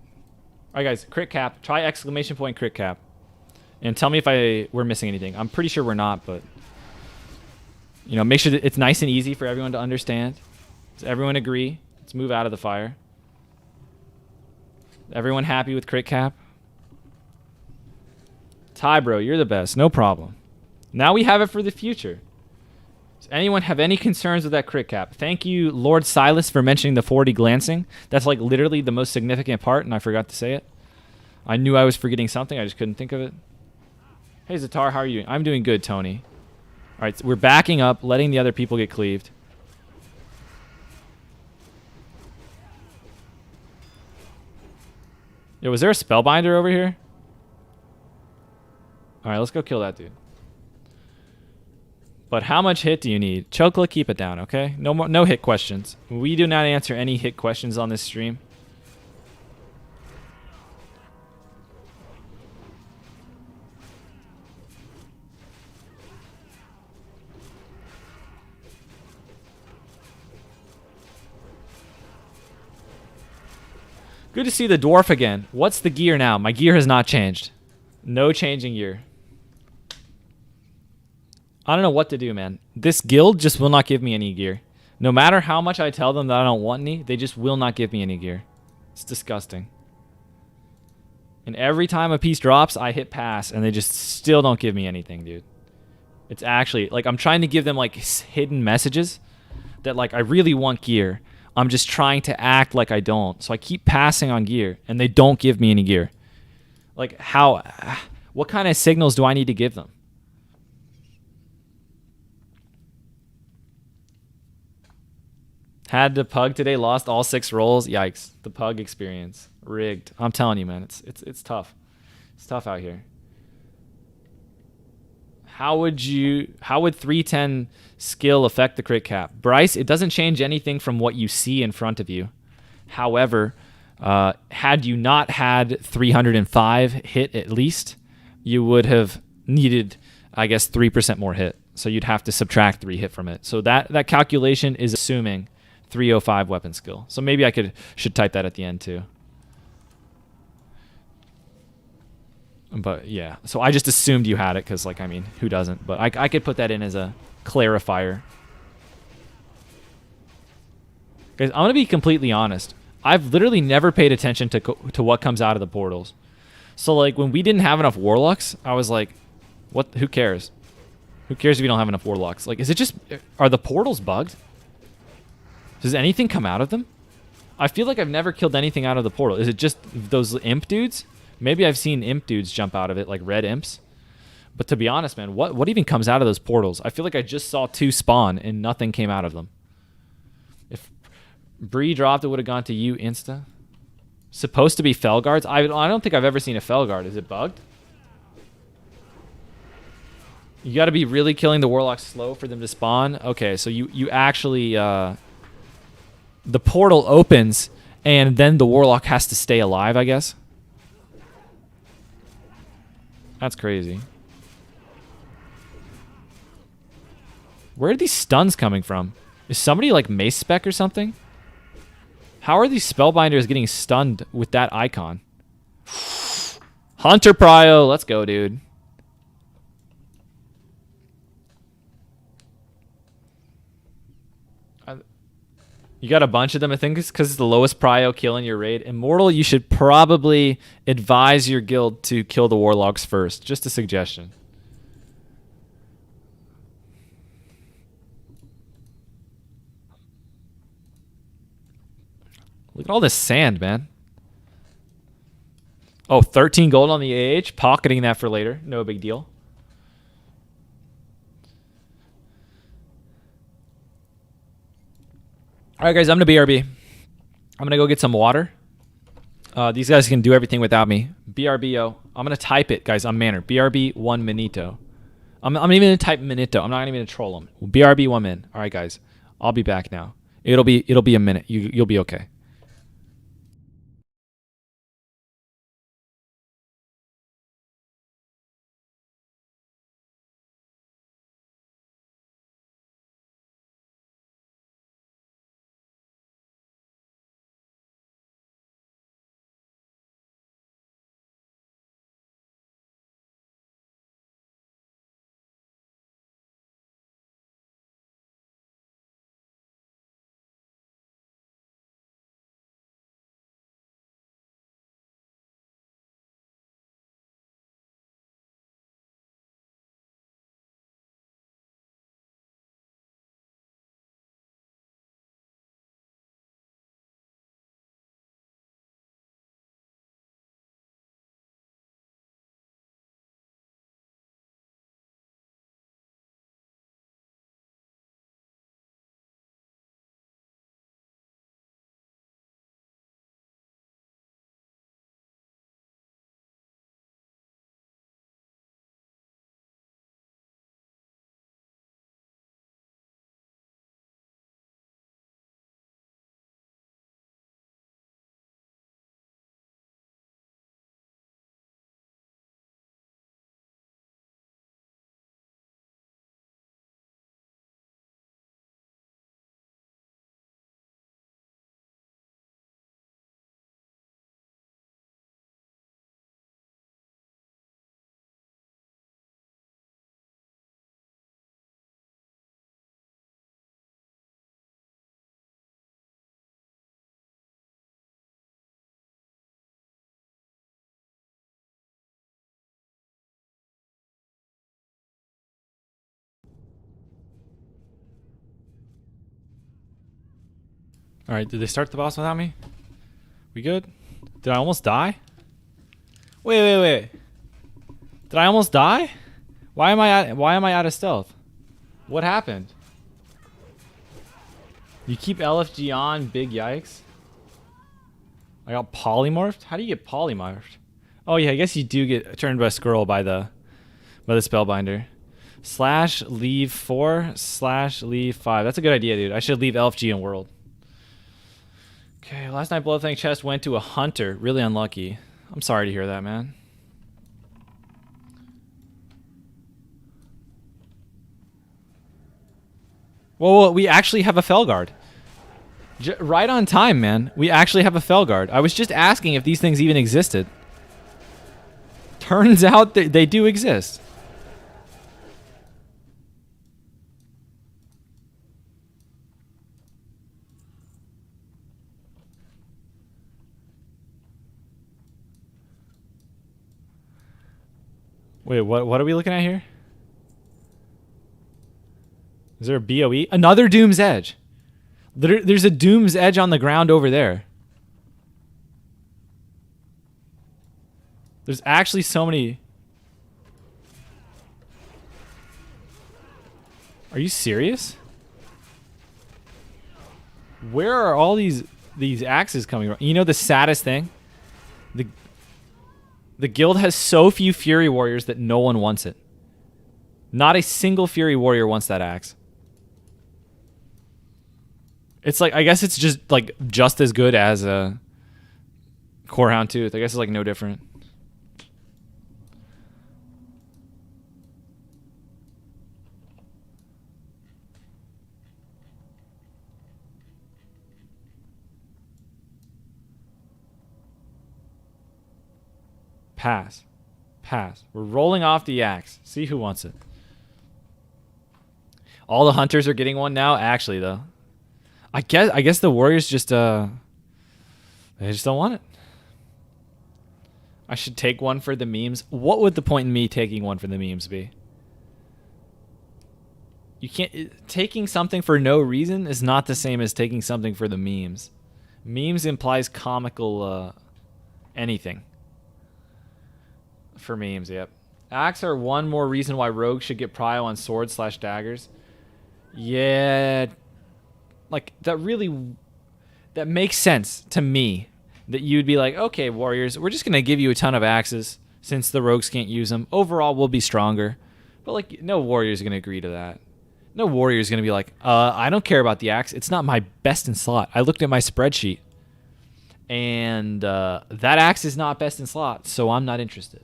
A: All right, guys, crit cap. Try exclamation point crit cap. And tell me if we're missing anything. I'm pretty sure we're not, but you know, make sure that it's nice and easy for everyone to understand. Does everyone agree? Let's move out of the fire. Everyone happy with crit cap? Ty, bro, you're the best. No problem. Now we have it for the future. Does anyone have any concerns with that crit cap? Thank you, Lord Silas, for mentioning the 40 glancing. That's like literally the most significant part, and I forgot to say it. I knew I was forgetting something. I just couldn't think of it. Hey, Zatar, how are you doing? I'm doing good, Tony. All right, so we're backing up, letting the other people get cleaved. Yo, was there a spellbinder over here? All right, let's go kill that dude. But how much hit do you need? Chokla, keep it down, okay? No hit questions. We do not answer any hit questions on this stream. Good to see the dwarf again. What's the gear now? My gear has not changed. No changing gear. I don't know what to do, man. This guild just will not give me any gear. No matter how much I tell them that I don't want any, they just will not give me any gear. It's disgusting. And every time a piece drops, I hit pass, and they just still don't give me anything, dude. It's actually, like, I'm trying to give them, like, hidden messages that, like, I really want gear. I'm just trying to act like I don't. So I keep passing on gear, and they don't give me any gear. Like, how... What kind of signals do I need to give them? Had the pug today, lost all 6 rolls. Yikes. The pug experience. Rigged. I'm telling you, man, it's tough. It's tough out here. How would 310 skill affect the crit cap? Bryce, it doesn't change anything from what you see in front of you. However, had you not had 305 hit at least, you would have needed, I guess, 3% more hit. So you'd have to subtract 3 hit from it. So that calculation is assuming 305 weapon skill. So maybe I should type that at the end too. But yeah, so I just assumed you had it because, like, I mean, who doesn't? But I could put that in as a clarifier. Guys, I'm going to be completely honest. I've literally never paid attention to what comes out of the portals. So, like, when we didn't have enough warlocks, I was like, what? Who cares? Who cares if you don't have enough warlocks? Like, is it just... Are the portals bugged? Does anything come out of them? I feel like I've never killed anything out of the portal. Is it just those imp dudes? Maybe I've seen imp dudes jump out of it, like red imps. But to be honest, man, what even comes out of those portals? I feel like I just saw 2 spawn and nothing came out of them. If Bree dropped, it would have gone to you insta. Supposed to be fell guards? I don't think I've ever seen a fell guard. Is it bugged? You got to be really killing the warlocks slow for them to spawn? Okay, so you actually... the portal opens and then the warlock has to stay alive, I guess. That's crazy. Where are these stuns coming from? Is somebody like mace spec or something? How are these spellbinders getting stunned with that icon? Hunter Prio, let's go, dude. You got a bunch of them. I think it's because it's the lowest prio kill in your raid. Immortal, you should probably advise your guild to kill the warlocks first. Just a suggestion. Look at all this sand, man. Oh, 13 gold on the AH. Pocketing that for later. No big deal. All right, guys, I'm going to BRB. I'm going to go get some water. These guys can do everything without me. BRBO. I'm going to type it, guys. I'm Manner. BRB 1 minito. I'm even going to type minito. I'm not even going to troll them. BRB 1 min. All right, guys. I'll be back now. It'll be a minute. You'll be okay. Alright, did they start the boss without me? We good? Did I almost die? Wait. Did I almost die? Why am I out of stealth? What happened? You keep LFG on, big yikes. I got polymorphed? How do you get polymorphed? Oh yeah, I guess you do get turned by a squirrel by the spellbinder. Slash leave 4 slash leave 5. That's a good idea, dude. I should leave LFG in world. Okay, last night Bloodfang chest went to a hunter. Really unlucky. I'm sorry to hear that, man. Well, we actually have a Felguard. Right on time, man. We actually have a Felguard. I was just asking if these things even existed. Turns out they do exist. Wait, what are we looking at here? Is there a BOE? Another Doom's Edge. There's a Doom's Edge on the ground over there. There's actually so many. Are you serious? Where are all these axes coming from? You know the saddest thing? The guild has so few Fury Warriors that no one wants it. Not a single Fury Warrior wants that axe. It's like, I guess it's just as good as a Corehound Tooth. I guess it's like no different. Pass. We're rolling off the axe. See who wants it. All the hunters are getting one now. Actually, though, I guess the warriors just they just don't want it. I should take one for the memes. What would the point in me taking one for the memes be? You can't. Taking something for no reason is not the same as taking something for the memes. Memes implies comical anything. For memes, yep. Axe are one more reason why rogues should get prio on swords / daggers. Yeah, like that makes sense to me. That you'd be like, okay, warriors, we're just gonna give you a ton of axes since the rogues can't use them. Overall, we'll be stronger. But like, no warrior's gonna agree to that. No warrior's gonna be like, I don't care about the axe. It's not my best in slot. I looked at my spreadsheet, and that axe is not best in slot, so I'm not interested.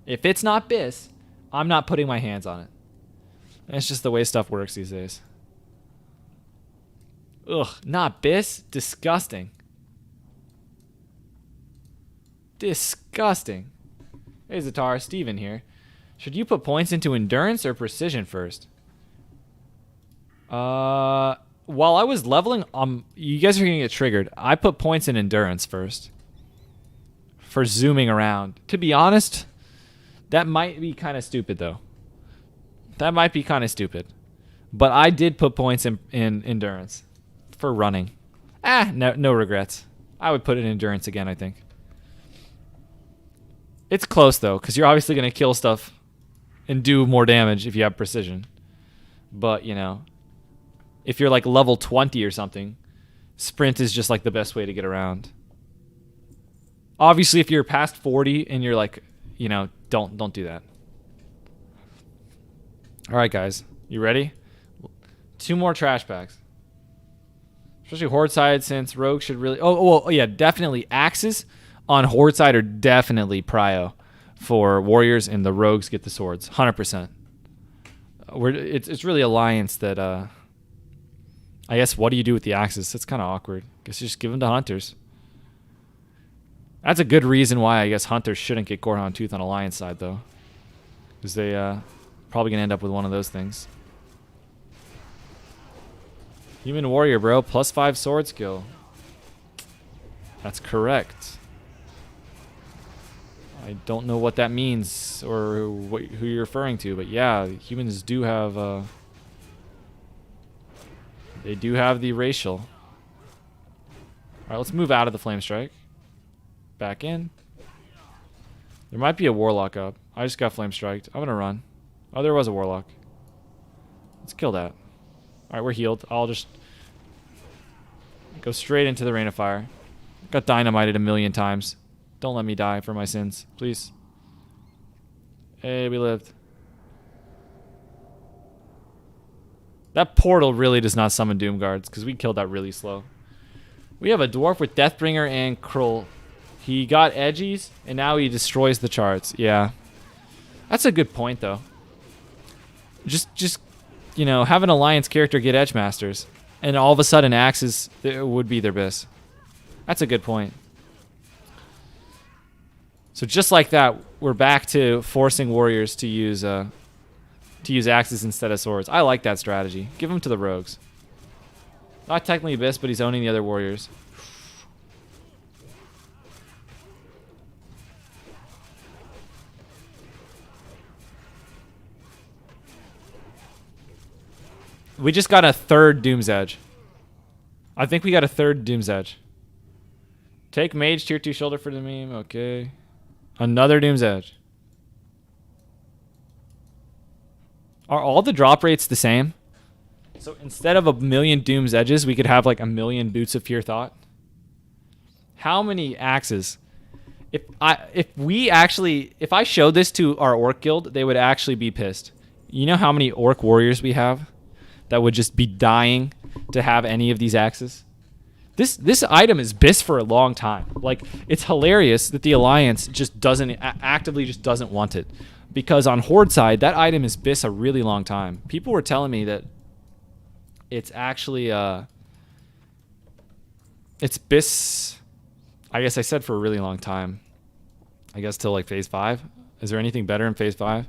A: If it's not BIS, I'm not putting my hands on it. It's just the way stuff works these days. Ugh, not BIS? Disgusting. Disgusting. Hey, Zatar, Steven here. Should you put points into endurance or precision first? While I was leveling, you guys are gonna get triggered. I put points in endurance first. For zooming around. To be honest, that might be kind of stupid, though. That might be kind of stupid. But I did put points in endurance. For running. No regrets. I would put it in endurance again, I think. It's close, though, because you're obviously going to kill stuff and do more damage if you have precision. But, you know, if you're like level 20 or something, sprint is just like the best way to get around. Obviously, if you're past 40 and you're like, you know, don't do that. All right, guys. You ready? 2 more trash packs. Especially Horde side, since Rogue should really... Oh, yeah, definitely. Axes on Horde side are definitely prio for Warriors, and the Rogues get the swords. 100%. It's really Alliance that... I guess, what do you do with the axes? It's kind of awkward. Guess you just give them to Hunters. That's a good reason why I guess Hunters shouldn't get Corehound Tooth on Alliance side, though. Because they probably going to end up with one of those things. Human Warrior, bro. +5 sword skill. That's correct. I don't know what that means or who you're referring to, but yeah, humans do have... they do have the racial. Alright, let's move out of the Flame Strike. Back in. There might be a Warlock up. I just got Flame Striked. I'm gonna run. Oh, there was a Warlock. Let's kill that. Alright, we're healed. I'll just go straight into the Rain of Fire. Got dynamited a million times. Don't let me die for my sins, please. Hey, we lived. That portal really does not summon Doom Guards, because we killed that really slow. We have a Dwarf with Deathbringer and Krull. He got edgies, and now he destroys the charts. Yeah. That's a good point, though. Just you know, have an Alliance character get Edge Masters, and all of a sudden Axes would be their best. That's a good point. So just like that, we're back to forcing warriors to use axes instead of swords. I like that strategy. Give them to the rogues. Not technically Abyss, but he's owning the other warriors. We just got a third Doom's Edge. I think we got a third Doom's Edge. Take Mage, tier 2 shoulder for the meme. Okay. Another Doom's Edge. Are all the drop rates the same? So instead of 1,000,000 Doom's Edges, we could have like 1,000,000 Boots of Pure Thought. How many axes? If I showed this to our Orc guild, they would actually be pissed. You know how many Orc warriors we have that would just be dying to have any of these axes? This item is BIS for a long time. Like, it's hilarious that the Alliance just actively doesn't want it. Because on Horde side, that item is BIS a really long time. People were telling me that it's actually, it's BIS, I guess I said for a really long time. I guess till like phase 5. Is there anything better in phase 5?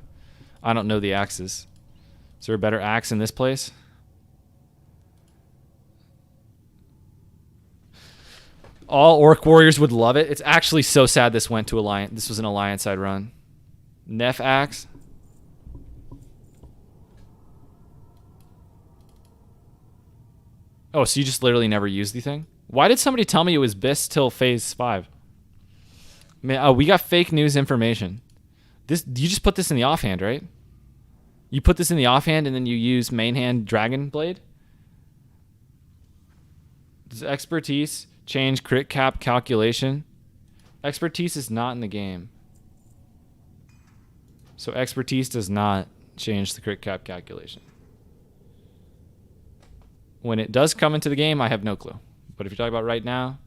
A: I don't know the axes. Is there a better axe in this place? All Orc warriors would love it. It's actually so sad this went to Alliance. This was an Alliance side run. Neff axe. Oh, so you just literally never used the thing? Why did somebody tell me it was BIS till phase 5? Man, we got fake news information. You just put this in the offhand, right? You put this in the offhand and then you use main hand Dragon Blade? Does expertise change crit cap calculation? Expertise is not in the game. So expertise does not change the crit cap calculation. When it does come into the game, I have no clue. But if you're talking about right now,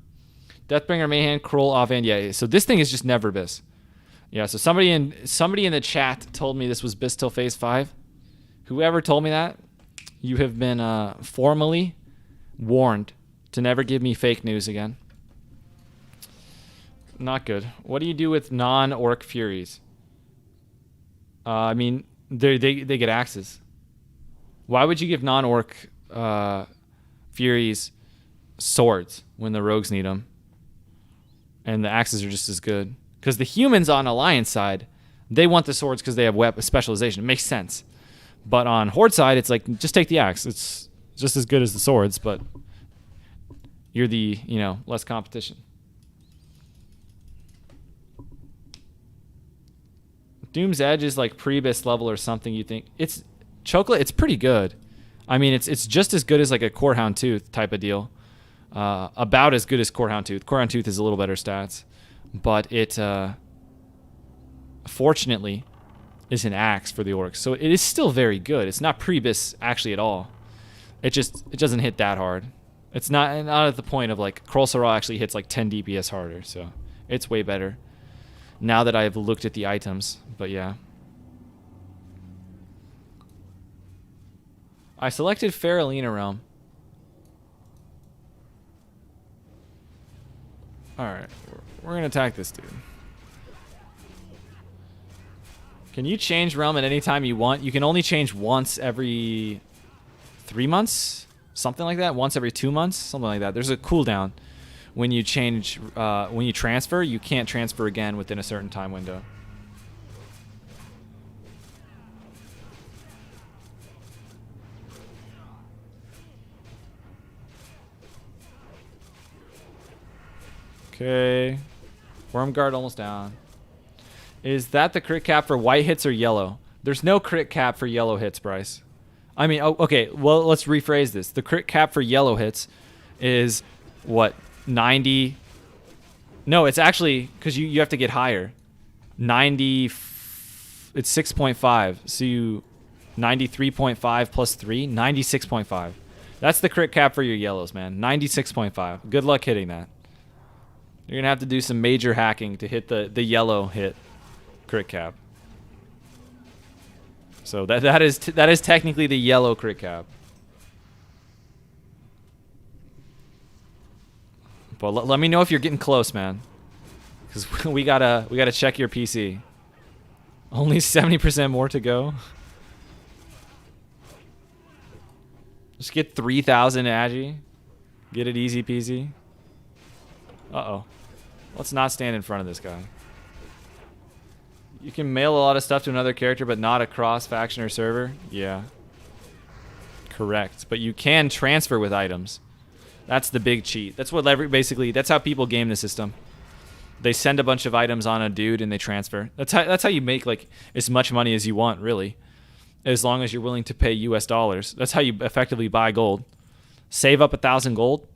A: Deathbringer, Mayhem, Krull, offhand, yeah. So this thing is just never BIS. Yeah, so somebody in the chat told me this was BIS till phase 5. Whoever told me that, you have been formally warned to never give me fake news again. Not good. What do you do with non-Orc Furies? I mean, they get axes. Why would you give non-Orc Furies swords when the rogues need them? And the axes are just as good. Because the humans on Alliance side, they want the swords because they have specialization. It makes sense. But on Horde side, it's like, just take the axe. It's just as good as the swords, but you're the, less competition. Doom's Edge is like pre-BIS level or something, you think. It's Chocolate, it's pretty good. I mean, it's just as good as like a Corehound Tooth type of deal. About as good as Corehound Tooth. Corehound Tooth is a little better stats. But it, fortunately, is an axe for the Orcs. So it is still very good. It's not pre-BIS actually at all. It doesn't hit that hard. It's not at the point of like Krull Sorrow actually hits like 10 DPS harder. So it's way better now that I've looked at the items. But yeah. I selected Faralina Realm. Alright, we're going to attack this dude. Can you change realm at any time you want? You can only change once every 3 months? Something like that? Once every 2 months? Something like that. There's a cooldown. When you change, when you transfer, you can't transfer again within a certain time window. Okay. Worm guard almost down. Is that the crit cap for white hits or yellow? There's no crit cap for yellow hits, Bryce. I mean, oh, okay, well, let's rephrase this. The crit cap for yellow hits is, what, 90? No, it's actually, because you have to get higher. 90, it's 6.5. So you, 93.5 plus 3, 96.5. That's the crit cap for your yellows, man. 96.5. Good luck hitting that. You're going to have to do some major hacking to hit the yellow hit crit cap. So that is technically the yellow crit cap. But let me know if you're getting close, man. Because we gotta check your PC. Only 70% more to go. Just get 3,000 Agi. Get it easy peasy. Uh-oh. Let's not stand in front of this guy. You can mail a lot of stuff to another character, but not across faction or server? Yeah. Correct. But you can transfer with items. That's the big cheat. That's what basically, that's how people game the system. They send a bunch of items on a dude and they transfer. That's how you make like as much money as you want, really. As long as you're willing to pay US dollars. That's how you effectively buy gold. Save up 1,000 gold.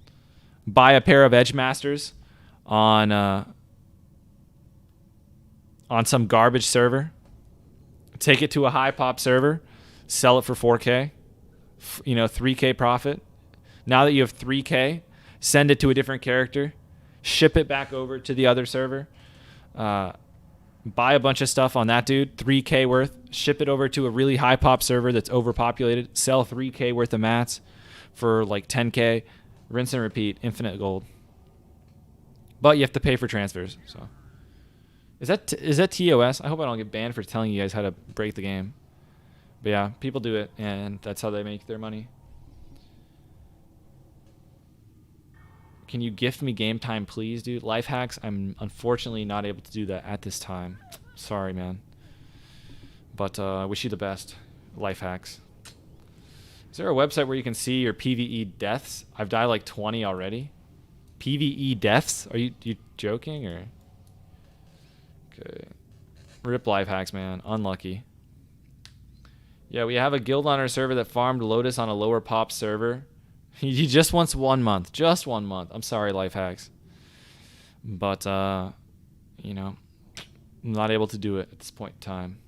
A: Buy a pair of Edge Masters on some garbage server. Take it to a high pop server. Sell it for 4K. 3K profit. Now that you have 3K, send it to a different character. Ship it back over to the other server. Buy a bunch of stuff on that dude, 3K worth. Ship it over to a really high pop server that's overpopulated. Sell 3K worth of mats for like 10K. Rinse and repeat, infinite gold. But you have to pay for transfers. So, is that TOS? I hope I don't get banned for telling you guys how to break the game. But yeah, people do it, and that's how they make their money. Can you gift me game time, please, dude? Life hacks, I'm unfortunately not able to do that at this time. Sorry, man. But I wish you the best. Life hacks. Is there a website where you can see your PvE deaths? I've died like 20 already. PvE deaths? Are you joking or? Okay. Rip life hacks, man. Unlucky. Yeah, we have a guild on our server that farmed Lotus on a lower pop server. He just wants 1 month. Just 1 month. I'm sorry, life hacks. But, I'm not able to do it at this point in time.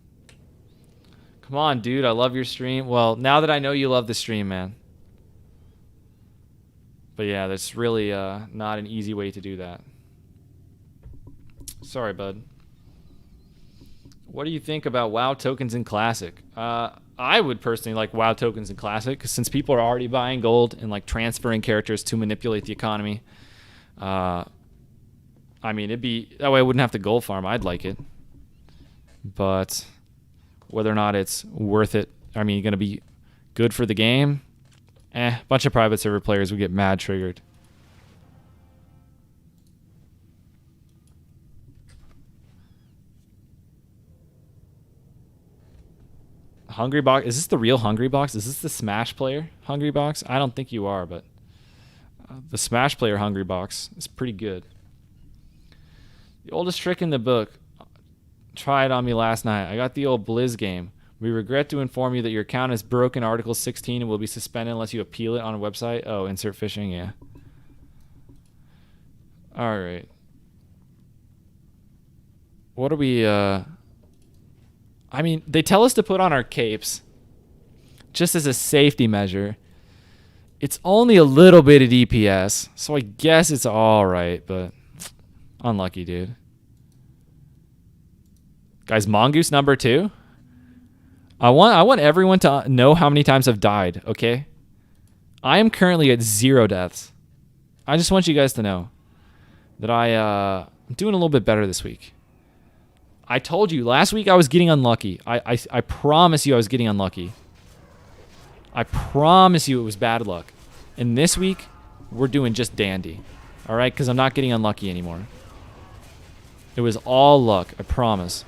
A: Come on, dude. I love your stream. Well, now that I know you love the stream, man. But yeah, that's really not an easy way to do that. Sorry, bud. What do you think about WoW tokens in Classic? I would personally like WoW tokens in Classic, because since people are already buying gold and like transferring characters to manipulate the economy, I mean, it'd be that way I wouldn't have to gold farm. I'd like it, but whether or not it's worth it, I mean, going to be good for the game. A bunch of private server players would get mad triggered. Hungry Box, is this the real Hungry Box? Is this the Smash player Hungry Box? I don't think you are, but the Smash player Hungry Box is pretty good. The oldest trick in the book. Try it on me last night. I got the old Blizz game. We regret to inform you that your account is broken Article 16 and will be suspended unless you appeal it on a website. Oh, insert phishing, yeah. All right. What are we, I mean, they tell us to put on our capes just as a safety measure. It's only a little bit of DPS, so I guess it's all right, but unlucky, dude. Guys, Mongoose number 2. I want everyone to know how many times I've died, okay? I am currently at 0 deaths. I just want you guys to know that I'm doing a little bit better this week. I told you last week I was getting unlucky. I promise you I was getting unlucky. I promise you it was bad luck. And this week, we're doing just dandy. All right? Because I'm not getting unlucky anymore. It was all luck. I promise.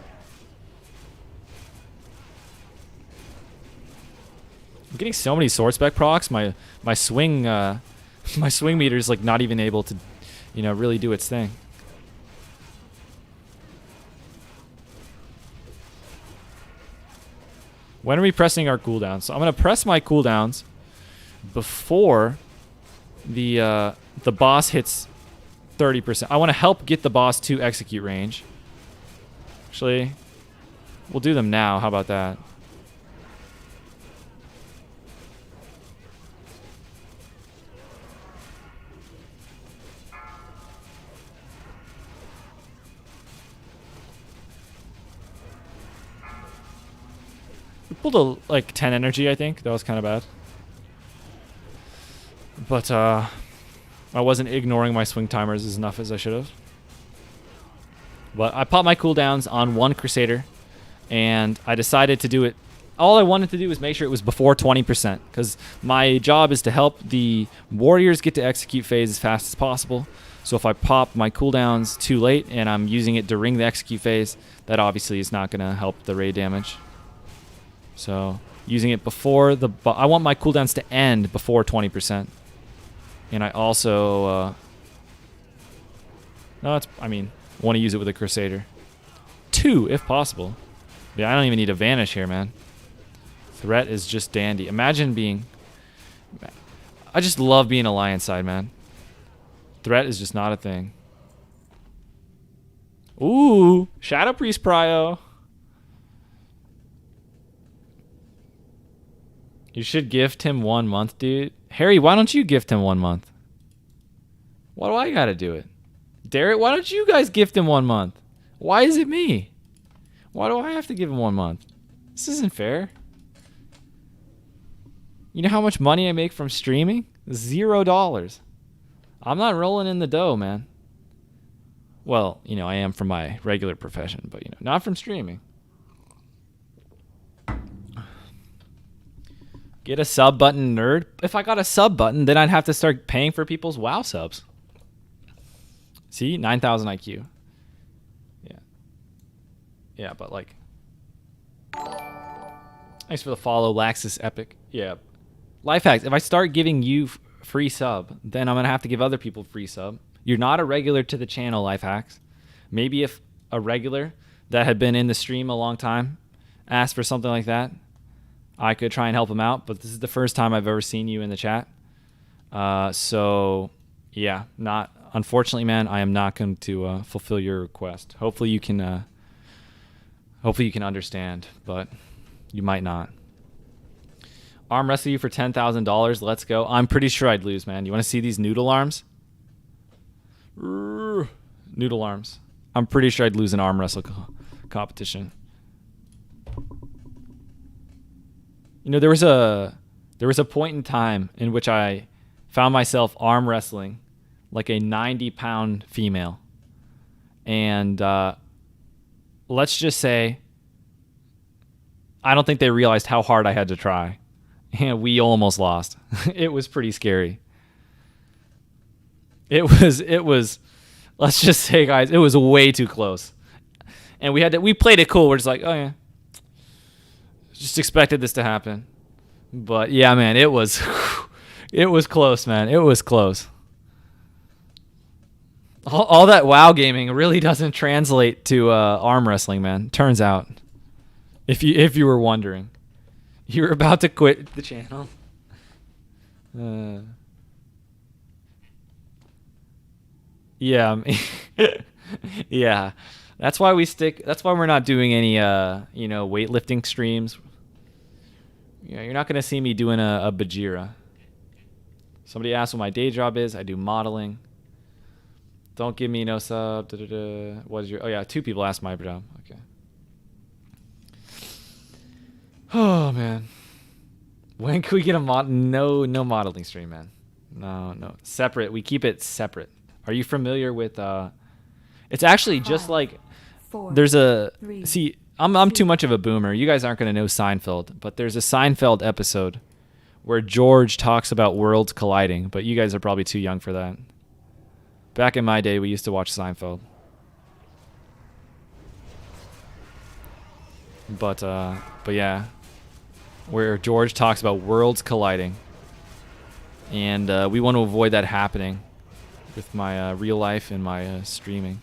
A: I'm getting so many sword spec procs. My swing my swing meter is like not even able to, really do its thing. When are we pressing our cooldowns? So I'm gonna press my cooldowns before the boss hits 30%. I want to help get the boss to execute range. Actually, we'll do them now. How about that? We pulled a like 10 energy, I think. That was kind of bad. But I wasn't ignoring my swing timers as enough as I should have. But I popped my cooldowns on one Crusader, and I decided to do it. All I wanted to do was make sure it was before 20%, because my job is to help the warriors get to execute phase as fast as possible. So if I pop my cooldowns too late and I'm using it during the execute phase, that obviously is not going to help the raid damage. So using it before I want my cooldowns to end before 20%. And I also, want to use it with a Crusader. 2, if possible. Yeah, I don't even need a Vanish here, man. Threat is just dandy. Imagine being... I just love being Alliance side, man. Threat is just not a thing. Ooh, Shadow Priest Prio. You should gift him 1 month, dude. Harry, why don't you gift him 1 month? Why do I gotta do it? Derek, why don't you guys gift him 1 month? Why is it me? Why do I have to give him 1 month? This isn't fair. You know how much money I make from streaming? $0. I'm not rolling in the dough, man. Well, you know, I am from my regular profession, but, you know, not from streaming. Get a sub button, nerd. If I got a sub button, then I'd have to start paying for people's WoW subs. See? 9,000 IQ. Yeah. Yeah, but like... Thanks for the follow, Laxus Epic. Yeah. Life hacks. If I start giving you free sub, then I'm going to have to give other people free sub. You're not a regular to the channel, Life hacks. Maybe if a regular that had been in the stream a long time asked for something like that, I could try and help him out. But this is the first time I've ever seen you in the chat. So, yeah, not... Unfortunately, man, I am not going to fulfill your request. Hopefully you can understand, but you might not. Arm wrestle you for $10,000. Let's go. I'm pretty sure I'd lose, man. You want to see these noodle arms? Noodle arms. I'm pretty sure I'd lose an arm wrestle competition. You know, there was a point in time in which I found myself arm wrestling like a 90-pound female. And let's just say I don't think they realized how hard I had to try. And we almost lost. It was pretty scary. It was let's just say, guys, it was way too close. And we played it cool. We're just like, oh yeah. Just expected this to happen. But yeah, man, it was close, man. It was close. All that WoW gaming really doesn't translate to arm wrestling, man. Turns out, if you were wondering, you were about to quit the channel. Yeah, yeah. That's why we're not doing any weightlifting streams. Yeah, you're not gonna see me doing a Bajira. Somebody asked what my day job is. I do modeling. Don't give me no sub. What is your... Oh, yeah. 2 people asked my job. Okay. Oh, man. When can we get a mod... No modeling stream, man. No. Separate. We keep it separate. Are you familiar with... It's actually just like...
B: 4,
A: there's a...
B: 3,
A: See, I'm too much of a boomer. You guys aren't going to know Seinfeld. But there's a Seinfeld episode where George talks about worlds colliding. But you guys are probably too young for that. Back in my day, we used to watch Seinfeld. But yeah, where George talks about worlds colliding, and we want to avoid that happening with my real life and my streaming.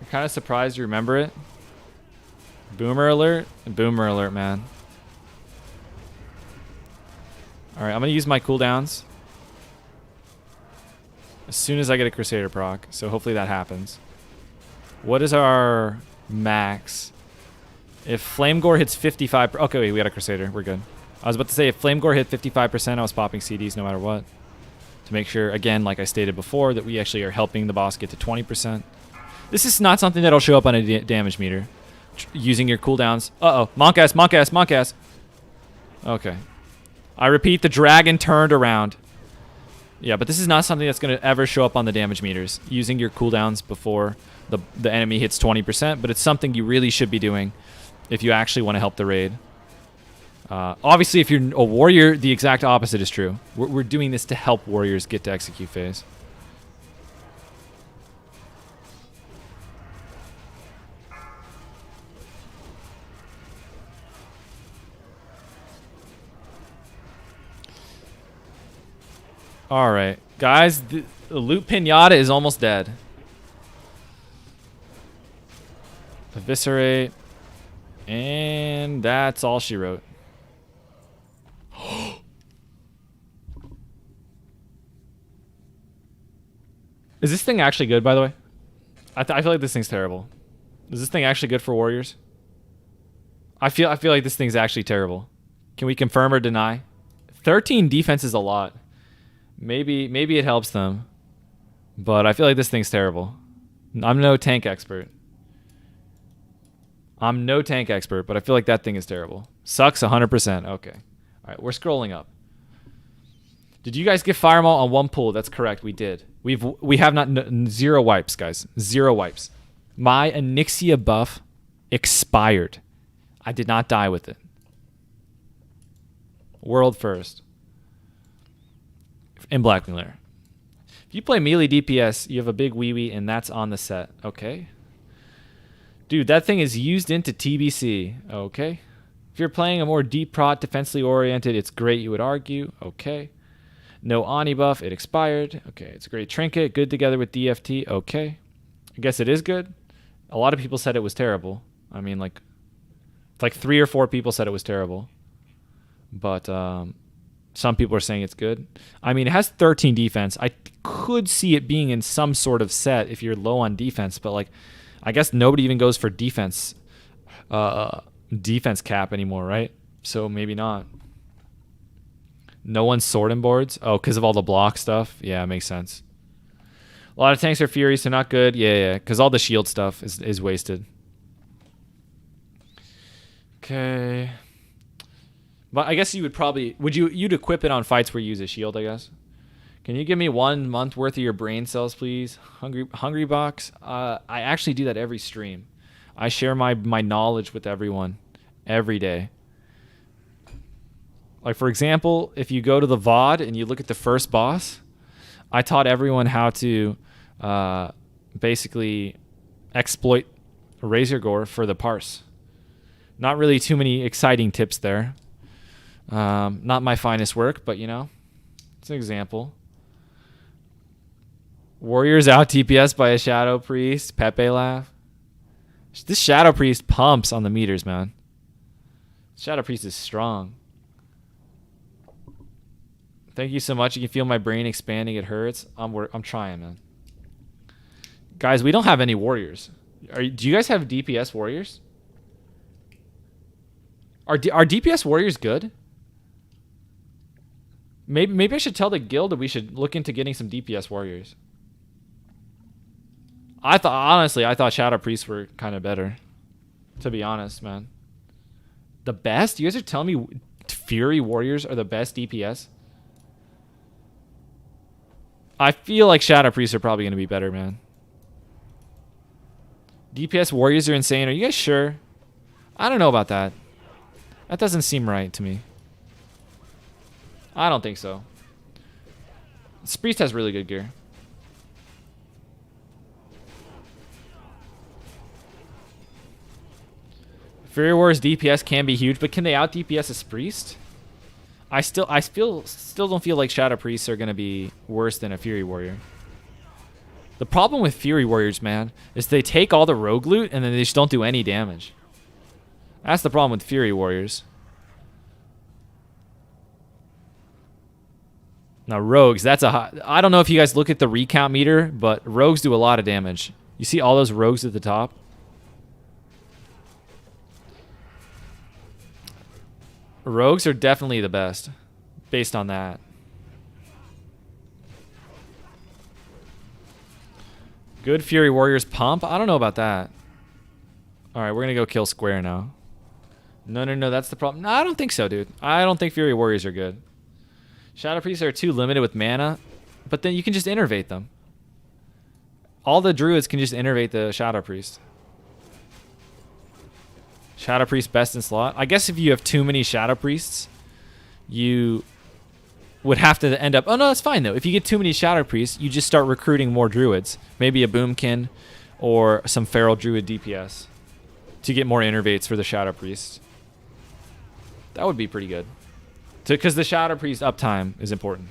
A: I'm kind of surprised you remember it. Boomer alert. Boomer alert, man. Alright, I'm going to use my cooldowns as soon as I get a Crusader proc. So hopefully that happens. What is our max? If Flame Gore hits 55... Okay, wait, we got a Crusader. We're good. I was about to say, if Flame Gore hit 55%, I was popping CDs no matter what. To make sure, again, like I stated before, that we actually are helping the boss get to 20%. This is not something that'll show up on a damage meter. Using your cooldowns. Uh-oh. Monk ass, monk ass, monk ass. Okay. I repeat, the dragon turned around. Yeah, but this is not something that's going to ever show up on the damage meters. Using your cooldowns before the enemy hits 20%, but it's something you really should be doing if you actually want to help the raid. Obviously, if you're a warrior, the exact opposite is true. We're doing this to help warriors get to execute phase. All right, guys, the loot pinata is almost dead. Eviscerate. And that's all she wrote. Is this thing actually good, by the way? I feel like this thing's terrible. Is this thing actually good for warriors? I feel like this thing's actually terrible. Can we confirm or deny? 13 defense is a lot. Maybe it helps them. But I feel like this thing's terrible. I'm no tank expert. But I feel like that thing is terrible. Sucks 100%. Okay. All right, we're scrolling up. Did you guys get Firemaul on one pull? That's correct. We did. We have not zero wipes, guys. Zero wipes. My Onyxia buff expired. I did not die with it. World first. In Blackwing Lair. If you play melee DPS, you have a big wee-wee, and that's on the set. Okay. Dude, that thing is used into TBC. Okay. If you're playing a more deep prot, defensively oriented, it's great, you would argue. Okay. No Ani buff, it expired. Okay, it's a great trinket, good together with DFT. Okay. I guess it is good. A lot of people said it was terrible. I mean, like 3 or 4 people said it was terrible. But some people are saying it's good. I mean, it has 13 defense. I could see it being in some sort of set if you're low on defense, but like, I guess nobody even goes for defense cap anymore, right? So maybe not. No one's sorting boards? Oh, because of all the block stuff? Yeah, it makes sense. A lot of tanks are Fury, so not good. Yeah, because all the shield stuff is wasted. Okay. But I guess you would probably... You'd equip it on fights where you use a shield, I guess. Can you give me 1 month worth of your brain cells, please? Hungry box? I actually do that every stream. I share my knowledge with everyone every day. Like, for example, if you go to the VOD and you look at the first boss, I taught everyone how to basically exploit Razor Gore for the parse. Not really too many exciting tips there. Not my finest work, but, you know, it's an example. Warriors out TPS by a Shadow Priest. Pepe laugh. This Shadow Priest pumps on the meters, man. Shadow Priest is strong. Thank you so much. You can feel my brain expanding. It hurts. I'm trying, man. Guys, we don't have any warriors. Do you guys have DPS warriors? Are DPS warriors good? Maybe I should tell the guild that we should look into getting some DPS warriors. I thought Shadow Priests were kind of better. To be honest, man. The best? You guys are telling me Fury warriors are the best DPS? I feel like Shadow Priests are probably going to be better, man. DPS warriors are insane. Are you guys sure? I don't know about that. That doesn't seem right to me. I don't think so. This Priest has really good gear. Fury Warriors DPS can be huge, but can they out DPS a Priest? I still don't feel like Shadow Priests are gonna be worse than a Fury Warrior. The problem with Fury Warriors, man, is they take all the rogue loot and then they just don't do any damage. That's the problem with Fury Warriors. Now rogues, that's a high, I don't know if you guys look at the recount meter, but rogues do a lot of damage. You see all those rogues at the top? Rogues are definitely the best based on that. Good Fury Warriors pump? I don't know about that. Alright, we're gonna go kill Square now. No, that's the problem. No, I don't think so, dude. I don't think Fury Warriors are good. Shadow Priests are too limited with mana, but then you can just innervate them. All the druids can just innervate the Shadow Priest. Shadow Priest best in slot. I guess if you have too many Shadow Priests, you would have to end up... Oh, no, that's fine, though. If you get too many Shadow Priests, you just start recruiting more druids. Maybe a Boomkin or some Feral Druid DPS to get more innervates for the Shadow Priest. That would be pretty good. Because the Shadow Priest uptime is important.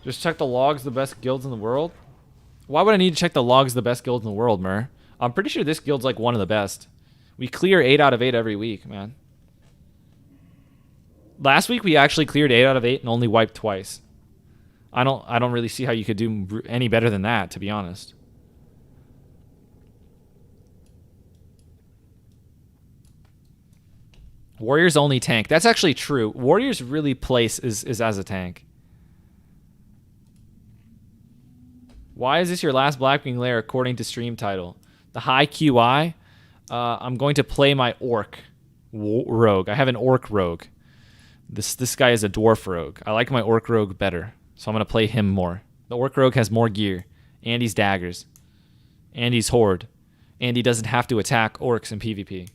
A: Just check the logs, the best guilds in the world. Why would I need to check the logs, the best guilds in the world, Mer? I'm pretty sure this guild's like one of the best. We clear 8 out of 8 every week, man. Last week we actually cleared 8 out of 8 and only wiped twice. I don't really see how you could do any better than that, to be honest. Warriors only tank. That's actually true. Warriors really place is as a tank. Why is this your last Blackwing Lair according to stream title? The high QI, I'm going to play my Orc rogue. I have an Orc rogue. This guy is a Dwarf rogue. I like my Orc rogue better, so I'm going to play him more. The Orc rogue has more gear, and he's daggers, and he's Horde, and he doesn't have to attack Orcs in PvP.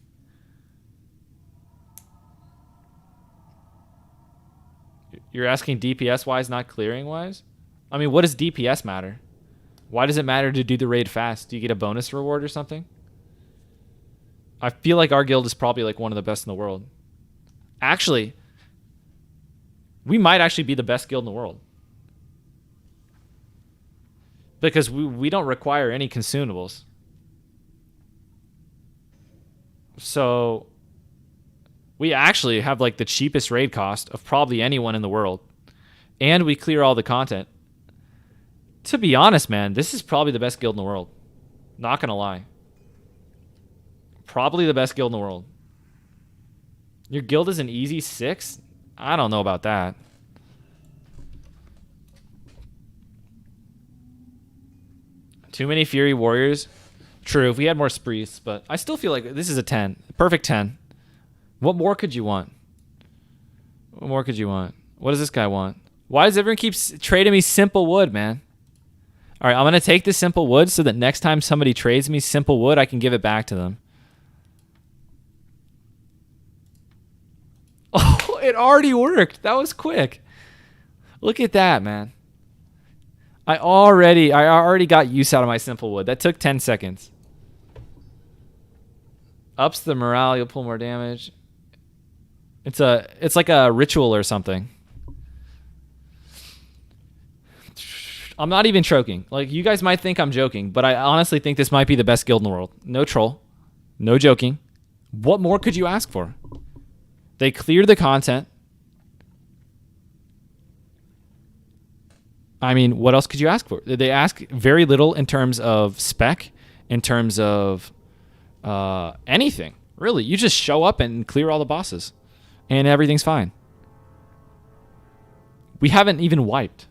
A: You're asking DPS-wise, not clearing-wise? I mean, what does DPS matter? Why does it matter to do the raid fast? Do you get a bonus reward or something? I feel like our guild is probably like one of the best in the world. Actually, we might actually be the best guild in the world. Because we don't require any consumables. So we actually have like the cheapest raid cost of probably anyone in the world. And we clear all the content. To be honest, man, this is probably the best guild in the world. Not gonna lie. Probably the best guild in the world. Your guild is an easy 6? I don't know about that. Too many Fury Warriors? True, if we had more Sprees, but I still feel like this is a 10. Perfect 10. What more could you want? What more could you want? What does this guy want? Why does everyone keep trading me simple wood, man? All right, I'm going to take this simple wood so that next time somebody trades me simple wood, I can give it back to them. Oh, it already worked. That was quick. Look at that, man. I already got use out of my simple wood. That took 10 seconds. Ups the morale, you'll pull more damage. It's like a ritual or something. I'm not even joking. Like, you guys might think I'm joking, but I honestly think this might be the best guild in the world. No troll. No joking. What more could you ask for? They cleared the content. I mean, what else could you ask for? They ask very little in terms of spec, in terms of anything. Really, you just show up and clear all the bosses, and everything's fine. We haven't even wiped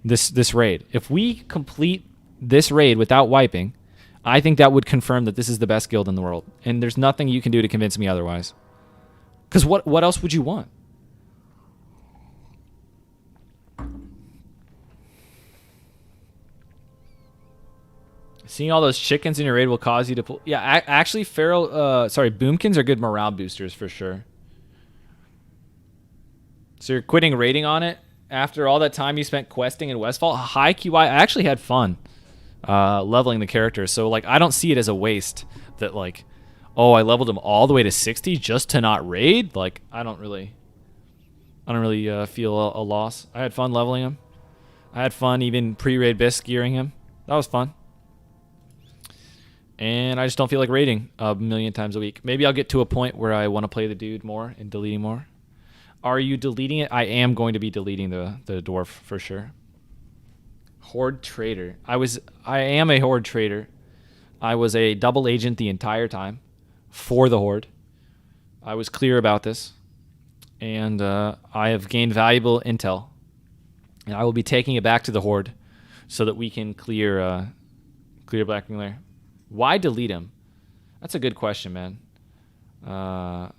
A: this raid. If we complete this raid without wiping, I think that would confirm that this is the best guild in the world, and there's nothing you can do to convince me otherwise. Because what else would you want? Seeing all those chickens in your raid will cause you to pull... Yeah, actually, Boomkins are good morale boosters for sure. So you're quitting raiding on it after all that time you spent questing in Westfall? High QI, I actually had fun leveling the character. So, like, I don't see it as a waste that, like, oh, I leveled him all the way to 60 just to not raid? Like, I don't really feel a loss. I had fun leveling him. I had fun even pre-raid bisc gearing him. That was fun. And I just don't feel like raiding a million times a week. Maybe I'll get to a point where I want to play the dude more and deleting more. Are you deleting it? I am going to be deleting the dwarf for sure. Horde trader. I am a Horde trader. I was a double agent the entire time for the Horde. I was clear about this. And I have gained valuable intel. And I will be taking it back to the Horde so that we can clear Blackwing Lair. Why delete him? That's a good question, man. I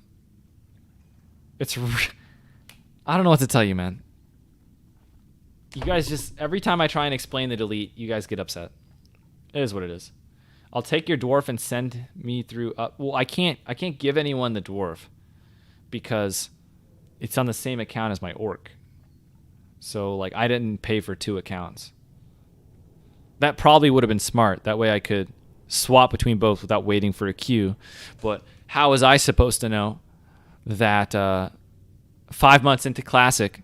A: don't know what to tell you, man. You guys just, every time I try and explain the delete, you guys get upset. It is what it is. I'll take your dwarf and send me through. Well, I can't give anyone the dwarf because it's on the same account as my orc. So like I didn't pay for 2 accounts. That probably would have been smart. That way I could swap between both without waiting for a queue. But how was I supposed to know that 5 months into Classic,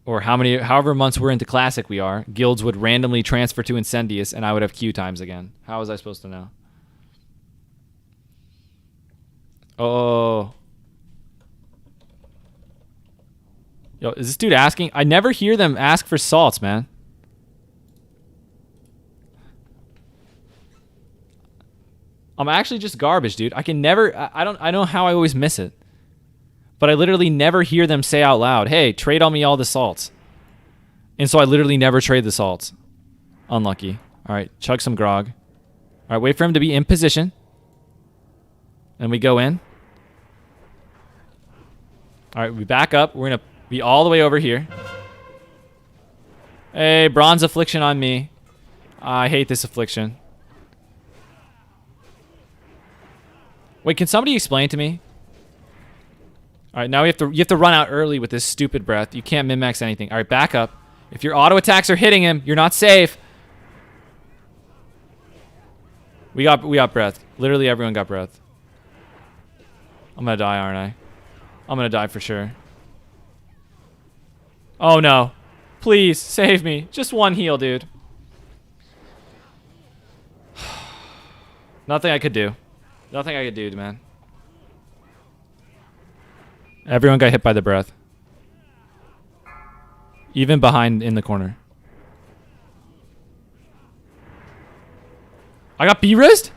A: or however months we're into Classic we are, guilds would randomly transfer to Incendius and I would have queue times again? How was I supposed to know? Oh. Yo, is this dude asking? I never hear them ask for salts, man. I'm actually just garbage, dude. I can never, I don't know how I always miss it. But I literally never hear them say out loud, hey, trade on me all the salts. And so I literally never trade the salts. Unlucky. All right, chug some grog. All right, wait for him to be in position. And we go in. All right, we back up. We're going to be all the way over here. Hey, bronze affliction on me. I hate this affliction. Wait, can somebody explain to me? All right, now you have to run out early with this stupid breath. You can't min-max anything. All right, back up. If your auto attacks are hitting him, you're not safe. We got breath. Literally everyone got breath. I'm gonna die, aren't I? I'm gonna die for sure. Oh no. Please, save me. Just one heal, dude. Nothing I could do. Nothing I could do, man. Everyone got hit by the breath. Even behind in the corner. I got B-resed?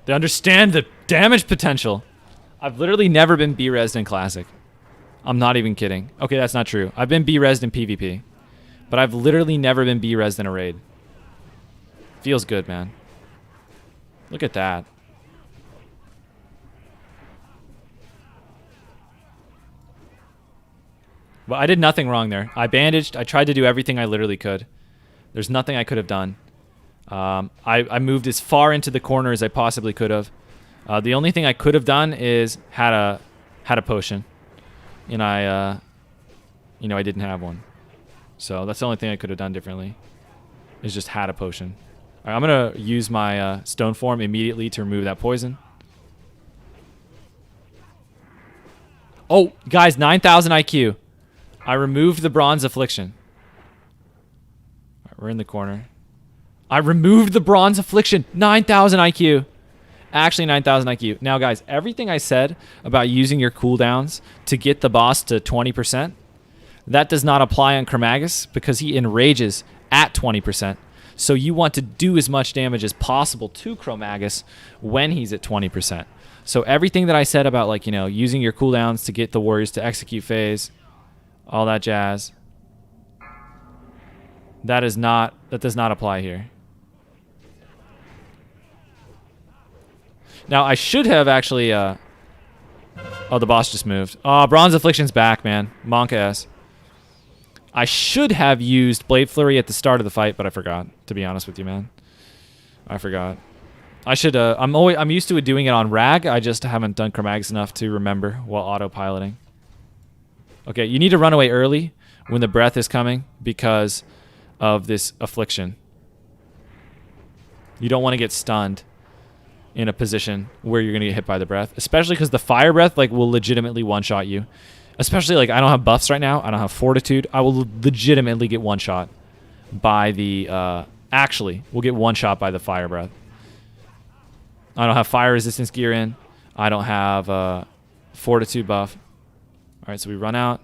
A: They understand the damage potential. I've literally never been B-resed in Classic. I'm not even kidding. Okay, that's not true. I've been B-resed in PvP. But I've literally never been B-resed in a raid. Feels good, man. Look at that. But I did nothing wrong there. I bandaged. I tried to do everything I literally could. There's nothing I could have done. I moved as far into the corner as I possibly could have. The only thing I could have done is had a potion, and I didn't have one. So that's the only thing I could have done differently. Is just had a potion. All right, I'm gonna use my stone form immediately to remove that poison. Oh, guys, 9,000 IQ. I removed the bronze affliction. All right, we're in the corner. I removed the bronze affliction. 9,000 IQ. Actually, 9,000 IQ. Now, guys, everything I said about using your cooldowns to get the boss to 20%, that does not apply on Chromagus because he enrages at 20%. So you want to do as much damage as possible to Chromagus when he's at 20%. So everything that I said about, like, using your cooldowns to get the warriors to execute phase, all that jazz, that does not apply here. Now, I should have actually... oh, the boss just moved. Oh, Bronze Affliction's back, man. Monk ass. I should have used Blade Flurry at the start of the fight, but I forgot, to be honest with you, man. I forgot. I should... I'm used to doing it on Rag. I just haven't done Chromagus enough to remember while autopiloting. Okay, you need to run away early when the breath is coming because of this affliction. You don't want to get stunned in a position where you're going to get hit by the breath, especially because the fire breath will legitimately one-shot you. Especially, like, I don't have buffs right now. I don't have fortitude. I will legitimately get one shot by the... actually, we'll get one shot by the fire breath. I don't have fire resistance gear in. I don't have fortitude buff. All right, so we run out.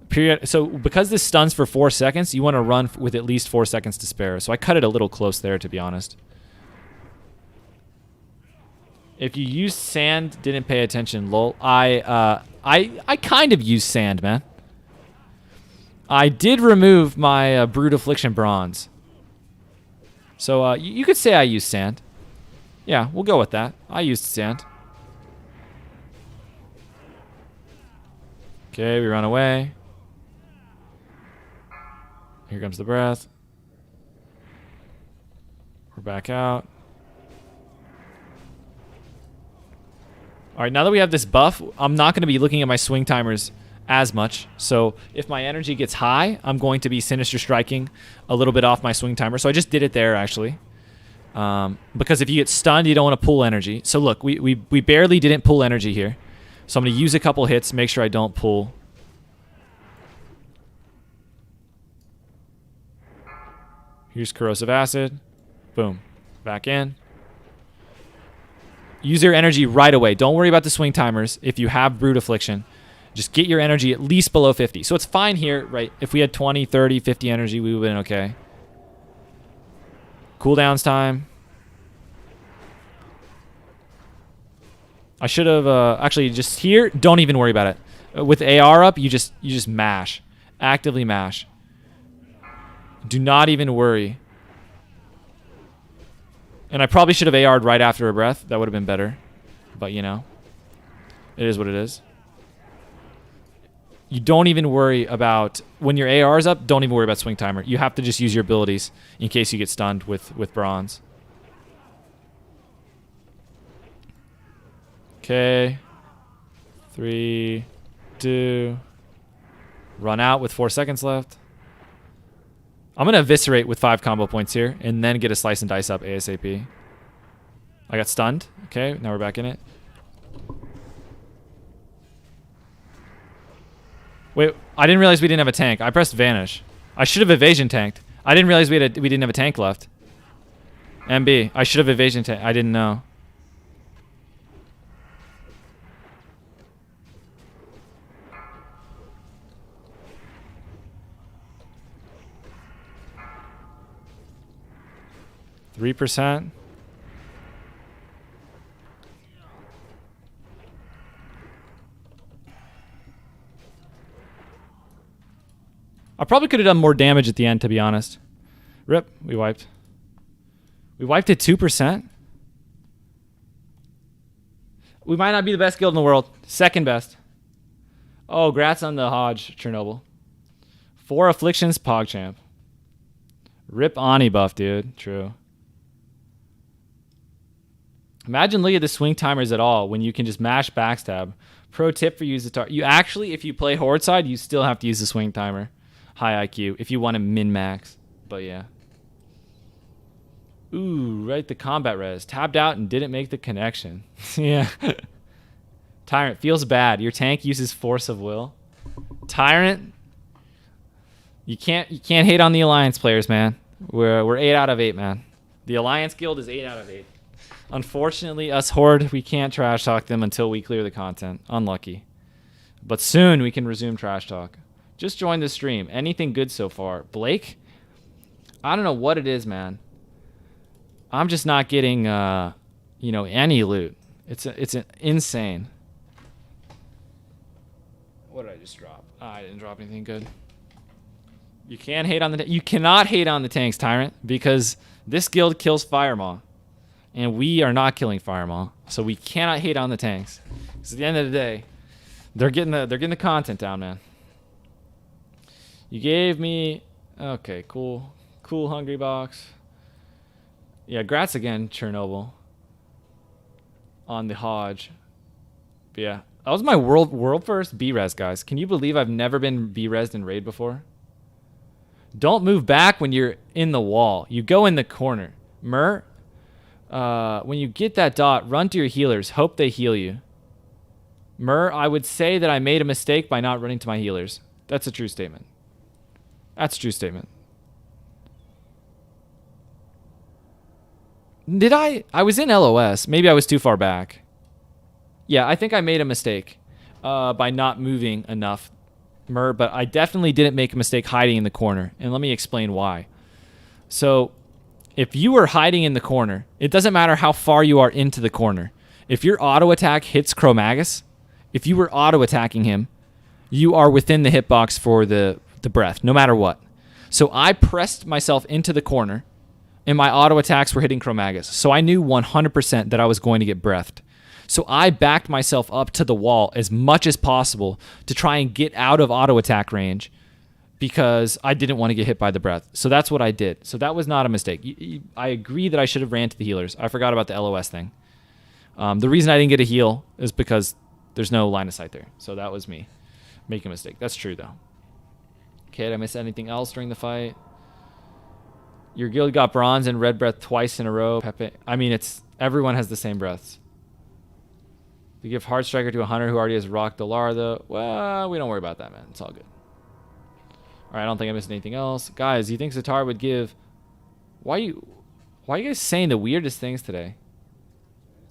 A: Period. So because this stuns for 4 seconds, you want to run with at least 4 seconds to spare. So I cut it a little close there, to be honest. If you use sand, didn't pay attention, lol. I kind of used sand, man. I did remove my Brute Affliction bronze. So you could say I used sand. Yeah, we'll go with that. I used sand. Okay, we run away. Here comes the breath. We're back out. All right, now that we have this buff, I'm not going to be looking at my swing timers as much. So if my energy gets high, I'm going to be Sinister Striking a little bit off my swing timer. So I just did it there, actually. Because if you get stunned, you don't want to pull energy. So look, we barely didn't pull energy here. So I'm going to use a couple hits, make sure I don't pull. Here's Corrosive Acid. Boom. Back in. Use your energy right away. Don't worry about the swing timers if you have Brute Affliction. Just get your energy at least below 50. So it's fine here, right? If we had 20, 30, 50 energy, we would have been okay. Cooldowns time. I should have actually just here. Don't even worry about it. With AR up, you just mash, actively mash. Do not even worry. And I probably should have AR'd right after a breath. That would have been better. But you know, it is what it is. You don't even worry about when your AR is up. Don't even worry about swing timer. You have to just use your abilities in case you get stunned with bronze. Okay. 3, 2. Run out with 4 seconds left. I'm going to eviscerate with 5 combo points here and then get a slice and dice up ASAP. I got stunned. Okay, now we're back in it. Wait, I didn't realize we didn't have a tank. I pressed vanish. I should have evasion tanked. I didn't realize we didn't have a tank left. MB, I should have evasion tanked. I didn't know. %. I probably could have done more damage at the end, to be honest. Rip, we wiped. We wiped at 2%. We might not be the best guild in the world. Second best. Oh, grats on the Hodge, Chernobyl. 4 afflictions, PogChamp. Rip Ani buff, dude. True. Imagine looking at the swing timers at all when you can just mash backstab. Pro tip for use the target. You actually, if you play Horde side, you still have to use the swing timer. High IQ if you want to min-max. But yeah. Ooh, right, the combat res. Tabbed out and didn't make the connection. Yeah. Tyrant, feels bad. Your tank uses force of will. Tyrant, you can't hate on the Alliance players, man. We're 8 out of 8, man. The Alliance guild is 8 out of 8. Unfortunately, us Horde, we can't trash talk them until we clear the content. Unlucky. But soon we can resume trash talk. Just join the stream. Anything good so far? Blake? I don't know what it is, man. I'm just not getting, you know, any loot. It's insane. What did I just drop? I didn't drop anything good. You can't hate on the you cannot hate on the tanks, Tyrant, because this guild kills Firemaw. And we are not killing Firemaw, so we cannot hate on the tanks. Because at the end of the day, they're getting the content down, man. You gave me okay, cool hungry box. Yeah, grats again, Chernobyl. On the Hodge. But yeah, that was my world first B-res, guys. Can you believe I've never been B-resed in raid before? Don't move back when you're in the wall. You go in the corner. When you get that dot, run to your healers. Hope they heal you. Mur, I would say that I made a mistake by not running to my healers. That's a true statement. That's a true statement. Did I? I was in LOS. Maybe I was too far back. Yeah, I think I made a mistake by not moving enough, Mur, but I definitely didn't make a mistake hiding in the corner. And let me explain why. So, if you were hiding in the corner, it doesn't matter how far you are into the corner. If your auto attack hits Chromagus, if you were auto attacking him, you are within the hitbox for the breath, no matter what. So I pressed myself into the corner, and my auto attacks were hitting Chromagus. So I knew 100% that I was going to get breathed. So I backed myself up to the wall as much as possible to try and get out of auto attack range because I didn't want to get hit by the breath. So that's what I did. So that was not a mistake. I agree that I should have ran to the healers. I forgot about the LOS thing. The reason I didn't get a heal is because there's no line of sight there. So that was me making a mistake. That's true, though. Okay, did I miss anything else during the fight? Your guild got bronze and red breath twice in a row. Pepe. I mean, everyone has the same breaths. You give Heart Striker to a hunter who already has rocked the Lair, though. Well, we don't worry about that, man. It's all good. All right, I don't think I missed anything else. Guys, you think Zatar would give... Why are you guys saying the weirdest things today?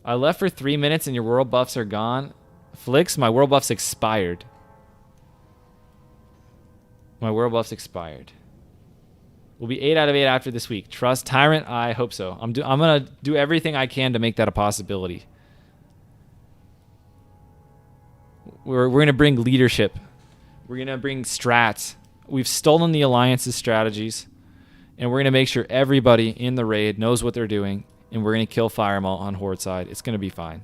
A: I left for 3 minutes and your world buffs are gone. Flix, my world buffs expired. My world buffs expired. We'll be 8 out of 8 after this week. Trust Tyrant? I hope so. I'm going to do everything I can to make that a possibility. We're going to bring leadership. We're going to bring strats. We've stolen the Alliance's strategies. And we're going to make sure everybody in the raid knows what they're doing. And we're going to kill Firemaw on Horde side. It's going to be fine.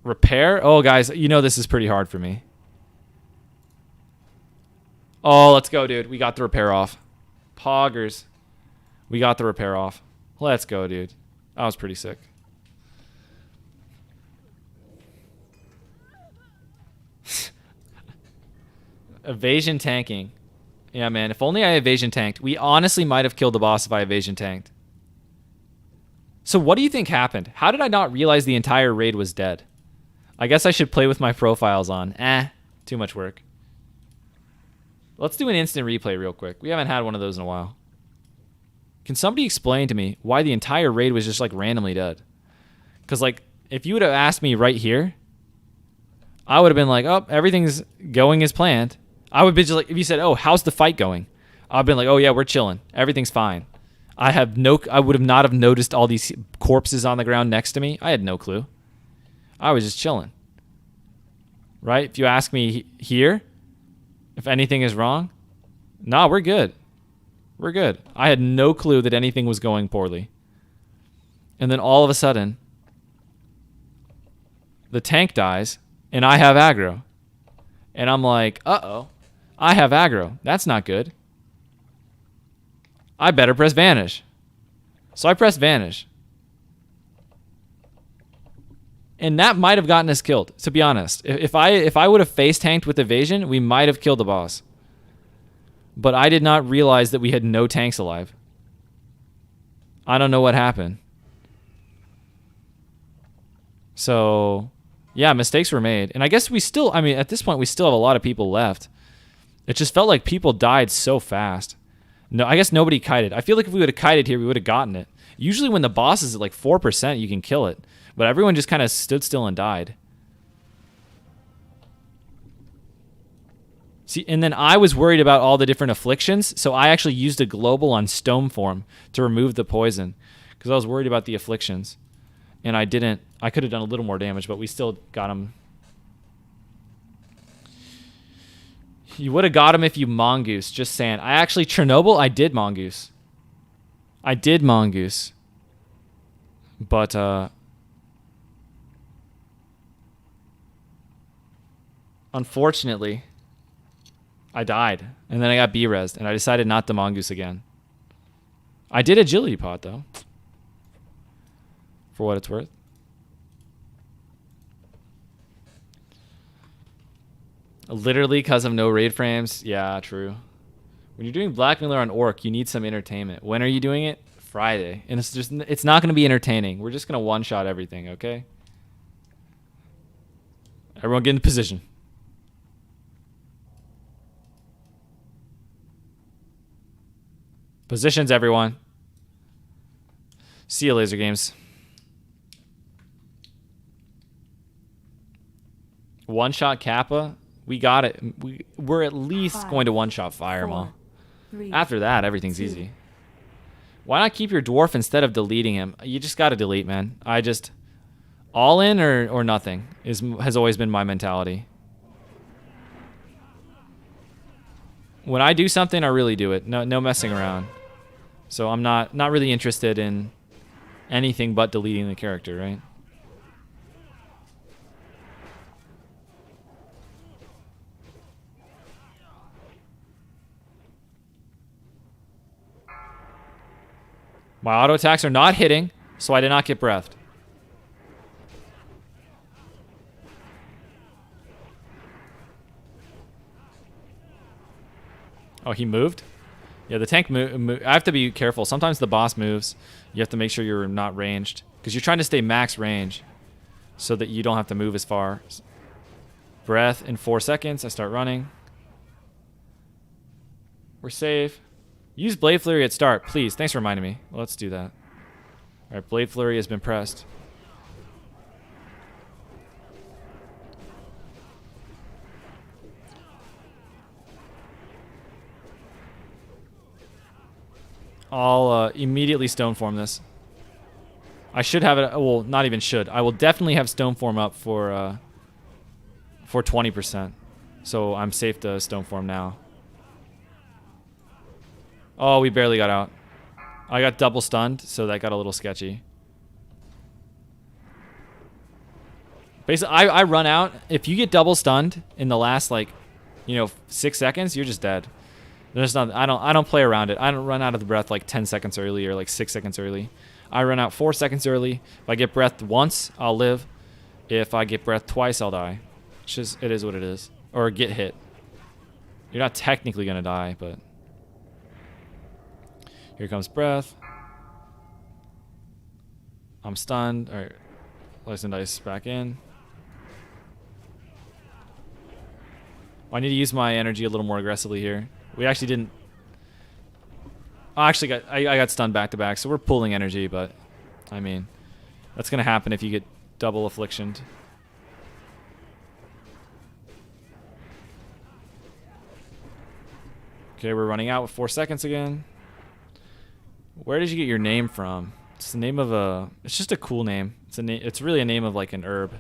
A: Repair? Oh, guys, you know this is pretty hard for me. Oh, let's go, dude. We got the repair off. Poggers. We got the repair off. Let's go, dude. That was pretty sick. Evasion tanking. Yeah, man. If only I evasion tanked. We honestly might have killed the boss if I evasion tanked. So what do you think happened? How did I not realize the entire raid was dead? I guess I should play with my profiles on. Too much work. Let's do an instant replay real quick. We haven't had one of those in a while. Can somebody explain to me why the entire raid was just like randomly dead? Because like if you would have asked me right here, I would have been like, oh, everything's going as planned. I would be just like, if you said, oh, how's the fight going? I've been like, oh yeah, we're chilling. Everything's fine. I would have not have noticed all these corpses on the ground next to me. I had no clue. I was just chilling. Right? If you ask me here, if anything is wrong, nah, we're good. We're good. I had no clue that anything was going poorly. And then all of a sudden, the tank dies, and I have aggro. And I'm like, uh-oh, I have aggro. That's not good. I better press Vanish. So I press Vanish. And that might have gotten us killed, to be honest. If I would have face tanked with evasion, we might have killed the boss. But I did not realize that we had no tanks alive. I don't know what happened. So, yeah, mistakes were made. And I guess we still, I mean, at this point, we still have a lot of people left. It just felt like people died so fast. No, I guess nobody kited. I feel like if we would have kited here, we would have gotten it. Usually when the boss is at like 4%, you can kill it. But everyone just kind of stood still and died. See, and then I was worried about all the different afflictions, so I actually used a global on Stone Form to remove the poison, because I was worried about the afflictions. And I didn't. I could have done a little more damage, but we still got him. You would have got him if you Mongoose, just saying. I actually, Chernobyl, I did Mongoose. I did Mongoose. But, unfortunately, I died. And then I got B-resed, and I decided not to Mongoose again. I did Agility Pot, though. For what it's worth. Literally because of no raid frames. Yeah, true. When you're doing Black Miller on Orc, you need some entertainment. When are you doing it? Friday, and it's not going to be entertaining. We're just going to one-shot everything, okay? Everyone get into position. Positions, everyone. See you, Laser Games. One-shot Kappa. We got it. We're at least going to one-shot Firemaw. After that, everything's easy. Why not keep your Dwarf instead of deleting him? You just got to delete, man. All in or nothing has always been my mentality. When I do something, I really do it. No messing around. So I'm not really interested in anything but deleting the character, right? My auto attacks are not hitting, so I did not get breathed. Oh, he moved? Yeah, the tank I have to be careful. Sometimes the boss moves. You have to make sure you're not ranged, because you're trying to stay max range so that you don't have to move as far. Breath in 4 seconds. I start running. We're safe. Use Blade Flurry at start, please. Thanks for reminding me. Let's do that. All right, Blade Flurry has been pressed. I'll immediately Stone Form this. I should have it. Well, not even should. I will definitely have Stone Form up for 20%. So I'm safe to Stone Form now. Oh, we barely got out. I got double stunned, so that got a little sketchy. Basically, I run out. If you get double stunned in the last 6 seconds, you're just dead. There's not. I don't play around it. I don't run out of the breath 10 seconds early or 6 seconds early. I run out 4 seconds early. If I get breathed once, I'll live. If I get breathed twice, I'll die. It is what it is. Or get hit. You're not technically gonna die, but. Here comes breath. I'm stunned. Alright. Slice and dice back in. I need to use my energy a little more aggressively here. We actually didn't. I got stunned back to back, so we're pulling energy, but I mean, that's gonna happen if you get double afflictioned. Okay, we're running out with 4 seconds again. Where did you get your name from? It's the name of a. It's just a cool name. It's really a name of an herb.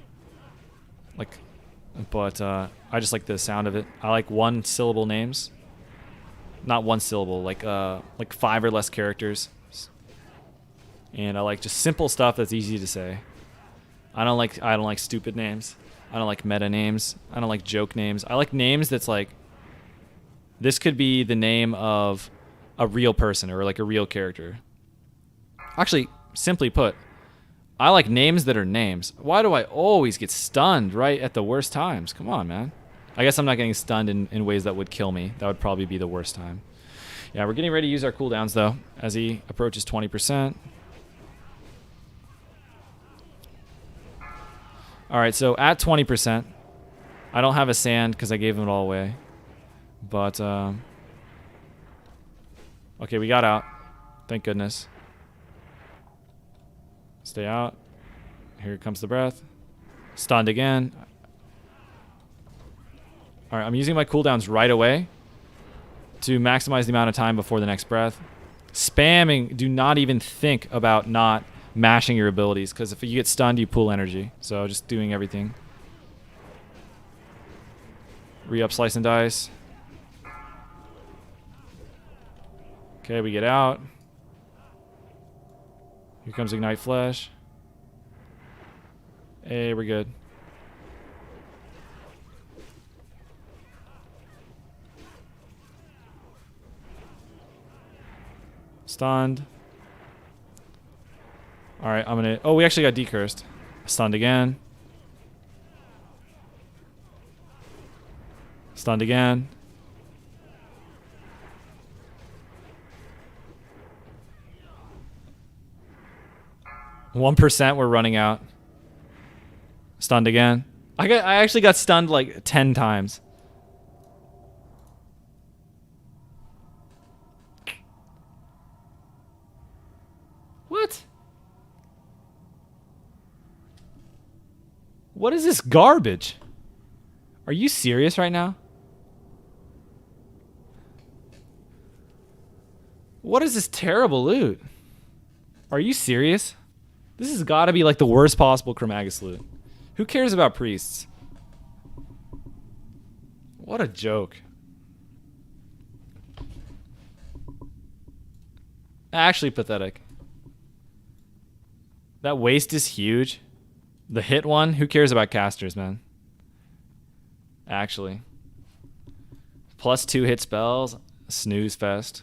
A: But I just like the sound of it. I like 1 syllable names. Not 1 syllable, like 5 or less characters. And I like just simple stuff that's easy to say. I don't like stupid names. I don't like meta names. I don't like joke names. I like names that's this could be the name of a real person or a real character. Actually, simply put, I like names that are names. Why do I always get stunned right at the worst times? Come on, man. I guess I'm not getting stunned in ways that would kill me. That would probably be the worst time. Yeah, we're getting ready to use our cooldowns, though, as he approaches 20%. All right, so at 20%, I don't have a sand because I gave him it all away. But, okay, we got out. Thank goodness. Stay out. Here comes the breath. Stunned again. Alright, I'm using my cooldowns right away to maximize the amount of time before the next breath. Spamming, do not even think about not mashing your abilities, because if you get stunned, you pull energy. So just doing everything. Re-up slice and dice. Okay, we get out. Here comes Ignite Flesh. Hey, we're good. Stunned. Alright, I'm gonna... Oh, we actually got decursed. Stunned again. Stunned again. 1%, we're running out. Stunned again. I actually got stunned like 10 times. What? What is this garbage? Are you serious right now? What is this terrible loot? Are you serious? This has got to be like the worst possible Chromagus loot. Who cares about priests? What a joke. Actually pathetic. That waste is huge. The hit one, who cares about casters, man? Actually. +2 hit spells, snooze fest.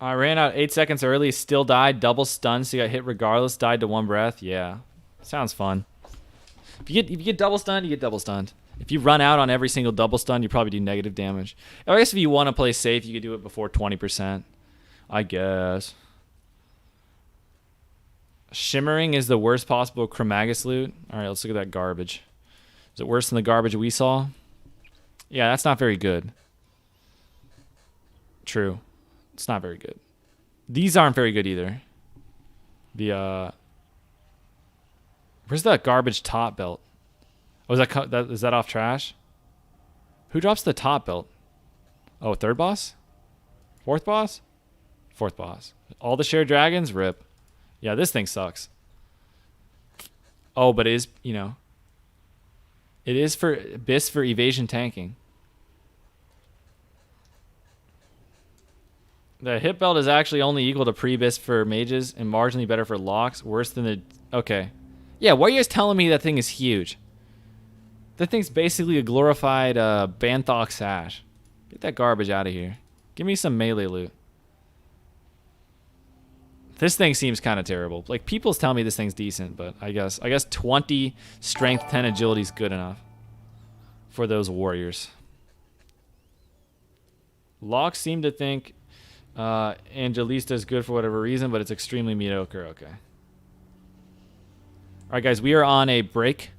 A: I ran out 8 seconds early, still died, double stunned, so you got hit regardless, died to 1 breath. Yeah. Sounds fun. If you get double stunned, you get double stunned. If you run out on every single double stun, you probably do negative damage. I guess if you want to play safe, you could do it before 20%. I guess. Shimmering is the worst possible Chromagus loot. Alright, let's look at that garbage. Is it worse than the garbage we saw? Yeah, that's not very good. True. It's not very good. These aren't very good either. Where's that garbage top belt? Oh, is that off trash? Who drops the top belt? Oh, third boss? Fourth boss? Fourth boss. All the shared dragons? Rip. Yeah, this thing sucks. Oh, but it is, it is for BIS for evasion tanking. The hit belt is actually only equal to pre-BIS for mages and marginally better for locks. Worse than the... Okay. Yeah, why are you guys telling me that thing is huge? That thing's basically a glorified Banthok sash. Get that garbage out of here. Give me some melee loot. This thing seems kind of terrible. Like, people's telling me this thing's decent, but I guess 20 strength, 10 agility is good enough for those warriors. Locks seem to think Angelista is good for whatever reason, but it's extremely mediocre. Okay. All right, guys, we are on a break.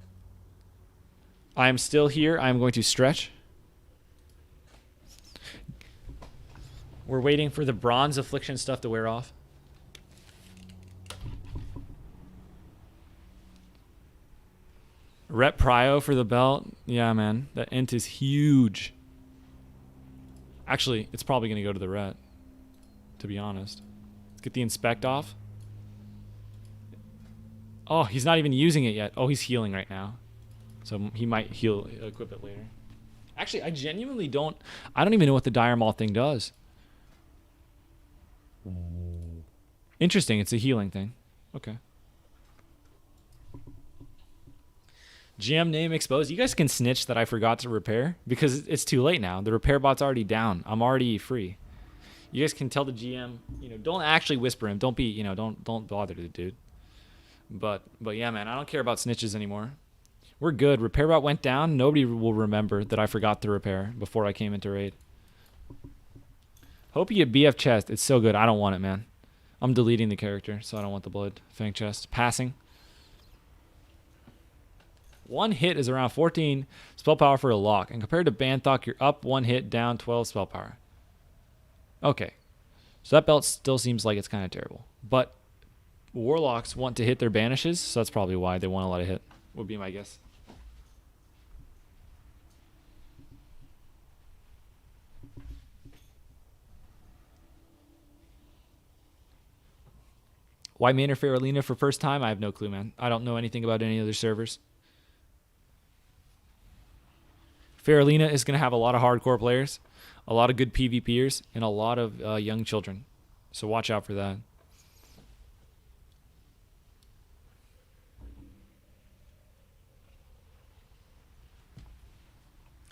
A: I am still here. I am going to stretch. We're waiting for the bronze affliction stuff to wear off. Rep Prio for the belt. Yeah, man. That int is huge. Actually, it's probably going to go to the ret, to be honest. Let's get the inspect off. Oh, he's not even using it yet. Oh, he's healing right now. So he might equip it later. Actually, I genuinely don't... I don't even know what the Dire Maul thing does. Interesting. It's a healing thing. Okay. GM name exposed. You guys can snitch that I forgot to repair because it's too late now. The repair bot's already down. I'm already free. You guys can tell the GM, don't actually whisper him. Don't be, don't bother the dude. But yeah, man, I don't care about snitches anymore. We're good. Repair bot went down. Nobody will remember that I forgot to repair before I came into raid. Hope you get BF chest. It's so good. I don't want it, man. I'm deleting the character, so I don't want the blood. Fang chest. Passing. 1 hit is around 14 spell power for a lock. And compared to Banthok, you're up 1 hit, down 12 spell power. Okay. So that belt still seems like it's kind of terrible. But warlocks want to hit their banishes, so that's probably why they want a lot of hit, would be my guess. Why main or Faralina for first time? I have no clue, man. I don't know anything about any other servers. Faralina is going to have a lot of hardcore players, a lot of good PvPers, and a lot of young children. So watch out for that.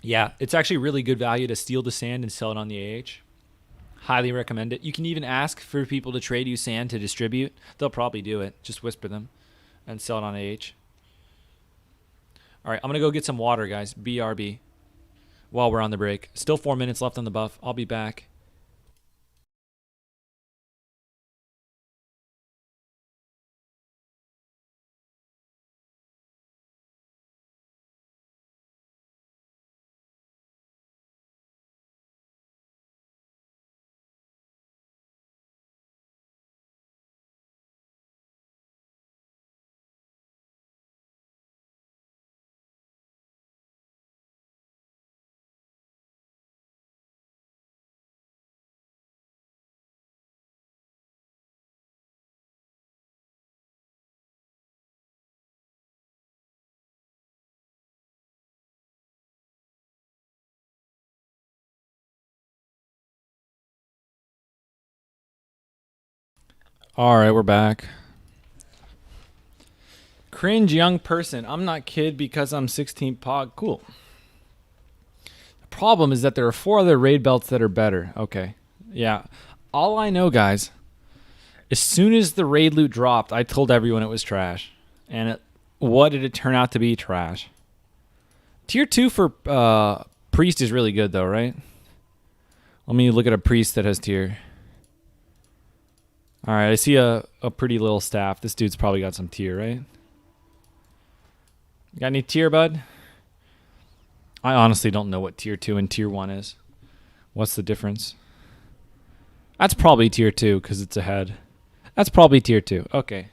A: Yeah, it's actually really good value to steal the sand and sell it on the AH. Highly recommend it. You can even ask for people to trade you sand to distribute. They'll probably do it. Just whisper them and sell it on AH. All right, I'm going to go get some water, guys. BRB. while we're on the break. Still 4 minutes left on the buff. I'll be back. All right, we're back. Cringe young person. I'm not kid because I'm 16 pog. Cool. The problem is that there are 4 other raid belts that are better. Okay. Yeah. All I know, guys, as soon as the raid loot dropped, I told everyone it was trash. And what did it turn out to be? Trash. Tier 2 for priest is really good, though, right? Let me look at a priest that has tier. All right, I see a pretty little staff. This dude's probably got some tier, right? Got any tier, bud? I honestly don't know what tier 2 and tier 1 is. What's the difference? That's probably tier 2 because it's ahead. That's probably tier 2. Okay.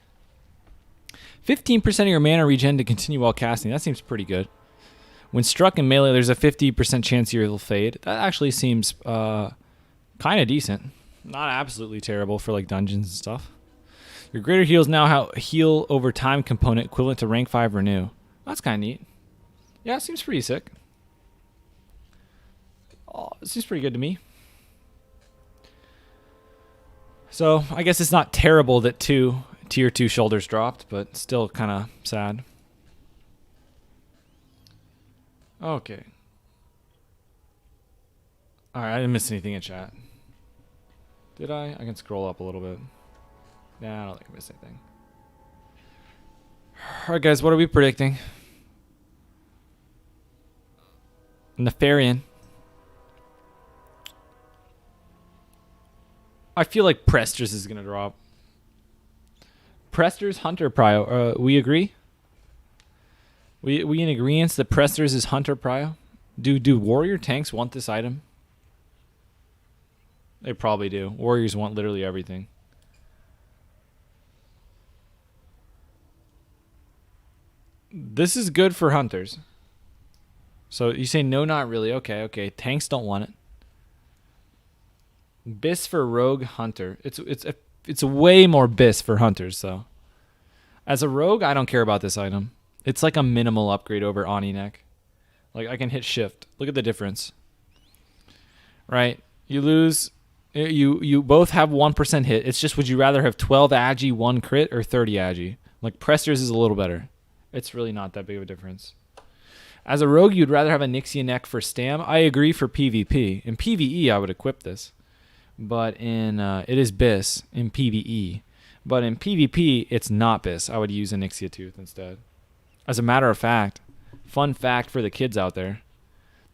A: 15% of your mana regen to continue while casting. That seems pretty good. When struck in melee, there's a 50% chance you'll fade. That actually seems kind of decent. Not absolutely terrible for like dungeons and stuff. Your greater heals now heal over time component equivalent to rank 5 renew. That's kind of neat. Yeah, it seems pretty sick. Oh, it seems pretty good to me. So I guess it's not terrible that tier 2 shoulders dropped, but still kind of sad. Okay. All right, I didn't miss anything in chat. Did I? I can scroll up a little bit. Nah, I don't think I missed anything. Alright, guys, what are we predicting? Nefarian. I feel like Presters is going to drop. Presters, Hunter, Prio. We agree? We in agreement that Presters is Hunter, Prio? Do warrior tanks want this item? They probably do. Warriors want literally everything. This is good for hunters. So you say no, not really. Okay. Tanks don't want it. Bis for rogue hunter. It's way more bis for hunters. So as a rogue, I don't care about this item. It's like a minimal upgrade over Ani neck. Like I can hit shift. Look at the difference. Right? You lose. You both have 1% hit. It's just, would you rather have 12 agi, 1 crit, or 30 agi? Like Presters is a little better. It's really not that big of a difference. As a rogue, you'd rather have a Nixia neck for stam. I agree for PvP. In PvE, I would equip this. But in it is bis in PvE. But in PvP, it's not bis. I would use a Nixia tooth instead. As a matter of fact, fun fact for the kids out there,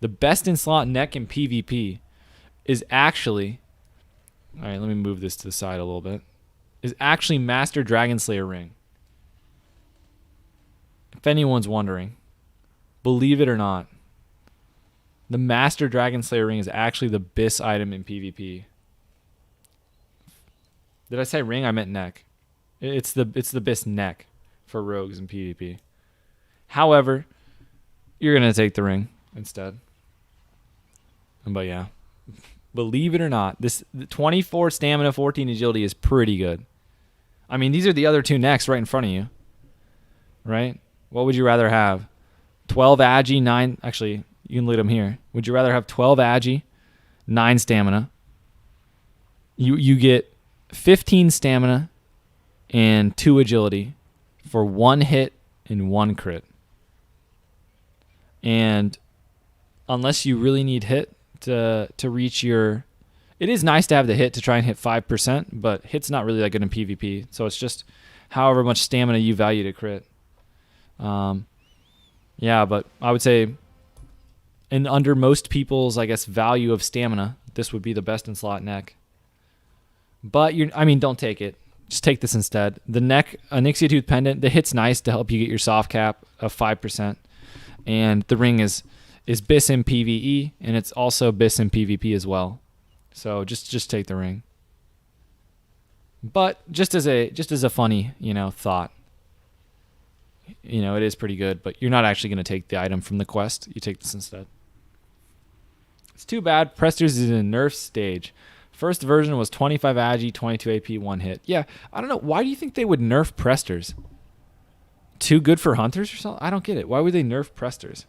A: the best in slot neck in PvP is actually... All right, let me move this to the side a little bit. Is actually Master Dragon Slayer ring. If anyone's wondering, believe it or not, the Master Dragon Slayer ring is actually the BIS item in PvP. Did I say ring? I meant neck. It's the BIS neck for rogues in PvP. However, you're gonna take the ring instead. But yeah. Believe it or not, this 24 stamina, 14 agility is pretty good. I mean, these are the other 2 necks right in front of you. Right? What would you rather have? 12 agi, 9... Actually, you can look at them here. Would you rather have 12 agi, 9 stamina? You get 15 stamina and 2 agility for 1 hit and 1 crit. And unless you really need hit to reach your... It is nice to have the hit to try and hit 5%, but hit's not really that good in PvP. So it's just however much stamina you value to crit. Yeah, but I would say And under most people's, I guess, value of stamina, this would be the best in slot neck. But don't take it. Just take this instead. The neck, Onyxia Tooth Pendant, the hit's nice to help you get your soft cap of 5%. And the ring is BIS in PvE, and it's also BIS in PvP as well. So just take the ring. But just as a funny, thought. It is pretty good, but you're not actually going to take the item from the quest. You take this instead. It's too bad Presters is in a nerf stage. First version was 25 agi, 22 AP, 1 hit. Yeah, I don't know. Why do you think they would nerf Presters? Too good for hunters or something? I don't get it. Why would they nerf Presters?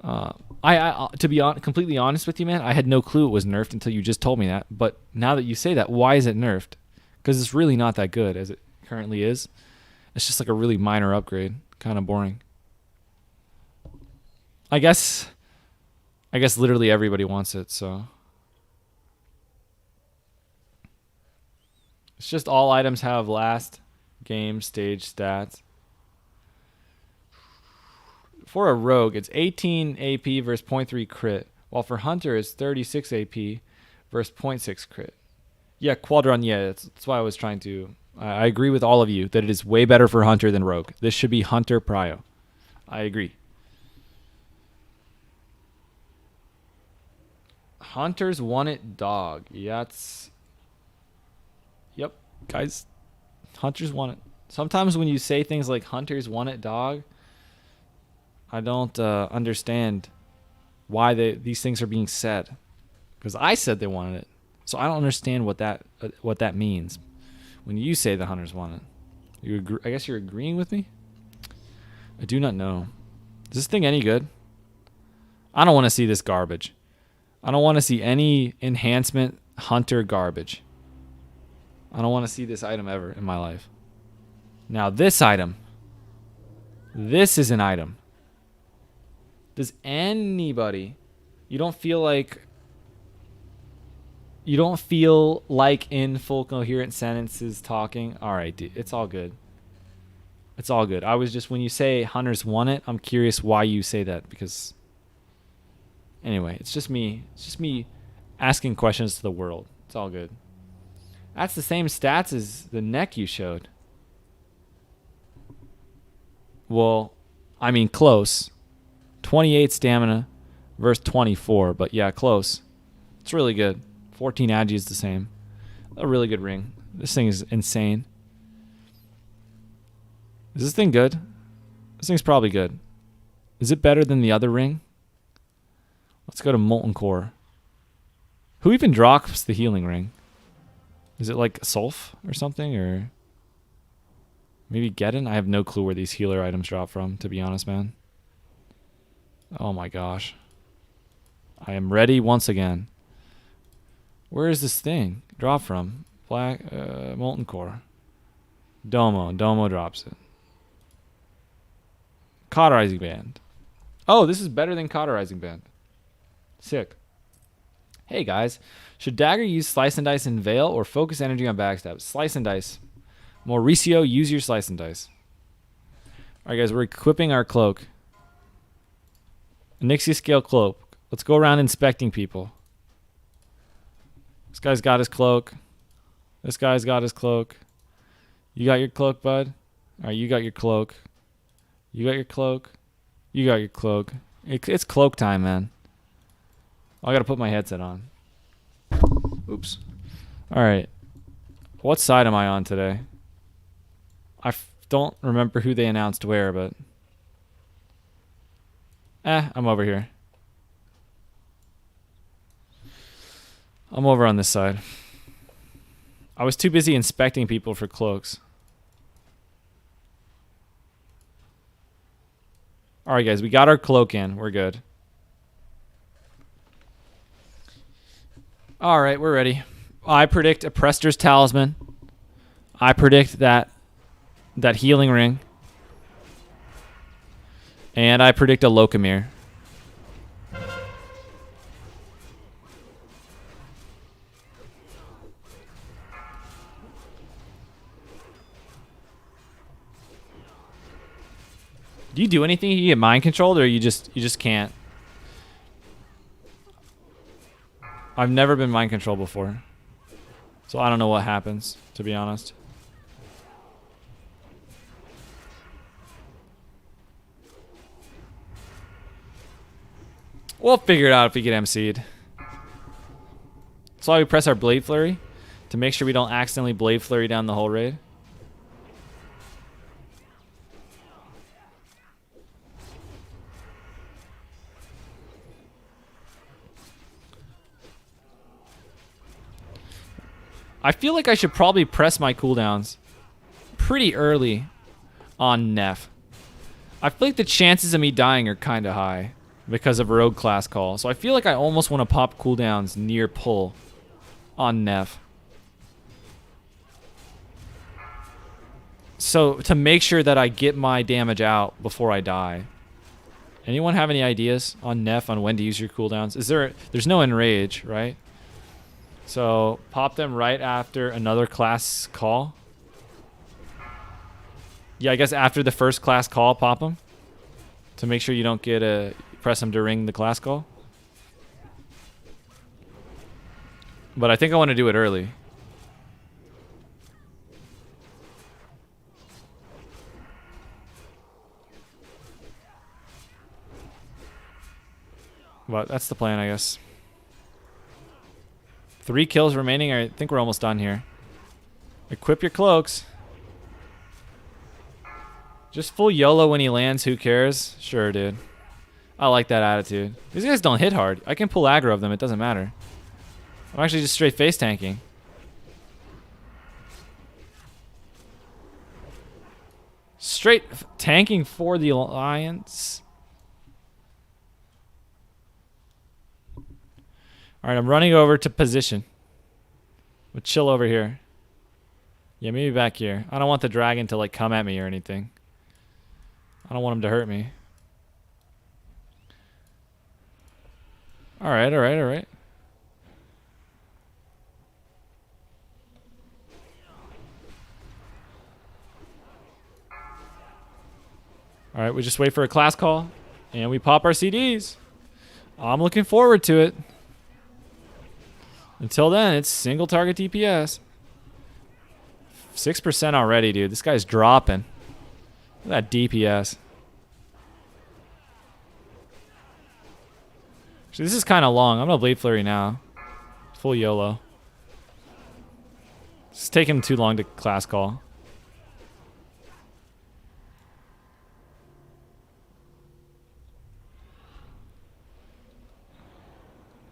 A: To be completely honest with you, man, I had no clue it was nerfed until you just told me that. But now that you say that, why is it nerfed? Because it's really not that good as it currently is. It's just like a really minor upgrade. Kind of boring. I guess literally everybody wants it, so. It's just all items have last game stage stats. For a rogue, it's 18 AP versus 0.3 crit, while for hunter, it's 36 AP versus 0.6 crit. Yeah, Quadron, yeah, that's why I was trying to. I agree with all of you that it is way better for hunter than rogue. This should be hunter prio. I agree. Hunters want it dog. Yeah, yep, guys. Hunters want it. Sometimes when you say things like hunters want it dog, I don't understand why these things are being said. Because I said they wanted it. So I don't understand what that means. When you say the hunters want it. I guess you're agreeing with me? I do not know. Is this thing any good? I don't want to see this garbage. I don't want to see any enhancement hunter garbage. I don't want to see this item ever in my life. Now this item. This is an item. Does anybody... You don't feel like in full coherent sentences talking? Alright, dude. It's all good. It's all good. I was just... When you say hunters want it, I'm curious why you say that. Because... Anyway, it's just me. It's just me asking questions to the world. It's all good. That's the same stats as the neck you showed. Well, I mean, close. 28 stamina versus 24. But yeah, close. It's really good. 14 agi is the same. A really good ring. This thing is insane. Is this thing good? This thing's probably good. Is it better than the other ring? Let's go to Molten Core. Who even drops the healing ring? Is it like Sulf or something? Or maybe Geddon? I have no clue where these healer items drop from, to be honest, man. Oh my gosh. I am ready once again. Where is this thing drop from? Molten Core. Domo drops it. Cauterizing Band. Oh, this is better than Cauterizing Band. Sick. Hey guys, should Dagger use Slice and Dice in Veil or focus energy on Backstab? Slice and Dice. Mauricio, use your Slice and Dice. Alright guys, we're equipping our cloak. Nixie Scale Cloak. Let's go around inspecting people. This guy's got his cloak. This guy's got his cloak. You got your cloak, bud? Alright, you got your cloak. You got your cloak. You got your cloak. It's cloak time, man. I gotta put my headset on. Oops. Alright. What side am I on today? I don't remember who they announced where, but... I'm over here. I'm over on this side. I was too busy inspecting people for cloaks. Alright guys, we got our cloak in. We're good. Alright, we're ready. I predict a Prester's Talisman. I predict that healing ring. And I predict a Locomere. Do you do anything? You get mind controlled, or you just can't? I've never been mind control before. So I don't know what happens, to be honest. We'll figure it out if we get MC'd. That's why we press our Blade Flurry, to make sure we don't accidentally Blade Flurry down the whole raid. I feel like I should probably press my cooldowns pretty early on Neff. I feel like the chances of me dying are kind of high because of rogue class call. So I feel like I almost want to pop cooldowns near pull on Neff. So to make sure that I get my damage out before I die. Anyone have any ideas on Neff on when to use your cooldowns? There's no enrage, right? So pop them right after another class call. Yeah, I guess after the first class call, pop them to make sure you don't get press them during the class call. But I think I want to do it early. But that's the plan, I guess. 3 kills remaining. I think we're almost done here. Equip your cloaks. Just full YOLO when he lands. Who cares? Sure, dude. I like that attitude. These guys don't hit hard. I can pull aggro of them. It doesn't matter. I'm actually just straight face tanking. Straight tanking for the alliance. All right, I'm running over to position. We'll chill over here. Yeah, maybe back here. I don't want the dragon to like come at me or anything. I don't want him to hurt me. All right, all right, all right. All right, we just wait for a class call, and we pop our CDs. I'm looking forward to it. Until then, it's single target DPS. 6% already, dude. This guy's dropping. Look at that DPS. Actually, this is kind of long. I'm going to Blade Flurry now. Full YOLO. It's taking too long to class call.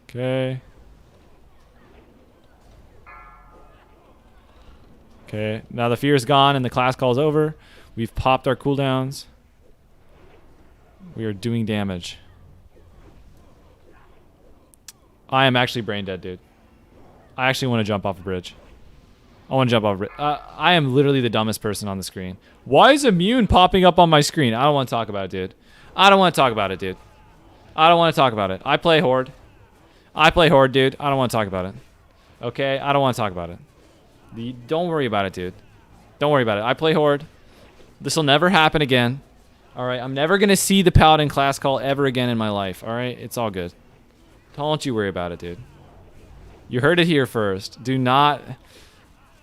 A: Okay. Okay, now the fear is gone and the class call is over. We've popped our cooldowns. We are doing damage. I am actually brain dead, dude. I actually want to jump off a bridge. I want to jump off a bridge. I am literally the dumbest person on the screen. Why is immune popping up on my screen? I don't want to talk about it, dude. I don't want to talk about it, dude. I don't want to talk about it. I play Horde. I play Horde, dude. I don't want to talk about it. Okay? I don't want to talk about it. Don't worry about it, dude. Don't worry about it. I play Horde. This will never happen again. Alright? I'm never going to see the Paladin class call ever again in my life. Alright? It's all good. Don't you worry about it, dude. You heard it here first. Do not...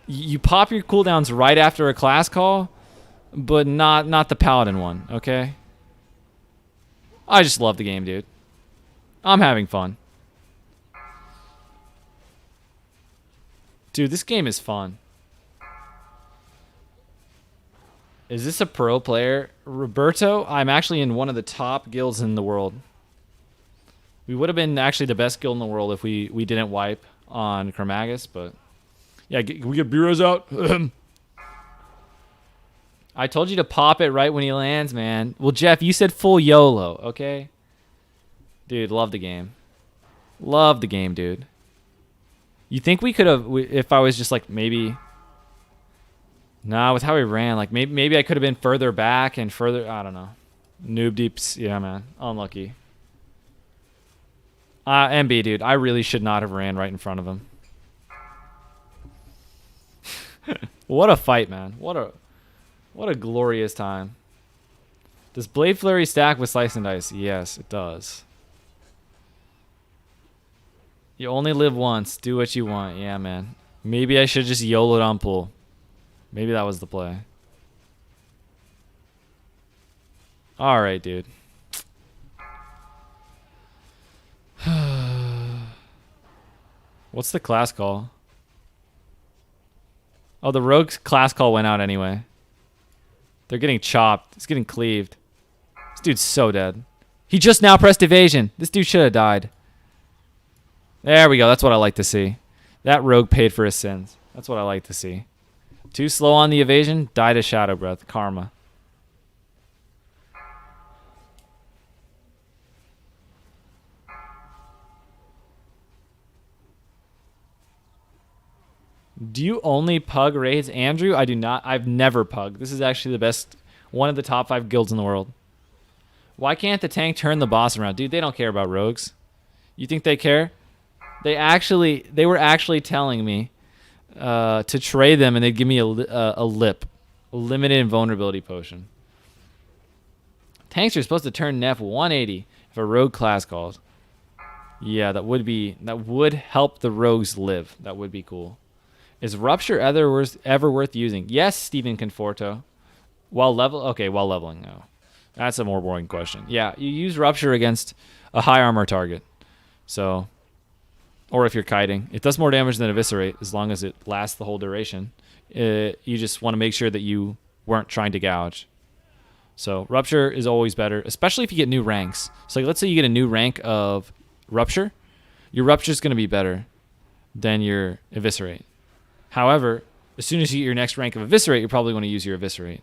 A: You pop your cooldowns right after a class call, but not the Paladin one, okay? I just love the game, dude. I'm having fun. Dude, this game is fun. Is this a pro player? Roberto, I'm actually in one of the top guilds in the world. We would have been actually the best guild in the world if we didn't wipe on Chromagus, but... Yeah, can we get bureaus out? I told you to pop it right when he lands, man. Well, Jeff, you said full YOLO, okay? Dude, love the game. Love the game, dude. You think we could have, if I was just like maybe... Nah, with how he ran, like maybe I could have been further back and further, I don't know. Noob deeps, yeah, man. Unlucky. MB, dude, I really should not have ran right in front of him. What a fight, man. What a glorious time. Does Blade Flurry stack with Slice and Dice? Yes, it does. You only live once. Do what you want. Yeah, man. Maybe I should just YOLO it on pool. Maybe that was the play. Alright, dude. What's the class call? Oh, the rogue's class call went out anyway. They're getting chopped. It's getting cleaved. This dude's so dead. He just now pressed evasion. This dude should have died. There we go. That's what I like to see. That rogue paid for his sins. That's what I like to see. Too slow on the evasion. Died of Shadow Breath. Karma. Do you only pug raids, Andrew? I do not. I've never pugged. This is actually the best, one of the top 5 guilds in the world. Why can't the tank turn the boss around? Dude, they don't care about rogues. You think they care? They were actually telling me to trade them, and they'd give me a lip. A limited invulnerability potion. Tanks are supposed to turn Nef 180 if a rogue class calls. Yeah, that would help the rogues live. That would be cool. Is Rupture ever worth using? Yes, Stephen Conforto. While leveling, no. That's a more boring question. Yeah, you use Rupture against a high armor target. So, or if you're kiting. It does more damage than Eviscerate as long as it lasts the whole duration. You just want to make sure that you weren't trying to gouge. So, Rupture is always better, especially if you get new ranks. So, let's say you get a new rank of Rupture. Your Rupture is going to be better than your Eviscerate. However, as soon as you get your next rank of Eviscerate, you're probably going to use your Eviscerate.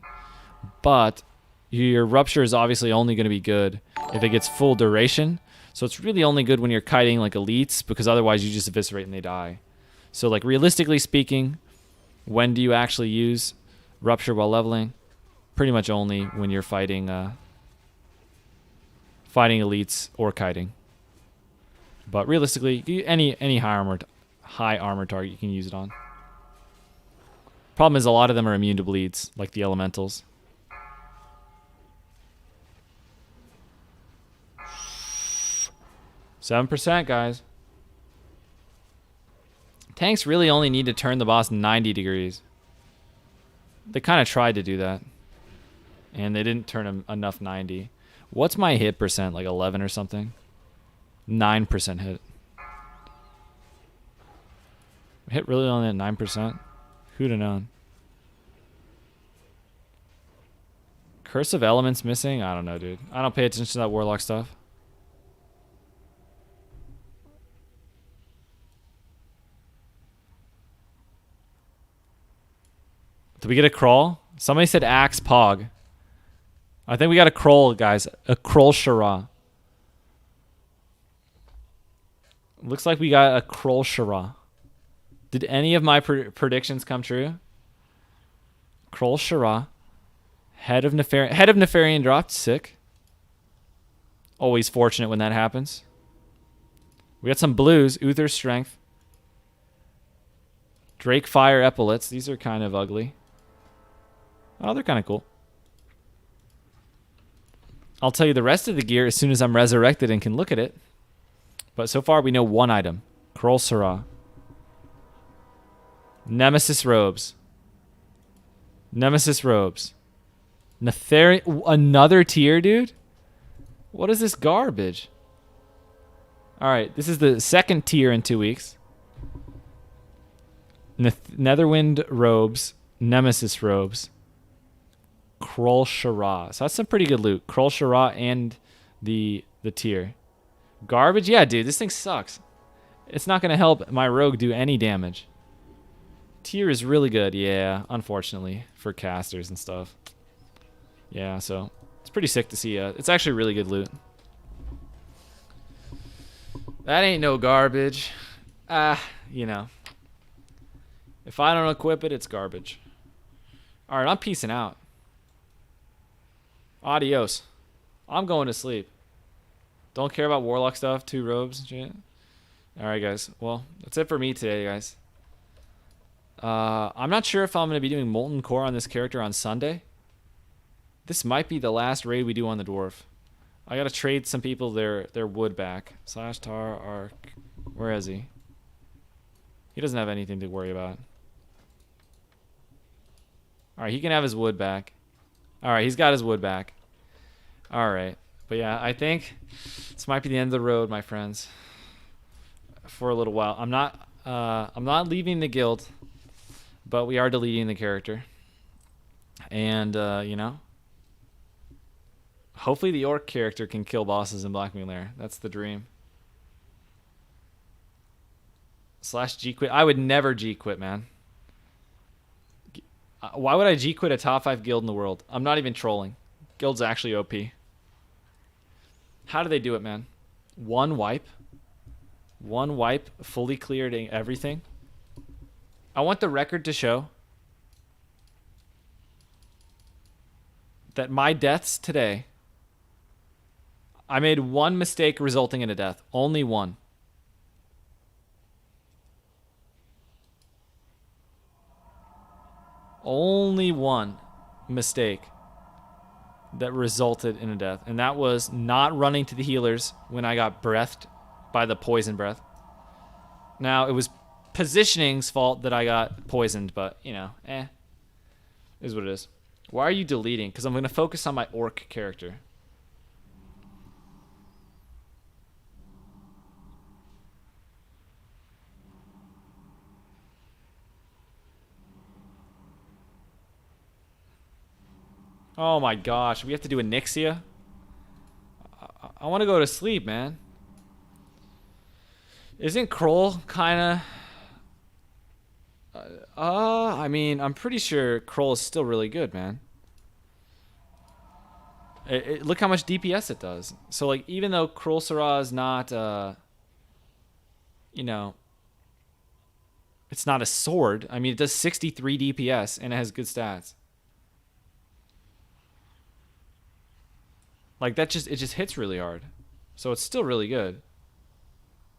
A: But your Rupture is obviously only going to be good if it gets full duration. So it's really only good when you're kiting like elites, because otherwise you just Eviscerate and they die. So like realistically speaking, when do you actually use Rupture while leveling? Pretty much only when you're fighting elites or kiting. But realistically, any high armor target you can use it on. Problem is a lot of them are immune to bleeds, like the elementals. %, guys. Tanks really only need to turn the boss 90 degrees. They kind of tried to do that, and they didn't turn him enough 90. What's my hit percent? Like 11 or something? 9% hit. Hit really only at 9%? Who'd have known? Curse of Elements missing? I don't know, dude. I don't pay attention to that Warlock stuff. Did we get a crawl? Somebody said Axe Pog. I think we got a crawl, guys. A crawl Shara. Looks like we got a crawl Shara. Did any of my predictions come true? Kroll Shara. Head of Nefarian dropped. Sick. Always fortunate when that happens. We got some blues. Uther Strength. Drake Fire Epaulets. These are kind of ugly. Oh, they're kind of cool. I'll tell you the rest of the gear as soon as I'm resurrected and can look at it. But so far we know one item. Kroll Shara. Nemesis Robes. Nemesis Robes. Nefarian. Another tier, dude? What is this garbage? Alright, this is the second tier in 2 weeks. Netherwind Robes. Nemesis Robes. Kroll Shara. So that's some pretty good loot. Kroll Shara and the tier. Garbage? Yeah, dude, this thing sucks. It's not going to help my rogue do any damage. Tier is really good, yeah, unfortunately, for casters and stuff. Yeah, so it's pretty sick to see. It's actually really good loot. That ain't no garbage. You know. If I don't equip it, it's garbage. Alright, I'm peacing out. Adios. I'm going to sleep. Don't care about Warlock stuff, 2 robes and shit. Alright, guys. Well, that's it for me today, guys. I'm not sure if I'm going to be doing Molten Core on this character on Sunday. This might be the last raid we do on the Dwarf. I got to trade some people their wood back. /tar arc Where is he? He doesn't have anything to worry about. Alright, he can have his wood back. Alright, he's got his wood back. Alright. But yeah, I think this might be the end of the road, my friends. For a little while. I'm not leaving the guild, but we are deleting the character. And you know, hopefully the orc character can kill bosses in Blackwing Lair. That's the dream. / G quit. I would never G quit, man. Why would I G quit a top 5 guild in the world? I'm not even trolling. Guild's actually OP. How do they do it, man? One wipe, fully cleared everything. I want the record to show that my deaths today, I made one mistake resulting in a death. Only one. Only one mistake that resulted in a death. And that was not running to the healers when I got breathed by the poison breath. Now, it was positioning's fault that I got poisoned, but, you know, is what it is. Why are you deleting? Because I'm going to focus on my orc character. Oh my gosh, we have to do a Nixia? I want to go to sleep, man. Isn't Kroll kind of... I mean, I'm pretty sure Kroll is still really good, man. Look how much DPS it does. So, like, even though Sulfuras is not, you know, it's not a sword. I mean, it does 63 DPS, and it has good stats. Like, it just hits really hard. So it's still really good.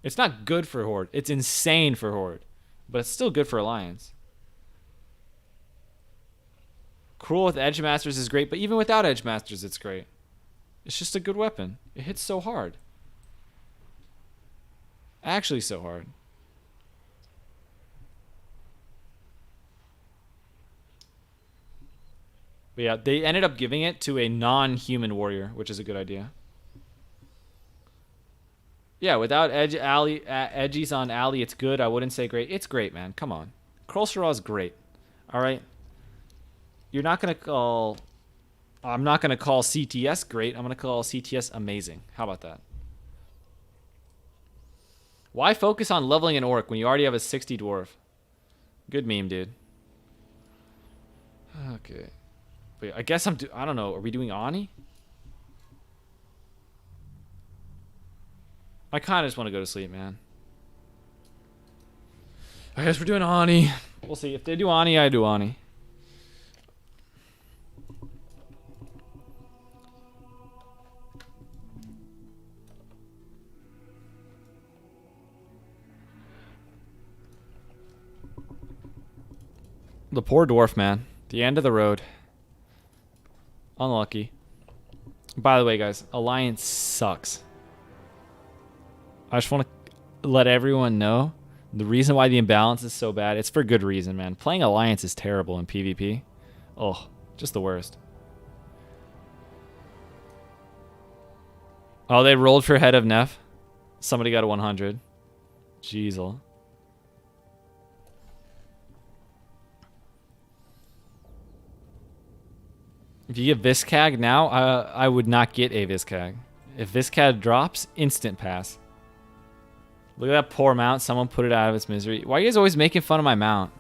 A: It's not good for Horde. It's insane for Horde. But it's still good for Alliance. Cruel with Edge Masters is great, but even without Edge Masters, it's great. It's just a good weapon. It hits so hard. Actually so hard. But yeah, they ended up giving it to a non-human warrior, which is a good idea. Yeah, without edgies on Alley, it's good. I wouldn't say great. It's great, man. Come on. Sulfuras is great. All right? You're not going to call... I'm not going to call CTS great. I'm going to call CTS amazing. How about that? Why focus on leveling an orc when you already have a 60 dwarf? Good meme, dude. Okay. Wait, I guess I don't know. Are we doing Ani? I kind of just want to go to sleep, man. I guess we're doing Ani. We'll see. If they do Ani, I do Ani. The poor dwarf, man. The end of the road. Unlucky. By the way, guys, Alliance sucks. I just want to let everyone know the reason why the imbalance is so bad. It's for good reason, man. Playing Alliance is terrible in PvP. Oh, just the worst. Oh, they rolled for head of Neff. Somebody got a 100. Jeezel. If you get Viscag now, I would not get a Viscag. If Viscag drops, instant pass. Look at that poor mount. Someone put it out of its misery. Why are you guys always making fun of my mount?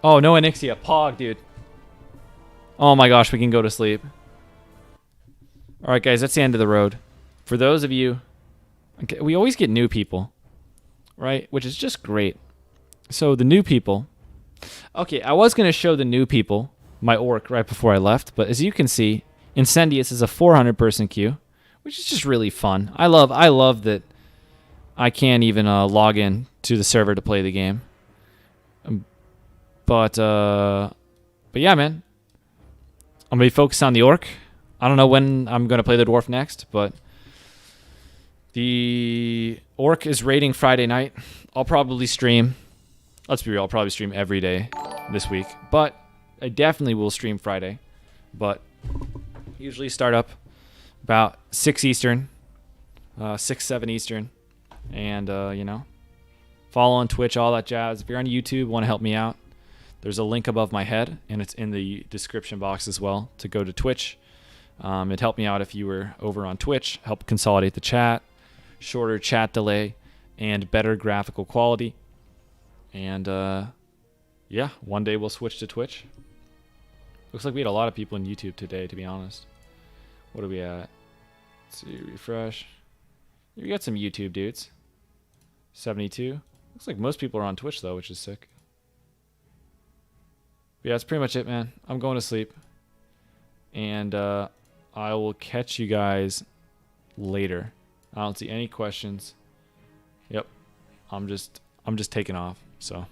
A: Oh, no Anixia. Pog, dude. Oh my gosh, we can go to sleep. Alright, guys, that's the end of the road. For those of you... Okay, we always get new people. Right? Which is just great. So, the new people... Okay, I was going to show the new people my orc right before I left, but as you can see, Incendius is a 400-person queue, which is just really fun. I love that I can't even log in to the server to play the game. But yeah, man. I'm going to be focused on the orc. I don't know when I'm going to play the Dwarf next, but the Orc is raiding Friday night. I'll probably stream. Let's be real, I'll probably stream every day this week. But I definitely will stream Friday. But usually start up about 6 Eastern, 6, 7 Eastern. And, you know, follow on Twitch, all that jazz. If you're on YouTube, want to help me out, there's a link above my head, and it's in the description box as well to go to Twitch. It'd help me out if you were over on Twitch, help consolidate the chat, shorter chat delay, and better graphical quality. And, yeah, one day we'll switch to Twitch. Looks like we had a lot of people in YouTube today, to be honest. What are we at? Let's see, refresh. We got some YouTube dudes. 72. Looks like most people are on Twitch, though, which is sick. But yeah, that's pretty much it, man. I'm going to sleep. And I will catch you guys later. I don't see any questions. Yep. I'm just taking off, so